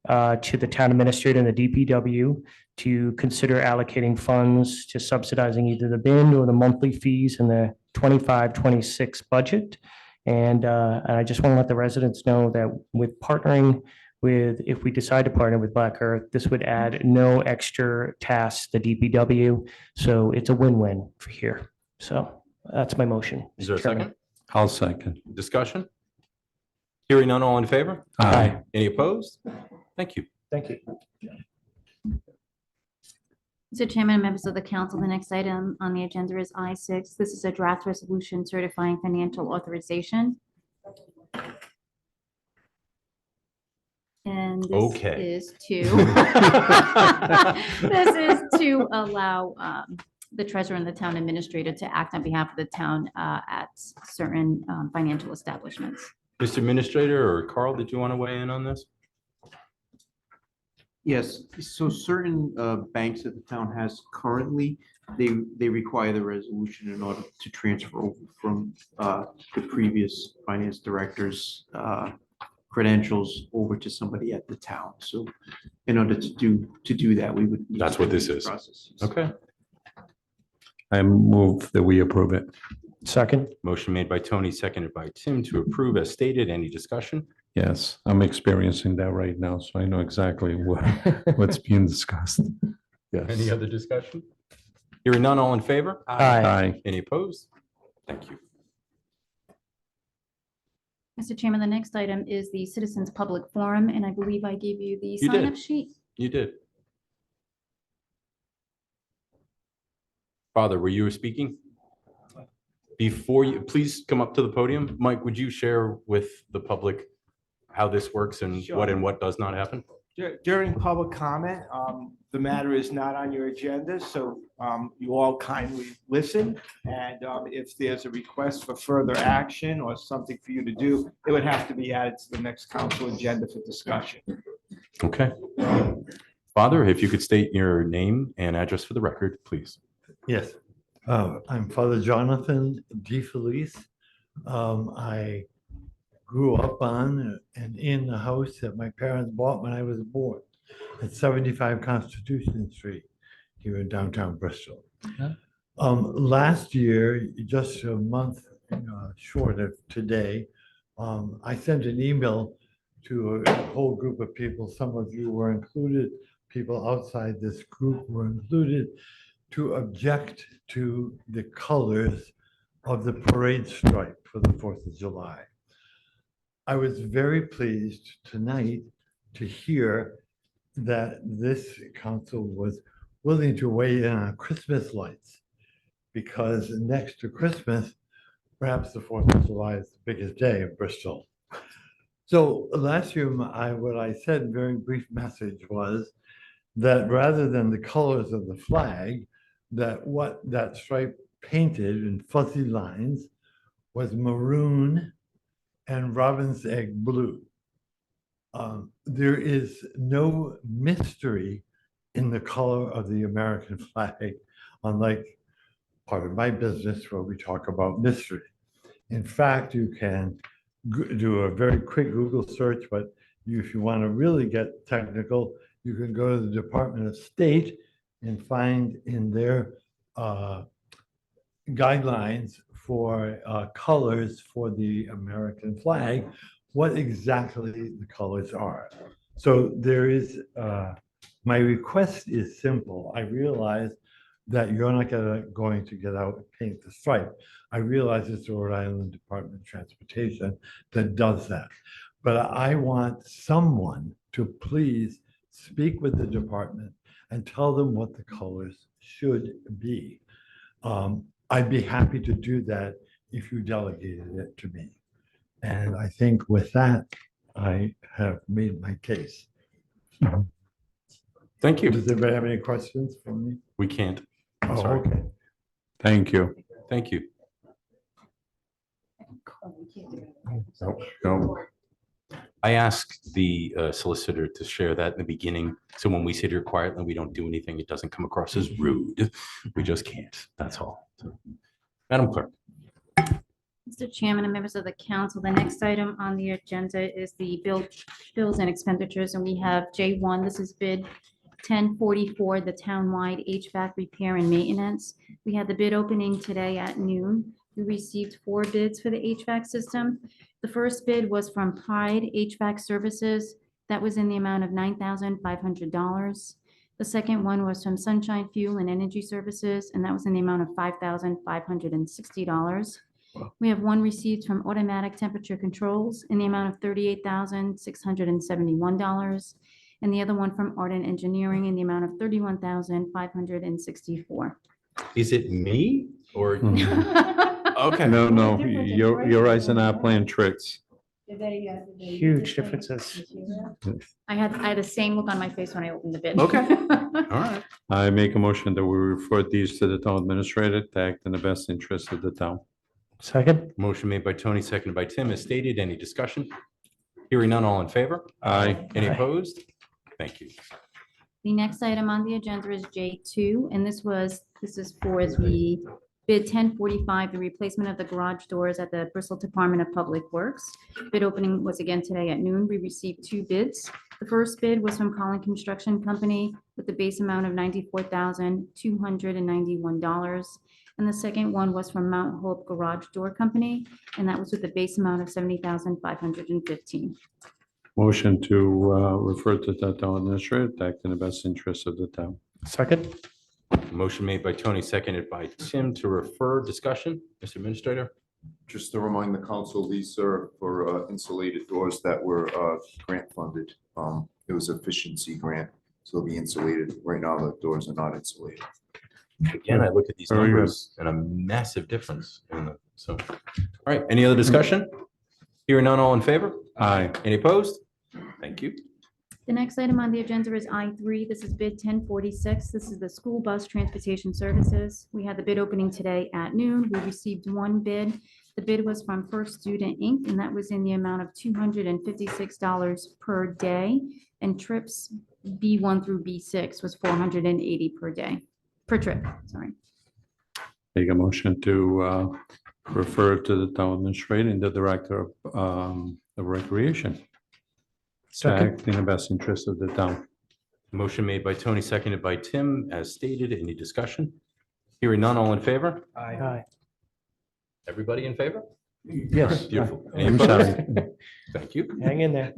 to the town administrator and the DPW to consider allocating funds to subsidizing either the bin or the monthly fees in the 25-26 budget. And I just want to let the residents know that with partnering with, if we decide to partner with Black Earth, this would add no extra tasks to DPW. So it's a win-win for here. So that's my motion. Is there a Mr. Chairman. second? I'll second. Discussion? Hearing none, all in favor? Aye. Any opposed? Thank you. Thank you. Mr. Chairman and members of the council, the next item on the agenda is I6. This is a draft resolution certifying financial authorization. And this Okay. is to, this is to allow the treasurer and the town administrator to act on behalf of the town at certain financial establishments. Mr. Administrator or Carl, did you want to weigh in on this? Yes, so certain banks that the town has currently, they require the resolution in order to transfer over from the previous finance director's credentials over to somebody at the town. So in order to do that, we would. need That's to what go this through the is. process. Okay. I move that we approve it. Second. Motion made by Tony, seconded by Tim to approve as stated. Any discussion? Yes, I'm experiencing that right now, so I know exactly what's being discussed. Yes. Any other discussion? Hearing none, all in favor? Aye. Any opposed? Thank you. Mr. Chairman, the next item is the Citizens Public Forum, and I believe I gave you the You did. sign-up sheet. You did. Father, were you speaking? Before you, please come up to the podium. Mike, would you share with the public how this works and what and what does not happen? During public comment, the matter is not on your agenda, so you all kindly listen. And if there's a request for further action or something for you to do, it would have to be added to the next council agenda for discussion. Okay. Father, if you could state your name and address for the record, please. Yes, I'm Father Jonathan DeFelice. I grew up on and in the house that my parents bought when I was born at 75 Constitution Street here in downtown Bristol. Last year, just a month short of today, I sent an email to a whole group of people. Some of you were included, people outside this group were included, to object to the colors of the parade stripe for the 4th of July. I was very pleased tonight to hear that this council was willing to weigh in on Christmas lights, because next to Christmas, perhaps the 4th of July is the biggest day in Bristol. So last year, what I said in a very brief message was that rather than the colors of the flag, that what that stripe painted in fuzzy lines was maroon and robin's egg blue. There is no mystery in the color of the American flag, unlike part of my business where we talk about mystery. In fact, you can do a very quick Google search, but if you want to really get technical, you can go to the Department of State and find in their guidelines for colors for the American flag, what exactly the colors are. So there is, my request is simple. I realize that you're not going to get out and paint the stripe. I realize it's the Rhode Island Department of Transportation that does that. But I want someone to please speak with the department and tell them what the colors should be. I'd be happy to do that if you delegated it to me. And I think with that, I have made my case. Thank you. Does anybody have any questions for me? We can't. Oh, Sorry. okay. Thank you. Thank you. No. I asked the solicitor to share that in the beginning, so when we sit here quietly, we don't do anything, it doesn't come across as rude. We just can't, that's all. Madam Clerk. Mr. Chairman and members of the council, the next item on the agenda is the bills and expenditures, and we have J1. This is bid 1044, the townwide HVAC repair and maintenance. We had the bid opening today at noon. We received 4 bids for the HVAC system. The first bid was from Pride HVAC Services. That was in the amount of $9,500. The second one was from Sunshine Fuel and Energy Services, and that was in the amount of $5,560. We have one received from Automatic Temperature Controls in the amount of $38,671. And the other one from Ardent Engineering in the amount of $31,564. Is it me or? Okay. No, your eyes are not playing tricks. Huge differences. I had the same look on my face when I opened the bid. Okay. All right. I make a motion that we refer these to the town administrator to act in the best interest of the town. Second. Motion made by Tony, seconded by Tim, as stated. Any discussion? Hearing none, all in favor? Aye. Any opposed? Thank you. The next item on the agenda is J2, and this is for the bid 1045, the replacement of the garage doors at the Bristol Department of Public Works. Bid opening was again today at noon. We received 2 bids. The first bid was from Collin Construction Company with the base amount of $94,291. And the second one was from Mount Hope Garage Door Company, and that was with the base amount of $70,515. Motion to refer to the town administrator to act in the best interest of the town. Second. Motion made by Tony, seconded by Tim to refer. Discussion, Mr. Administrator? Just to remind the council, these are for insulated doors that were grant funded. It was efficiency grant, so they'll be insulated. Right now, the doors are not insulated. Again, I look at these Very good. numbers and a massive difference in the, so. All right, any other discussion? Hearing none, all in favor? Aye. Any opposed? Thank you. The next item on the agenda is I3. This is bid 1046. This is the school bus transportation services. We had the bid opening today at noon. We received 1 bid. The bid was from First Student Inc., and that was in the amount of $256 per day. And trips B1 through B6 was $480 per day, per trip, sorry. Make a motion to refer to the town administrator and the director of recreation. To act in the best interest of the town. Motion made by Tony, seconded by Tim, as stated. Any discussion? Hearing none, all in favor? Aye. Everybody in favor? Yes. Beautiful. Any I'm opposed? sorry. Thank you. Hang in there.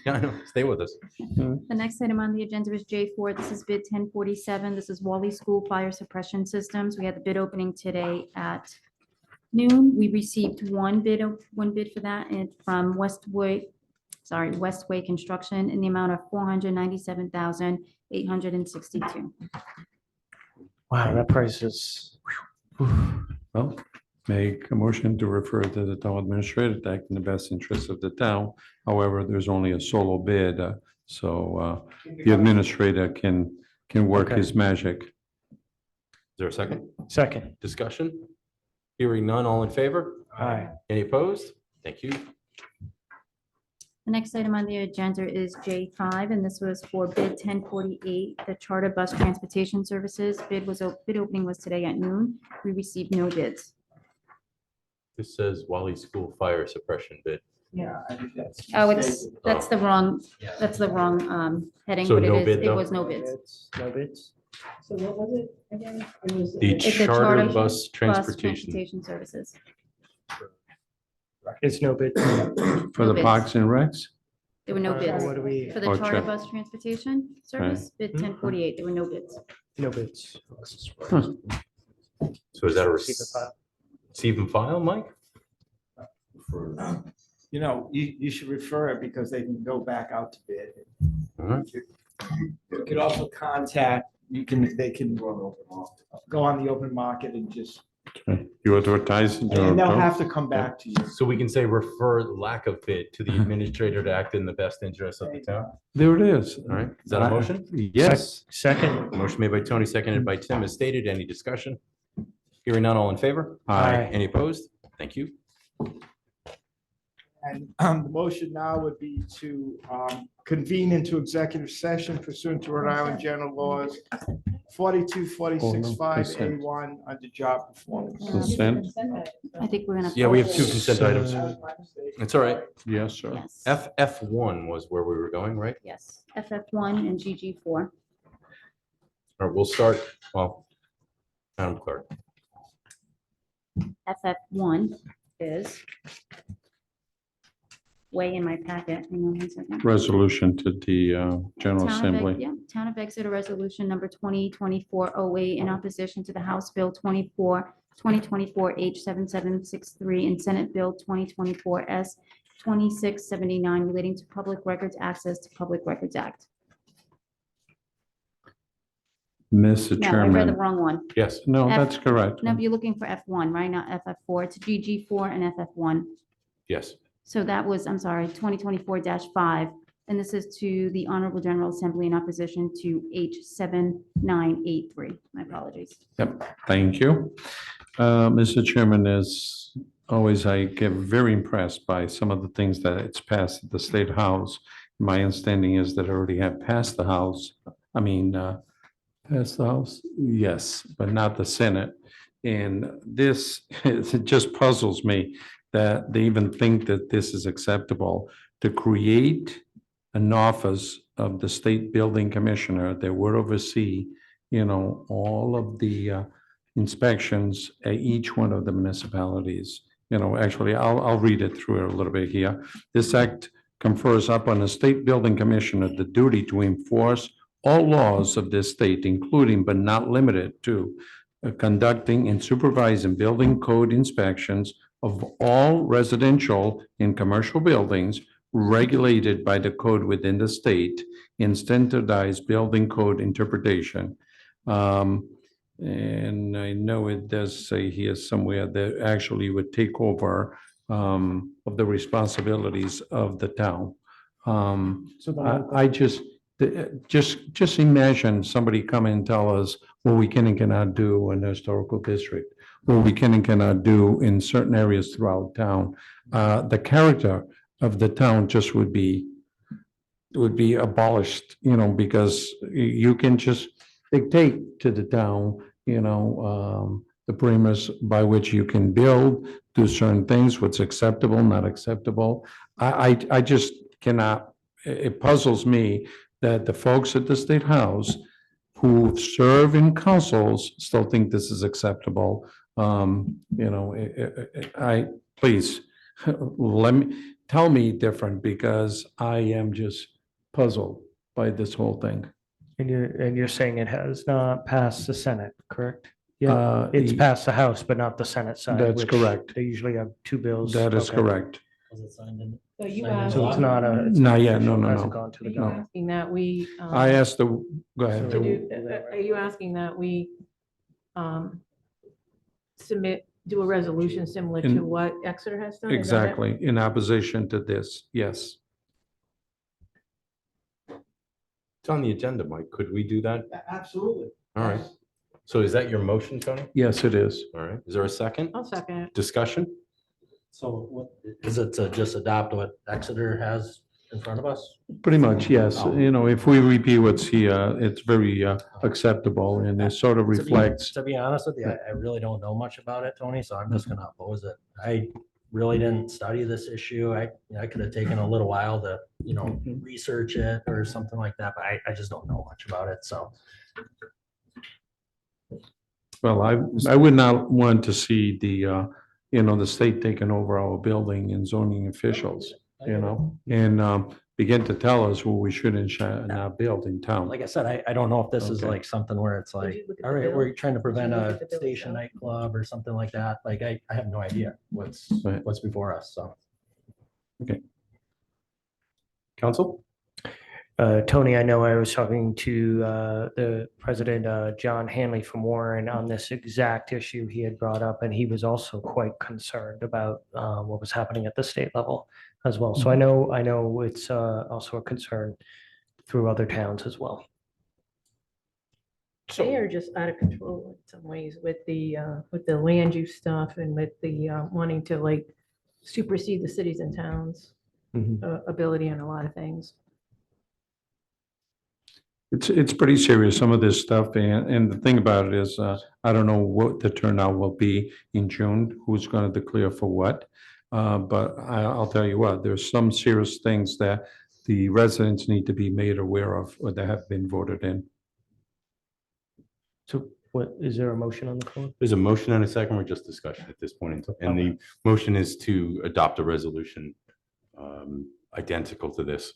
I know, stay with us. The next item on the agenda is J4. This is bid 1047. This is Wally School Fire Suppression Systems. We had the bid opening today at noon. We received one bid for that, and from Westway Construction in the amount of $497,862. Wow, that price is. Well, make a motion to refer to the town administrator to act in the best interest of the town. However, there's only a solo bid, so the administrator can work Okay. his magic. Is there a second? Second. Discussion? Hearing none, all in favor? Aye. Any opposed? Thank you. The next item on the agenda is J5, and this was for bid 1048, the Charter Bus Transportation Services. Bid opening was today at noon. We received no bids. This says Wally School Fire Suppression bid. Yeah, I think that's. Oh, that's the wrong heading, So but no bid, it though? was no bids. No bids. So what was it again? It was. The It's a charter charter bus Bus transportation. transportation services. It's no bid. For No the bids. Parks and Recs? There were no bids. What do we, For the Oh, charter check. bus transportation service, bid 1048, there were no bids. no bids? So is that a Receive and file. receive and file, Mike? You know, you should refer it because they can go back out to bid. All right. You could also contact, they can go on the open market and just, You advertise it? or- and they'll have to come back to you. So we can say refer lack of bid to the administrator to act in the best interest of the town. There it is. All right, is that a motion? Yes. Second. Motion made by Tony, seconded by Tim, as stated. Any discussion? Hearing none, all in favor? Aye. Any opposed? Thank you. And the motion now would be to convene into executive session pursuant to Rhode Island General Laws 42, 46, 5A1 under job performance. Consent? I think we're gonna. Yeah, we have two consent items. It's all right. Yes, sir. Yes. FF1 was where we were going, right? Yes, FF1 and GG4. All right, we'll start, well, Madam Clerk. FF1 is way in my packet. Hang on one second. Resolution to the General Town of Ex- Assembly. Yeah, Town of Exeter Resolution Number 2024-08 in opposition to the House Bill 2024 H7763 and Senate Bill 2024 S2679 relating to public records access to Public Records Act. Mr. No, I read the Chairman. wrong one. Yes. No, F- that's correct. No, but you're looking for F1, right? Not FF4. It's GG4 and FF1. Yes. So that was, I'm sorry, 2024-5, and this is to the Honorable General Assembly in opposition to H7983. My apologies. Yep, thank you. Mr. Chairman, as always, I get very impressed by some of the things that it's passed at the State House. My understanding is that it already had passed the House. I mean, passed the House, yes, but not the Senate. And this, it just puzzles me that they even think that this is acceptable to create an office of the State Building Commissioner that would oversee, all of the inspections at each one of the municipalities. Actually, I'll read it through a little bit here. This act confers upon the State Building Commissioner the duty to enforce all laws of this state, including but not limited to conducting and supervising building code inspections of all residential and commercial buildings regulated by the code within the state in standardized building code interpretation. And I know it does say here somewhere that actually would take over of the responsibilities of the town. I just imagine somebody come and tell us what we can and cannot do in the historical district, what we can and cannot do in certain areas throughout town. The character of the town just would be abolished, because you can just dictate to the town, the premise by which you can build, do certain things, what's acceptable, not acceptable. I just cannot, it puzzles me that the folks at the State House who serve in councils still think this is acceptable. Please, tell me different, because I am just puzzled by this whole thing. And you're saying it has not passed the Senate, correct? Uh, It's passed the House, but not the Senate side. That's which correct. They usually have two bills. That is Okay. correct. So you So it's not a. it's Not yet, no, official, no, hasn't no. gone to the Are you government. asking that we? I asked the, go ahead. Are you asking that we do a resolution similar to In- what Exeter has done? Is that it? Exactly, in opposition to this, yes. It's on the agenda, Mike. Could we do that? Absolutely. All right. So is that your motion, Tony? Yes, it is. All right. Is there a second? I'll second it. Discussion? So what, is it to just adopt what Exeter has in front of us? Pretty much, yes. Oh. If we repeat what's here, it's very acceptable, and it sort of To be- reflects. To be honest with you, I really don't know much about it, Tony, so I'm just gonna oppose it. I really didn't study this issue. I could have taken a little while to, research it or something like that, but I just don't know much about it, so. Well, I would not want to see the state taking over our building and zoning officials, and begin to tell us what we should and should not build in town. Like I said, I don't know if this is Okay. like something where it's like, you look at all the right, bill? we're trying to prevent Did you look a at the bill station itself? nightclub or something like that. Like, I have no idea Right. what's before us, so. Council? Tony, I know I was talking to the president, John Hanley from Warren, on this exact issue he had brought up, and he was also quite concerned about what was happening at the state level as well. So I know it's also a concern through other towns as well. They are just out of control in some ways with the land use stuff and with the wanting to like supersede the cities and towns ability on a lot of things. It's pretty serious, some of this stuff, and the thing about it is, I don't know what the turnout will be in June, who's gonna declare for what. But I'll tell you what, there's some serious things that the residents need to be made aware of, or that have been voted in. So what, is there a motion on the floor? There's a motion and a second. We're just discussion at this point in time. And the motion is to adopt a resolution identical to this.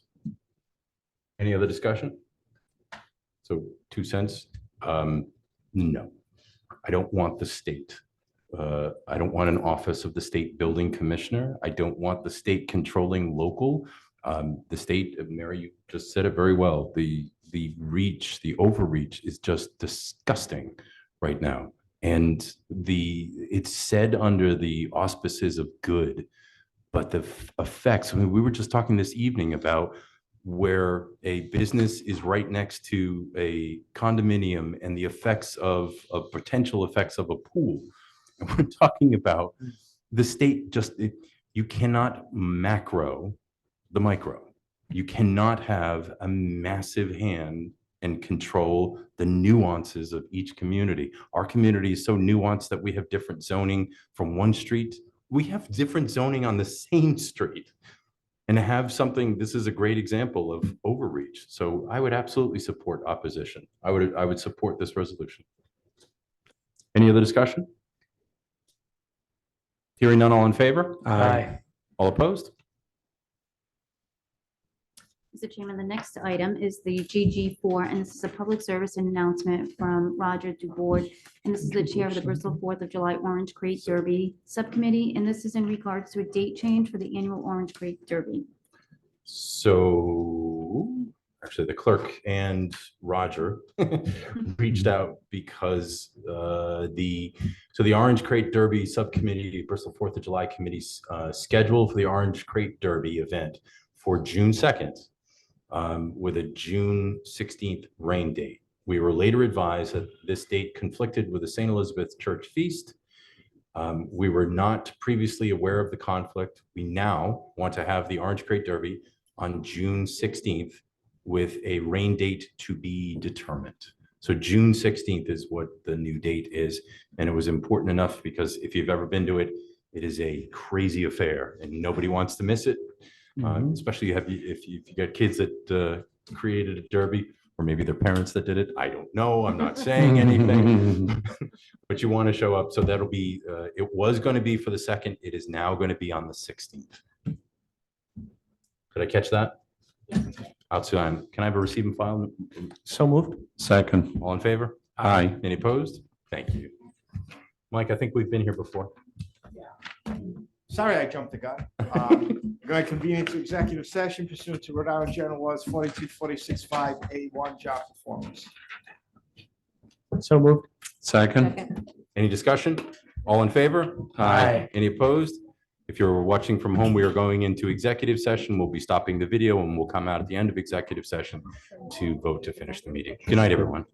Any other discussion? So 2 cents. No, I don't want the state. I don't want an office of the state building commissioner. I don't want the state controlling local. The state, Mary, you just said it very well. The reach, the overreach is just disgusting right now. And it's said under the auspices of good, but the effects, I mean, we were just talking this evening about where a business is right next to a condominium and the effects of potential effects of a pool. And we're talking about the state you cannot macro the micro. You cannot have a massive hand and control the nuances of each community. Our community is so nuanced that we have different zoning from one street. We have different zoning on the same street. And to have something, this is a great example of overreach. So I would absolutely support opposition. I would support this resolution. Any other discussion? Hearing none, all in favor? Aye. All opposed? Mr. Chairman, the next item is the GG4, and this is a public service announcement from Roger Dubois. And this is the chair of the Bristol 4th of July Orange Crate Derby Subcommittee, and this is in regards to a date change for the annual Orange Crate Derby. So actually the clerk and Roger reached out because the Orange Crate Derby Subcommittee, Bristol 4th of July Committee scheduled for the Orange Crate Derby event for June 2nd with a June 16th rain date. We were later advised that this date conflicted with the St. Elizabeth Church Feast. We were not previously aware of the conflict. We now want to have the Orange Crate Derby on June 16th with a rain date to be determined. So June 16th is what the new date is. And it was important enough because if you've ever been to it, it is a crazy affair and nobody wants to miss it. Especially if you got kids that created a derby, or maybe their parents that did it. I don't know. I'm not saying anything, but you want to show up. So that'll be, it was going to be for the 2nd. It is now going to be on the 16th. Did I catch that? Outside. Can I have a receive and file? So moved. Second. All in favor? Aye. Any opposed? Thank you. Mike, I think we've been here before. Sorry, I jumped the gun. I'm going to convene into executive session pursuant to Rhode Island General Laws 4246(5)(a)(1) job performance. So moved. Second. Any discussion? All in favor? Aye. Any opposed? If you're watching from home, we are going into executive session. We'll be stopping the video and we'll come out at the end of executive session to vote to finish the meeting. Good night, everyone.